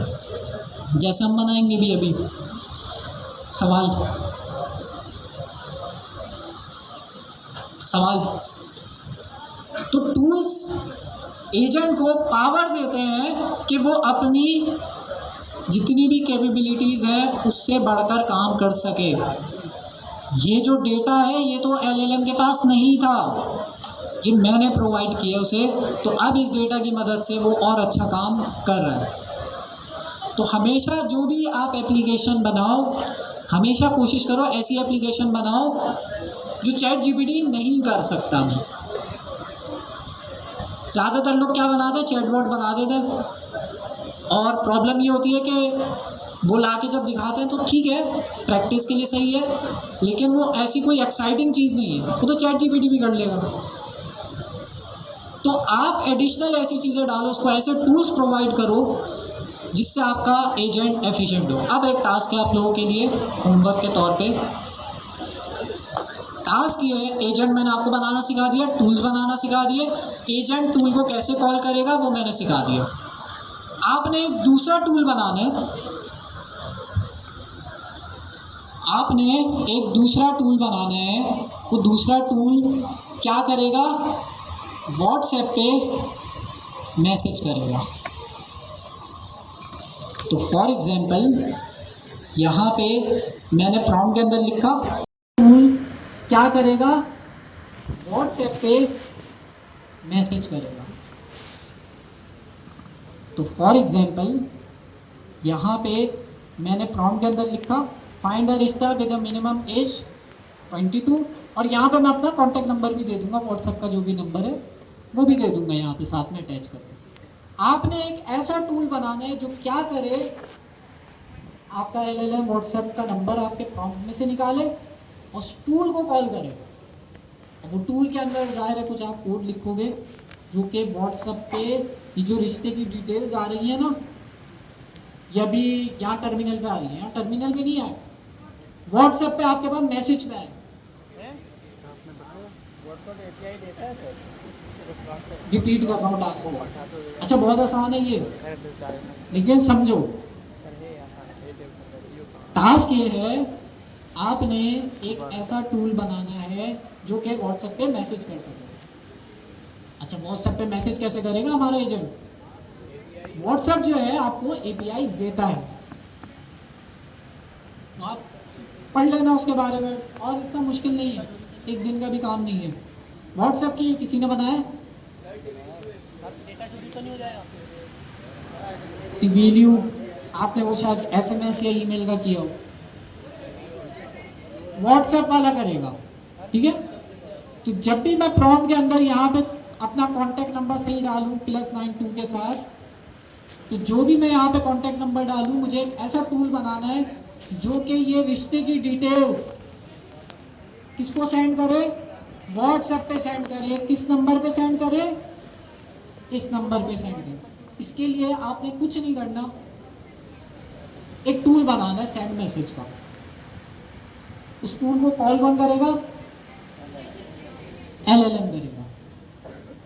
S4: जैसे हम बनाएंगे भी। अभी सवाल तो टूल्स एजेंट को पावर देते हैं कि वो अपनी जितनी भी कैपेबिलिटीज़ हैं उससे बढ़कर काम कर सके। ये जो डेटा है ये तो LLM के पास नहीं था, ये मैंने प्रोवाइड किया उसे, तो अब इस डेटा की मदद से वो और अच्छा काम कर रहा है। तो हमेशा जो भी आप एप्लीकेशन बनाओ, हमेशा कोशिश करो ऐसी एप्लीकेशन बनाओ जो ChatGPT नहीं कर सकता भी। ज़्यादातर लोग क्या बनाते हैं, चैटबॉट बना देते हैं, और प्रॉब्लम ये होती है कि वो ला के जब दिखाते हैं तो ठीक है, प्रैक्टिस के लिए सही है, लेकिन वो ऐसी कोई एक्साइटिंग चीज़ नहीं है, वो तो ChatGPT भी कर लेगा। तो आप एडिशनल ऐसी चीज़ें डालो, उसको ऐसे टूल्स प्रोवाइड करो जिससे आपका एजेंट एफिशिएंट हो। अब एक टास्क है आप लोगों के लिए होमवर्क के तौर पे। टास्क ये है, एजेंट मैंने आपको बनाना सिखा दिया, टूल्स बनाना सिखा दिए, एजेंट टूल को कैसे कॉल करेगा वो मैंने सिखा दिया। आपने एक दूसरा टूल बनाना है, आपने एक दूसरा टूल बनाना है। वो दूसरा टूल क्या करेगा, व्हाट्सएप पे मैसेज करेगा। तो फॉर एग्जांपल यहाँ पे मैंने प्रॉम्प्ट के अंदर लिखा, टूल क्या करेगा, व्हाट्सएप पे मैसेज करेगा। तो फॉर एग्जांपल यहाँ पे मैंने प्रॉम्प्ट के अंदर लिखा, फाइंड अ रिश्ता विद अ मिनिमम एज 22, और यहाँ पे मैं अपना कॉन्टैक्ट नंबर भी दे दूंगा, व्हाट्सएप का जो भी नंबर है वो भी दे दूंगा यहाँ पे साथ में अटैच करके। आपने एक ऐसा टूल बनाना है जो क्या करे, आपका LLM व्हाट्सएप का नंबर आपके प्रॉम्प्ट में से निकाले और उस टूल को कॉल करे। अब वो टूल के अंदर ज़ाहिर है कुछ आप कोड लिखोगे जो कि व्हाट्सएप पे ये जो रिश्ते की डिटेल्स आ रही है ना, ये अभी यहाँ टर्मिनल पे आ रही है, यहाँ टर्मिनल पे नहीं आए, व्हाट्सएप पे आपके पास मैसेज पे आए। रिपीट कर रहा हूँ टास्क को। अच्छा बहुत आसान है ये, लेकिन समझो टास्क ये है, आपने एक ऐसा टूल बनाना है जो कि व्हाट्सएप पे मैसेज कर सके। अच्छा व्हाट्सएप पे मैसेज कैसे करेगा हमारा एजेंट, व्हाट्सएप जो है आपको APIs देता है, तो आप पढ़ लेना उसके बारे में, और इतना मुश्किल नहीं है, एक दिन का भी काम नहीं है। व्हाट्सएप की किसी ने बताया वैल्यू, आपने वो शायद SMS या ईमेल का किया हो, व्हाट्सएप वाला करेगा, ठीक है। तो जब भी मैं प्रॉम्प्ट के अंदर यहाँ पे अपना कॉन्टैक्ट नंबर सही डालूं +92 के साथ, तो जो भी मैं यहाँ पे कॉन्टैक्ट नंबर डालूं, मुझे एक ऐसा टूल बनाना है जो कि ये रिश्ते की डिटेल्स किसको सेंड करे, व्हाट्सएप पे सेंड करे। किस नंबर पे सेंड करे, इस नंबर पे सेंड करे। इसके लिए आपने कुछ नहीं करना, एक टूल बनाना है सेंड मैसेज का। उस टूल को कॉल कौन करेगा, LLM करेगा,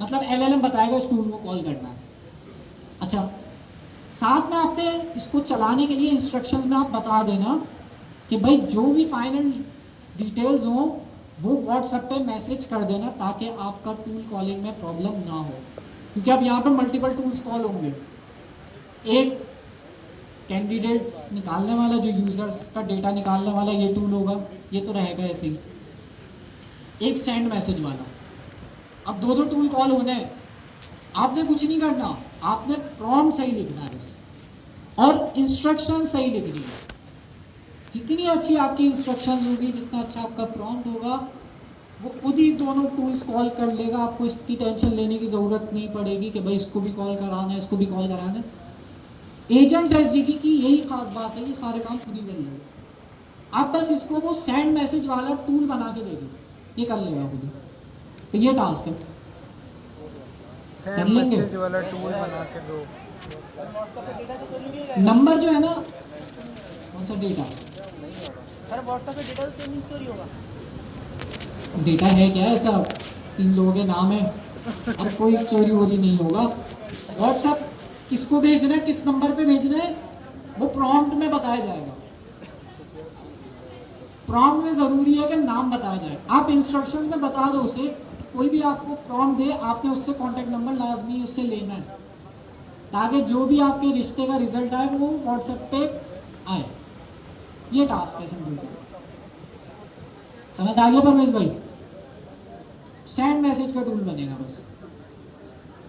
S4: मतलब LLM बताएगा इस टूल को कॉल करना है। अच्छा साथ में आपने इसको चलाने के लिए इंस्ट्रक्शंस में आप बता देना कि भाई जो भी फाइनल डिटेल्स हो वो व्हाट्सएप पे मैसेज कर देना, ताकि आपका टूल कॉलिंग में प्रॉब्लम ना हो, क्योंकि अब यहाँ पे मल्टीपल टूल्स कॉल होंगे। एक कैंडिडेट्स निकालने वाला, जो यूज़र्स का डेटा निकालने वाला ये टूल होगा, ये तो रहेगा ऐसे ही। एक सेंड मैसेज वाला। अब दो दो टूल कॉल होने हैं, आपने कुछ नहीं करना, आपने प्रॉम्प्ट सही लिखना है बस, और इंस्ट्रक्शन सही लिखनी है। जितनी अच्छी आपकी इंस्ट्रक्शंस होगी, जितना अच्छा आपका प्रॉम्प्ट होगा, वो खुद ही दोनों टूल्स कॉल कर लेगा। आपको इसकी टेंशन लेने की ज़रूरत नहीं पड़ेगी कि भाई इसको भी कॉल कराना है, इसको भी कॉल कराना है। एजेंट्स एसडीके की यही खास बात है, ये सारे काम खुद ही कर लेगा। आप बस इसको वो सेंड मैसेज वाला टूल बना के दे दो, ये कर लेगा खुद ही। तो ये टास्क है, कर लेंगे।
S6: मैसेज वाला टूल बना के दो।
S4: नंबर जो है ना, कौन सा डेटा,
S2: सर व्हाट्सएप पे डेटा तो नहीं चोरी होगा।
S4: डेटा है क्या ऐसा, 3 लोगों के नाम है और कोई चोरी वोरी नहीं होगा। व्हाट्सएप किसको भेजना है, किस नंबर पे भेजना है, वो प्रॉम्प्ट में बताया जाएगा। प्रॉम्प्ट में ज़रूरी है कि नाम बताया जाए। आप इंस्ट्रक्शंस में बता दो उसे कि कोई भी आपको प्रॉम्प्ट दे, आपने उससे कॉन्टैक्ट नंबर लाजमी उससे लेना है, ताकि जो भी आपके रिश्ते का रिजल्ट आए वो व्हाट्सएप पे आए। ये टास्क है सिंपल सा, समझ आ गया परवेज भाई? सेंड मैसेज का टूल बनेगा बस।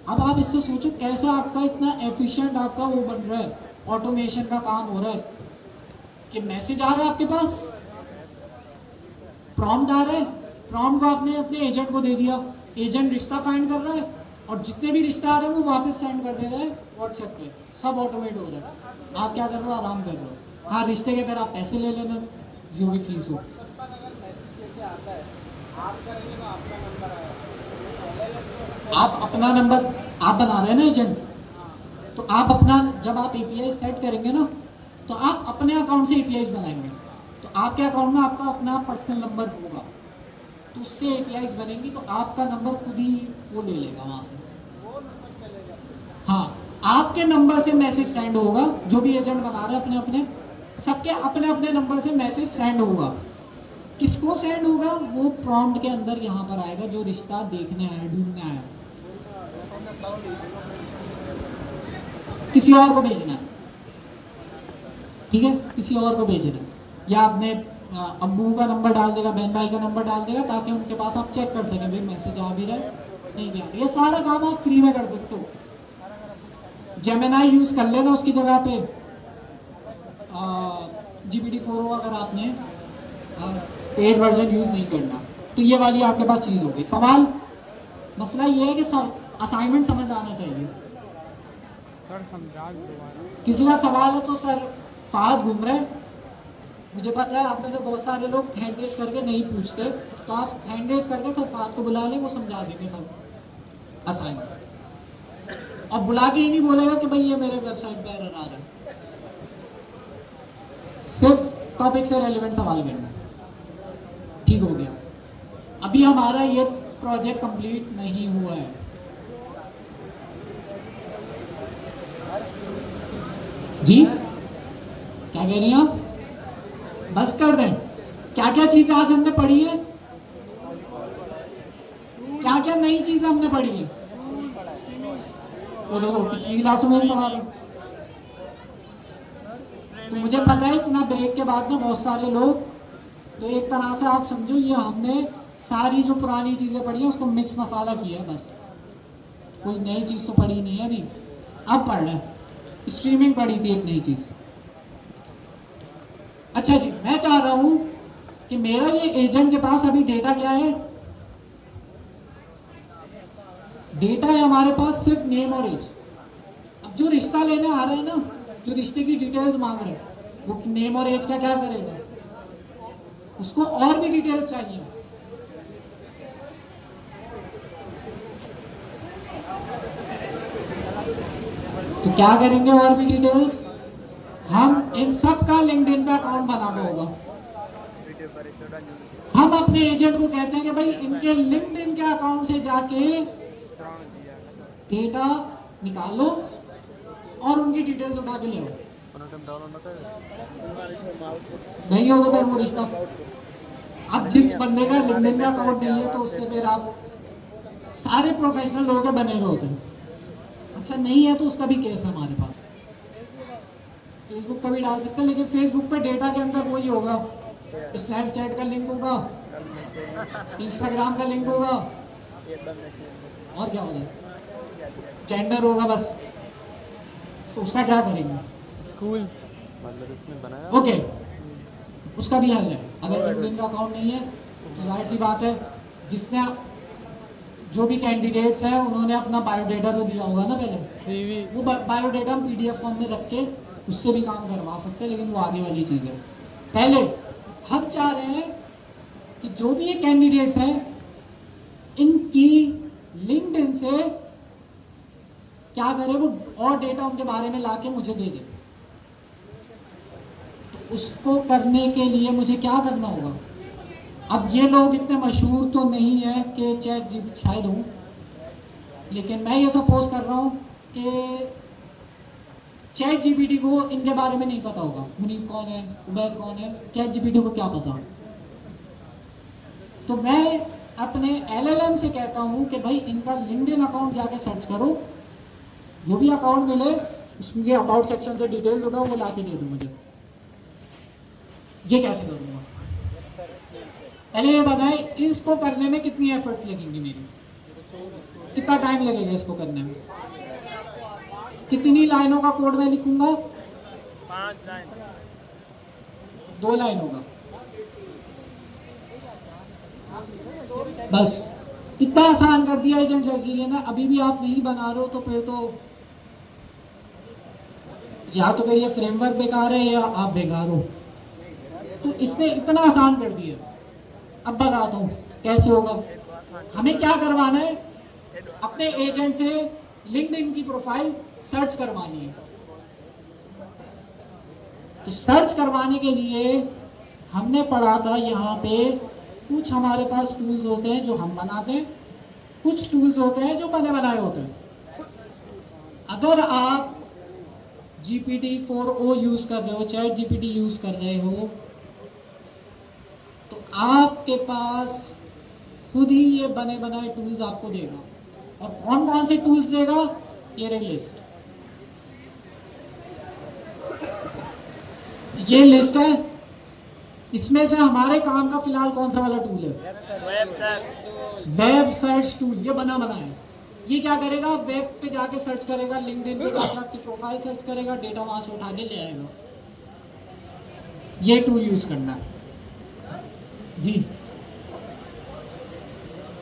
S4: अब आप इससे सोचो कैसे आपका इतना एफिशिएंट आपका वो बन रहा है, ऑटोमेशन का काम हो रहा है कि मैसेज आ रहा है आपके पास, प्रॉम्प्ट आ रहा है, प्रॉम्प्ट को आपने अपने एजेंट को दे दिया, एजेंट रिश्ता फाइंड कर रहा है, और जितने भी रिश्ते आ रहे हैं वो वापस सेंड कर दे रहे हैं व्हाट्सएप पे। सब ऑटोमेट हो रहा है। आप क्या कर रहे हो, आराम कर रहे हो। हाँ, रिश्ते के फिर आप पैसे ले लेना, जो भी फीस हो। आप अपना नंबर आप बना रहे हैं ना एजेंट, तो आप अपना, जब आप एपीआई सेट करेंगे ना, तो आप अपने अकाउंट से एपीआई बनाएंगे। तो आपके अकाउंट में आपका अपना पर्सनल नंबर होगा, तो उससे एपीआई बनेंगी, तो आपका नंबर खुद ही वो ले लेगा वहाँ से। हाँ, आपके नंबर से मैसेज सेंड होगा, जो भी एजेंट बना रहे हैं अपने अपने, सबके अपने अपने नंबर से मैसेज सेंड होगा। किसको सेंड होगा, वो प्रॉम्प्ट के अंदर यहाँ पर आएगा, जो रिश्ता देखने आया, ढूंढने आया, किसी और को भेजना है, ठीक है, किसी और को भेजना है। या आपने अब्बू का नंबर डाल देगा, बहन भाई का नंबर डाल देगा, ताकि उनके पास आप चेक कर सकें भाई मैसेज आ भी रहा है नहीं भी आ रहा है। ये सारा काम आप फ्री में कर सकते हो। जेमिनाई यूज़ कर लेना उसकी जगह पे, GPT-4 अगर आपने पेड वर्जन यूज़ नहीं करना, तो ये वाली आपके पास चीज़ हो गई। सवाल, मसला ये है कि असाइनमेंट समझ आना चाहिए।
S6: सर समझा दोबारा।
S4: किसी का सवाल है तो सर फाहद घूम रहे हैं, मुझे पता है आप में से बहुत सारे लोग हैंड रेस करके नहीं पूछते, तो आप हैंड रेस करके सर फाहद को बुला लें, वो समझा देंगे सब असाइनमेंट। और बुला के ही नहीं बोलेगा कि भाई ये मेरे वेबसाइट पे एरर आ रहा है, सिर्फ टॉपिक से रेलिवेंट सवाल करना। ठीक हो गया। अभी हमारा ये प्रोजेक्ट कंप्लीट नहीं हुआ है। जी क्या कह रही हैं आप? बस कर दें। क्या क्या चीजें आज हमने पढ़ी है, क्या क्या नई चीजें हमने पढ़ी है, वो देखो पिछली क्लासों में भी पढ़ा दो। तो मुझे पता है इतना ब्रेक के बाद में बहुत सारे लोग, तो एक तरह से आप समझो ये हमने सारी जो पुरानी चीज़ें पढ़ी हैं उसको मिक्स मसाला किया है, बस कोई नई चीज़ तो पढ़ी नहीं है अभी। अब पढ़ रहे हैं, स्ट्रीमिंग पढ़ी थी एक नई चीज़। अच्छा जी, मैं चाह रहा हूँ कि मेरा ये एजेंट के पास अभी डेटा क्या है, डेटा है हमारे पास सिर्फ नेम और एज। अब जो रिश्ता लेने आ रहे हैं ना, जो रिश्ते की डिटेल्स मांग रहे हैं, वो नेम और एज का क्या करेगा, उसको और भी डिटेल्स चाहिए। तो क्या करेंगे और भी डिटेल्स, हम इन सब का लिंक्डइन पे अकाउंट बनाना होगा। हम अपने एजेंट को कहते हैं कि भाई इनके लिंक्डइन के अकाउंट से जाके डेटा निकाल लो और उनकी डिटेल्स उठा के ले आओ। नहीं हो तो फिर वो रिश्ता, अब जिस बंदे का लिंक्डइन का अकाउंट नहीं है तो उससे फिर आप सारे प्रोफेशनल लोगों के बने हुए होते हैं। अच्छा नहीं है तो उसका भी केस है हमारे पास, फेसबुक का भी डाल सकते हैं, लेकिन फेसबुक पे डेटा के अंदर वही होगा, स्नैपचैट का लिंक होगा, इंस्टाग्राम का लिंक होगा, और क्या होगा, जेंडर होगा बस, तो उसका क्या करेंगे?
S6: स्कूल
S4: ओके, उसका भी हल है। अगर लिंक्डइन का अकाउंट नहीं है तो जाहिर सी बात है, जिसने जो भी कैंडिडेट्स हैं उन्होंने अपना बायोडाटा तो दिया होगा ना पहले,
S6: सीवी
S4: वो बायोडाटा हम पीडीएफ फॉर्म में रख के उससे भी काम करवा सकते हैं, लेकिन वो आगे वाली चीज़ है। पहले हम चाह रहे हैं कि जो भी ये कैंडिडेट्स हैं इनकी लिंक्डइन से क्या करे, वो और डेटा उनके बारे में लाके मुझे दे दे। तो उसको करने के लिए मुझे क्या करना होगा? अब ये लोग इतने मशहूर तो नहीं है कि चैट जी शायद हूँ, लेकिन मैं ये सपोज कर रहा हूँ कि चैट जीपीटी को इनके बारे में नहीं पता होगा। मुनीब कौन है, उबैद कौन है, चैट जीपीटी को क्या पता? तो मैं अपने एलएलएम से कहता हूँ कि भाई इनका लिंक्डइन अकाउंट जाके सर्च करो, जो भी अकाउंट मिले उसमें अबाउट सेक्शन से डिटेल्स उठाओ, वो ला के दे दो मुझे। ये कैसे करूँगा? पहले ये बताएं, इसको करने में कितनी एफर्ट्स लगेंगी मेरी, कितना टाइम लगेगा इसको करने में, कितनी लाइनों का कोड मैं लिखूंगा?
S5: 5 लाइन
S4: 2 लाइनों का, बस। इतना आसान कर दिया एजेंट एसडीके ने। अभी भी आप नहीं बना रहे हो तो फिर तो या तो फिर ये फ्रेमवर्क बेकार है या आप बेकार हो। तो इसने इतना आसान कर दिया। अब बताता हूँ कैसे होगा। हमें क्या करवाना है, अपने एजेंट से लिंक्डइन की प्रोफाइल सर्च करवानी है। तो सर्च करवाने के लिए हमने पढ़ा था यहाँ पे, कुछ हमारे पास टूल्स होते हैं जो हम बनाते हैं, कुछ टूल्स होते हैं जो बने बनाए होते हैं। अगर आप GPT-4o यूज कर रहे हो, चैट जीपीटी यूज कर रहे हो, तो आपके पास खुद ही ये बने बनाए टूल्स आपको देगा। और कौन कौन से टूल्स देगा, ये रही लिस्ट। ये लिस्ट है, इसमें से हमारे काम का फिलहाल कौन सा वाला टूल है? Web search tool. ये बना बना है। ये क्या करेगा, वेब पे जाके सर्च करेगा, लिंक्डइन पे जाके आपकी प्रोफाइल सर्च करेगा, डेटा वहां से उठा के ले आएगा। ये टूल यूज करना है जी।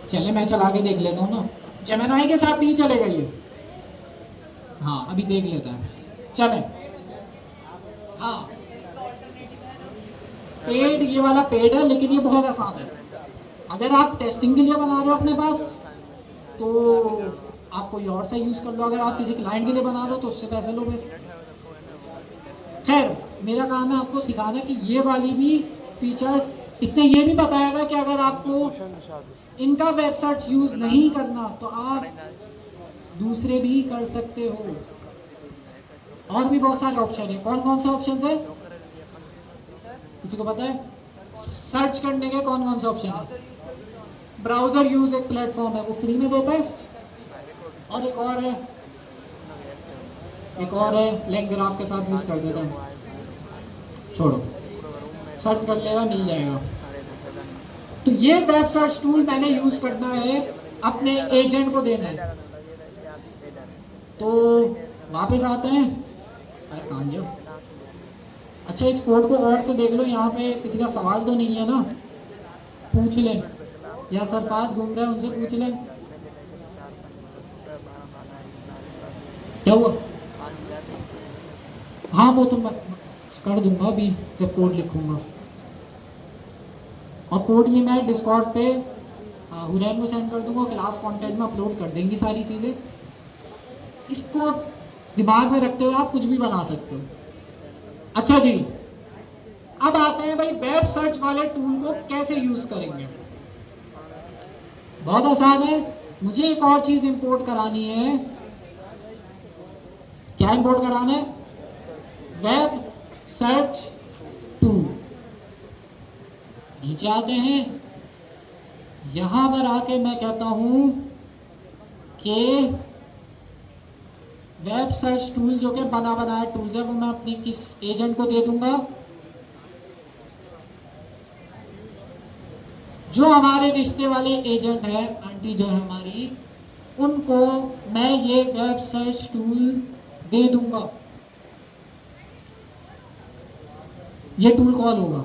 S4: चले मैं चला के देख लेता हूँ ना, जेमिनी के साथ नहीं चलेगा ये। हाँ अभी देख लेता है, चले। हाँ पेड, ये वाला पेड है, लेकिन ये बहुत आसान है। अगर आप टेस्टिंग के लिए बना रहे हो अपने पास तो आप कोई और सा यूज कर लो, अगर आप किसी क्लाइंट के लिए बना रहे हो तो उससे पैसे लो फिर। खैर मेरा काम है आपको सिखाना कि ये वाली भी फीचर्स। इसने ये भी बताया हुआ कि अगर आपको इनका वेब सर्च यूज नहीं करना तो आप दूसरे भी कर सकते हो। और भी बहुत सारे ऑप्शन है। कौन कौन से ऑप्शन है किसी को पता है? सर्च करने के कौन कौन से ऑप्शन है? ब्राउजर यूज एक प्लेटफॉर्म है, वो फ्री में देता है। और एक और है, LangGraph के साथ यूज कर देता है। छोड़ो, सर्च कर लेगा, मिल जाएगा। तो ये वेब सर्च टूल मैंने यूज करना है, अपने एजेंट को देना है। तो वापस आते हैं। अरे कहाँ गया? अच्छा इस कोड को और से देख लो, यहाँ पे किसी का सवाल तो नहीं है ना? पूछ लें, या सरफात घूम रहे हैं उनसे पूछ लें। क्या हुआ? हाँ वो तो मैं कर दूंगा अभी जब कोड लिखूंगा। और कोड भी मैं डिस्कॉर्ड पे हुरैन को सेंड कर दूंगा, क्लास कंटेंट में अपलोड कर देंगी सारी चीज़ें। इसको दिमाग में रखते हुए आप कुछ भी बना सकते हो। अच्छा जी, अब आते हैं भाई वेब सर्च वाले टूल को कैसे यूज करेंगे। बहुत आसान है। मुझे एक और चीज इंपोर्ट करानी है। क्या इंपोर्ट कराना है? Web search tool. नीचे आते हैं, यहां पर आके मैं कहता हूं कि वेब सर्च टूल जो कि बना बनाया टूल्स है वो मैं अपने किस एजेंट को दे दूंगा? जो हमारे रिश्ते वाले एजेंट है, आंटी जो है हमारी, उनको मैं ये वेब सर्च टूल दे दूंगा। ये टूल कॉल होगा,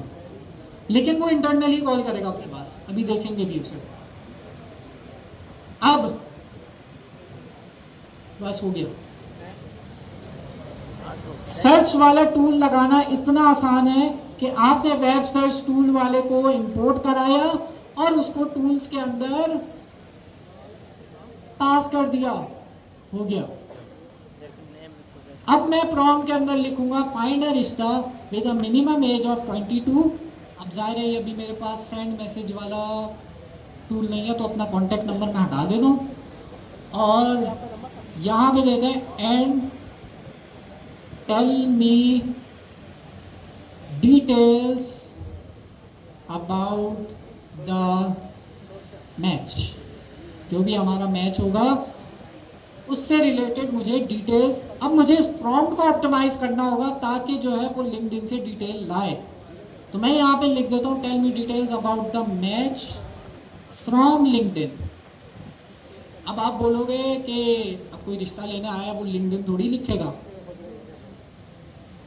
S4: लेकिन वो इंटरनली कॉल करेगा अपने पास, अभी देखेंगे भी उसे। अब बस हो गया। सर्च वाला टूल लगाना इतना आसान है कि आपने वेब सर्च टूल वाले को इंपोर्ट कराया और उसको टूल्स के अंदर पास कर दिया, हो गया। अब मैं प्रॉम्प्ट के अंदर लिखूंगा फाइंड अ रिश्ता with a minimum age of 22। अब जाहिर है ये अभी मेरे पास सेंड मैसेज वाला टूल नहीं है, तो अपना कॉन्टेक्ट नंबर मैं हटा देता हूँ और यहाँ पे देते हैं and tell me details about the match. जो भी हमारा मैच होगा उससे रिलेटेड मुझे डिटेल्स, अब मुझे इस प्रॉम्प्ट को ऑप्टिमाइज करना होगा ताकि जो है वो लिंक्डइन से डिटेल लाए। तो मैं यहाँ पे लिख देता हूँ tell me details about the match from LinkedIn. अब आप बोलोगे कि अब कोई रिश्ता लेने आया वो लिंक्डइन थोड़ी लिखेगा।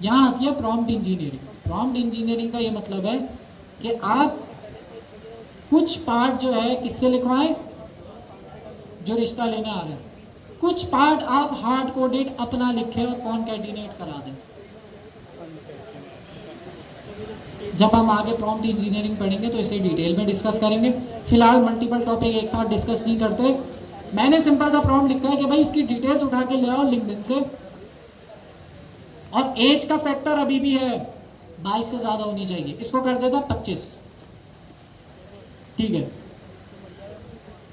S4: यहाँ आती है प्रॉम्प्ट इंजीनियरिंग। प्रॉम्प्ट इंजीनियरिंग का ये मतलब है कि आप कुछ पार्ट जो है किससे लिखवाएं, जो रिश्ता लेने आ रहे हैं, कुछ पार्ट आप हार्ड कोडेड अपना लिखें और कॉन्कैटिनेट करा दें। जब हम आगे प्रॉम्प्ट इंजीनियरिंग पढ़ेंगे तो इसे डिटेल में डिस्कस करेंगे। फिलहाल मल्टीपल टॉपिक एक साथ डिस्कस नहीं करते। मैंने सिंपल सा प्रॉम्प्ट लिखा है कि भाई इसकी डिटेल्स उठा के ले आओ लिंक्डइन से, और एज का फैक्टर अभी भी है 22 से ज्यादा होनी चाहिए, इसको कर देता 25। ठीक है,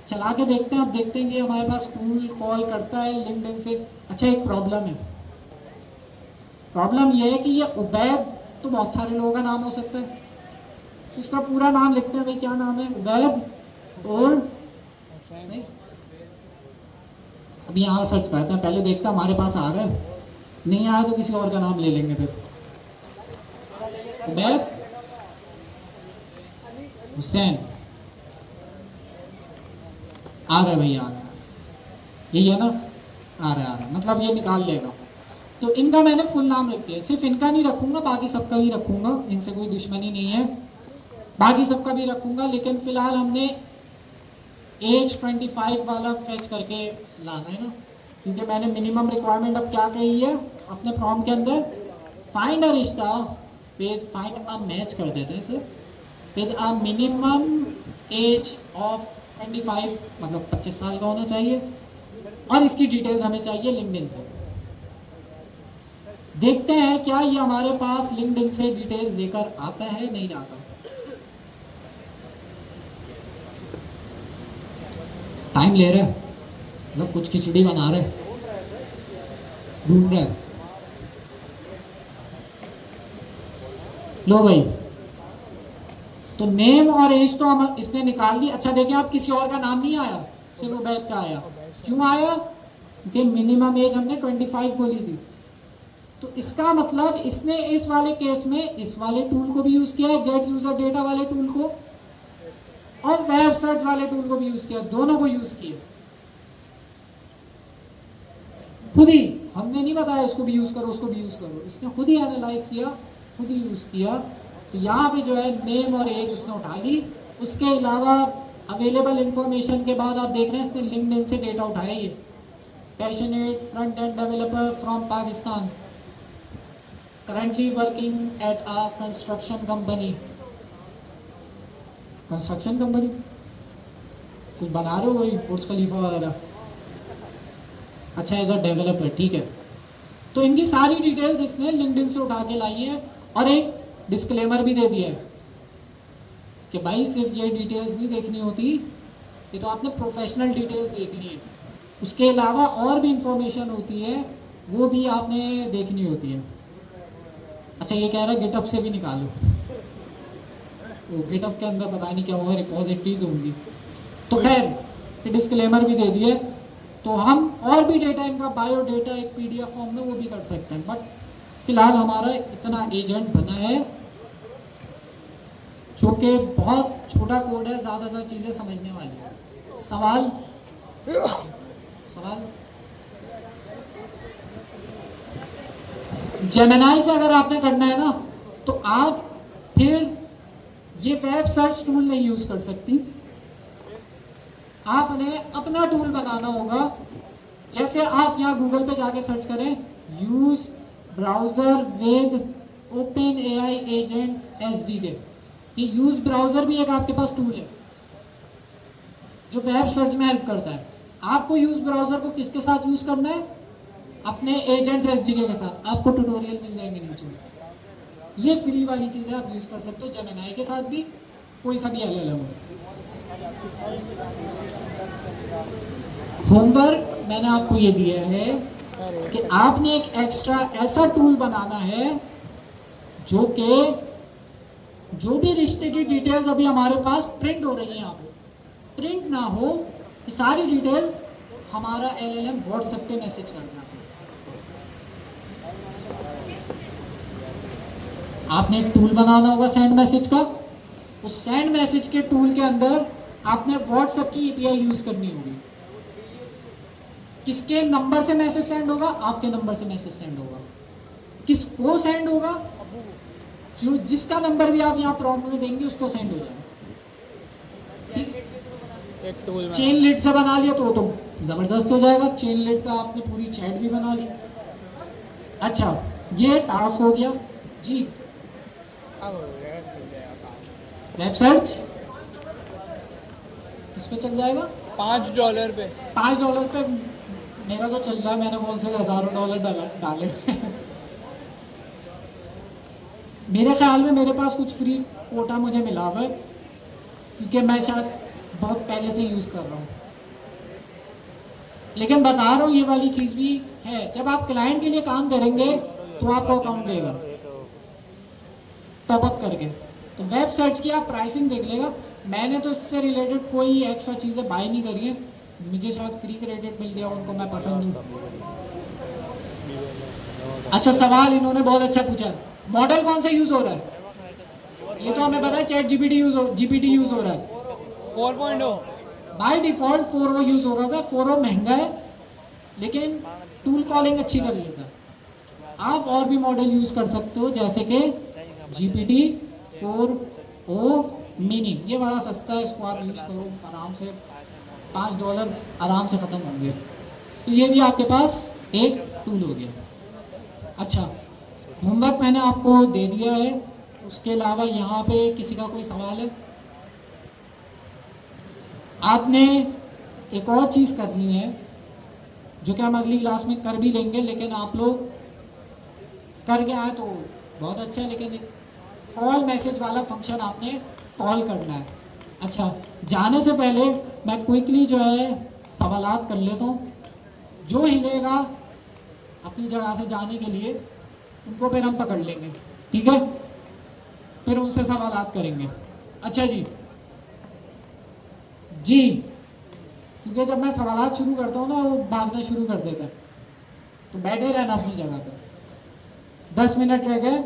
S4: चला के देखते हैं। अब देखते हैं कि हमारे पास टूल कॉल करता है लिंक्डइन से। अच्छा, एक प्रॉब्लम है। प्रॉब्लम यह है कि ये उबैद तो बहुत सारे लोगों का नाम हो सकता है, तो इसका पूरा नाम लिखते हैं। भाई क्या नाम है? उबैद। और नहीं, अभी यहाँ सर्च करते हैं, पहले देखते हैं हमारे पास आ रहा है। नहीं आया तो किसी और का नाम ले लेंगे फिर। उबैद हुसैन आ रहा है भैया, आ रहा है, यही है ना? आ रहा है, मतलब ये निकाल लेगा। तो इनका मैंने फुल नाम रख दिया। सिर्फ इनका नहीं रखूंगा, बाकी सबका भी रखूंगा, इनसे कोई दुश्मनी नहीं है, बाकी सबका भी रखूंगा। लेकिन फिलहाल हमने एज 25 वाला फैच करके लाना है ना, क्योंकि मैंने मिनिमम रिक्वायरमेंट अब क्या कही है अपने प्रॉम्प्ट के अंदर, फाइंड अ रिश्ता विद, फाइंड अ मैच कर देते हैं इसे, with a minimum age of 25, मतलब 25 साल का होना चाहिए, और इसकी डिटेल्स हमें चाहिए लिंक्डइन से। देखते हैं क्या ये हमारे पास लिंक्डइन से डिटेल्स लेकर आता है, नहीं आता। टाइम ले रहे हैं, मतलब कुछ खिचड़ी बना रहे, ढूंढ रहे। लो भाई, तो नेम और एज तो हम इसने निकाल दी। अच्छा देखिए, आप किसी और का नाम नहीं आया, सिर्फ उबैद का आया। क्यों आया? क्योंकि मिनिमम एज हमने 25 बोली थी। तो इसका मतलब इसने इस वाले केस में इस वाले टूल को भी यूज किया है, गेट यूजर डेटा वाले टूल को, और वेब सर्च वाले टूल को भी यूज किया, दोनों को यूज किया खुद ही। हमने नहीं बताया इसको भी यूज करो उसको भी यूज करो, इसने खुद ही एनालाइज किया, खुद ही यूज किया। तो यहाँ पे जो है नेम और एज उसने उठा ली। उसके अलावा अवेलेबल इंफॉर्मेशन के बाद आप देख रहे हैं इसने लिंक्डइन से डेटा उठाया। ये passionate front end developer from Pakistan, currently working at a construction company. Construction company कुछ बना रहे हो, वही बुर्ज खलीफा वगैरह? अच्छा, एज अ डेवलपर, ठीक है। तो इनकी सारी डिटेल्स इसने लिंक्डइन से उठा के लाई है, और एक डिस्क्लेमर भी दे दिया है कि भाई सिर्फ ये डिटेल्स नहीं देखनी होती, ये तो आपने प्रोफेशनल डिटेल्स देखनी है, उसके अलावा और भी इंफॉर्मेशन होती है वो भी आपने देखनी होती है। अच्छा, ये कह रहा है गिटअप से भी निकालो, वो गिटअप के अंदर पता नहीं क्या होगा, रिपोजिटरीज होंगी। तो खैर ये डिस्क्लेमर भी दे दिए। तो हम और भी डेटा, इनका बायो डेटा एक PDF फॉर्म में वो भी कर सकते हैं, बट फिलहाल हमारा इतना एजेंट बना है जो कि बहुत छोटा कोड है, ज़्यादातर चीज़ें समझने वाली है। सवाल सवाल जेमिनाई से अगर आपने करना है ना, तो आप फिर ये वेब सर्च टूल नहीं यूज़ कर सकती, आपने अपना टूल बनाना होगा। जैसे आप यहाँ गूगल पे जाके सर्च करें, use browser with open AI agents SDK. ये यूज ब्राउज़र भी एक आपके पास टूल है जो वेब सर्च में हेल्प करता है। आपको यूज ब्राउज़र को किसके साथ यूज़ करना है? अपने एजेंट्स एसडीके के साथ। आपको ट्यूटोरियल मिल जाएंगे नीचे। ये फ्री वाली चीज़ें आप यूज़ कर सकते हो जेमिनाई के साथ भी, कोई सा भी एलएलएम हो। होमवर्क मैंने आपको ये दिया है कि आपने एक एक्स्ट्रा ऐसा टूल बनाना है जो कि जो भी रिश्ते की डिटेल्स अभी हमारे पास प्रिंट हो रही है यहाँ पे, प्रिंट ना हो, ये सारी डिटेल हमारा एलएलएम व्हाट्सएप पे मैसेज कर देना। आपने एक टूल बनाना होगा सेंड मैसेज का। उस सेंड मैसेज के टूल के अंदर आपने व्हाट्सएप की एपीआई यूज करनी होगी। किसके नंबर से मैसेज सेंड होगा? आपके नंबर से मैसेज सेंड होगा। किसको सेंड होगा? जो जिसका नंबर भी आप यहाँ प्रॉम्प्ट में देंगे उसको सेंड हो जाएगा। चेन लीड से बना लिया तो जबरदस्त हो जाएगा। चेन लीड पे आपने पूरी चैट भी बना ली। अच्छा, ये टास्क हो गया जी। वेब सर्च किस पे चल जाएगा?
S2: $5 पे।
S4: $5 पे मेरा तो चल रहा है। मैंने कौन से $1000 डाले मेरे ख्याल में मेरे पास कुछ फ्री कोटा मुझे मिला हुआ है, क्योंकि मैं शायद बहुत पहले से यूज़ कर रहा हूँ। लेकिन बता रहा हूँ ये वाली चीज़ भी है। जब आप क्लाइंट के लिए काम करेंगे तो आपको अकाउंट देगा टॉप अप करके। तो वेब सर्च की आप प्राइसिंग देख लेगा। मैंने तो इससे रिलेटेड कोई एक्स्ट्रा चीज़ें बाय नहीं करी है। मुझे शायद फ्री क्रेडिट मिल गया, उनको मैं पसंद हूँ। अच्छा, सवाल इन्होंने बहुत अच्छा पूछा, मॉडल कौन सा यूज़ हो रहा है? ये तो हमें पता है चैट जीपीटी यूज़ हो रहा है।
S2: 4.0
S4: बाय डिफ़ॉल्ट 4o यूज़ हो रहा था। 4o महंगा है लेकिन टूल कॉलिंग अच्छी कर लेता है। आप और भी मॉडल यूज़ कर सकते हो, जैसे कि GPT 4o मिनी। ये बड़ा सस्ता है, इसको आप यूज़ करो आराम से। $5 आराम से ख़त्म होंगे। तो ये भी आपके पास एक टूल हो गया। अच्छा, होमवर्क मैंने आपको दे दिया है। उसके अलावा यहाँ पे किसी का कोई सवाल है? आपने एक और चीज़ करनी है जो कि हम अगली क्लास में कर भी लेंगे, लेकिन आप लोग करके आए तो बहुत अच्छा है। लेकिन कॉल मैसेज वाला फंक्शन आपने कॉल करना है। अच्छा, जाने से पहले मैं क्विकली जो है सवालात कर लेता हूँ। जो हिलेगा अपनी जगह से जाने के लिए उनको फिर हम पकड़ लेंगे, ठीक है? फिर उनसे सवालात करेंगे। अच्छा जी जी, क्योंकि जब मैं सवालात शुरू करता हूँ ना, वो भागना शुरू कर देता है। तो बैठे रहना अपनी जगह पे। 10 मिनट रह गए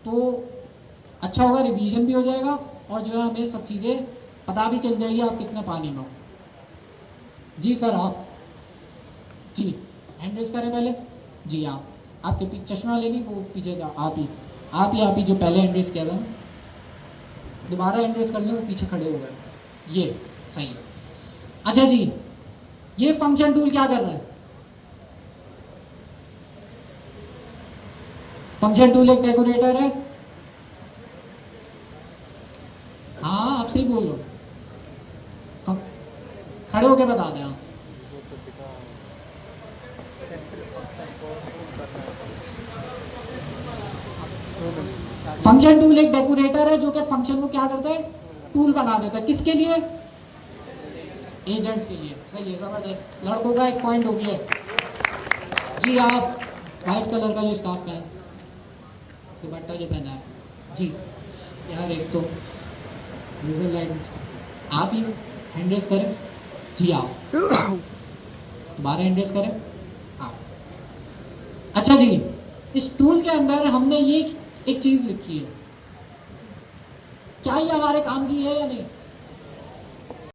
S4: तो अच्छा होगा, रिवीजन भी हो जाएगा और जो है हमें सब चीज़ें पता भी चल जाएगी आप कितने पानी में हो। जी सर, आप जी हैंड रेस करें पहले। जी आप, आपके पीछे चश्मा वाले नहीं, वो पीछे का आप ही जो पहले हैंड रेस किया था ना, दोबारा हैंड रेस कर लें, वो पीछे खड़े हो गए। ये सही है। अच्छा जी, ये फंक्शन टूल क्या कर रहा है? फंक्शन टूल एक डेकोरेटर है। हाँ, आप सही बोल लो। खड़े होके बता दें आप। फंक्शन टूल एक डेकोरेटर है जो कि फंक्शन को क्या करता है? टूल बना देता है। किसके लिए? एजेंट्स के लिए। सही है, जबरदस्त। लड़कों का एक पॉइंट हो गया जी। आप वाइट कलर का जो स्कार्फ पहना, दुपट्टा जो पहना है जी, यार एक तो लेजर लाइट। आप ही हैंड रेस करें जी। आप दोबारा हैंड रेस करें आप। अच्छा जी, इस टूल के अंदर हमने ये एक चीज़ लिखी है। क्या ये हमारे काम की है या नहीं?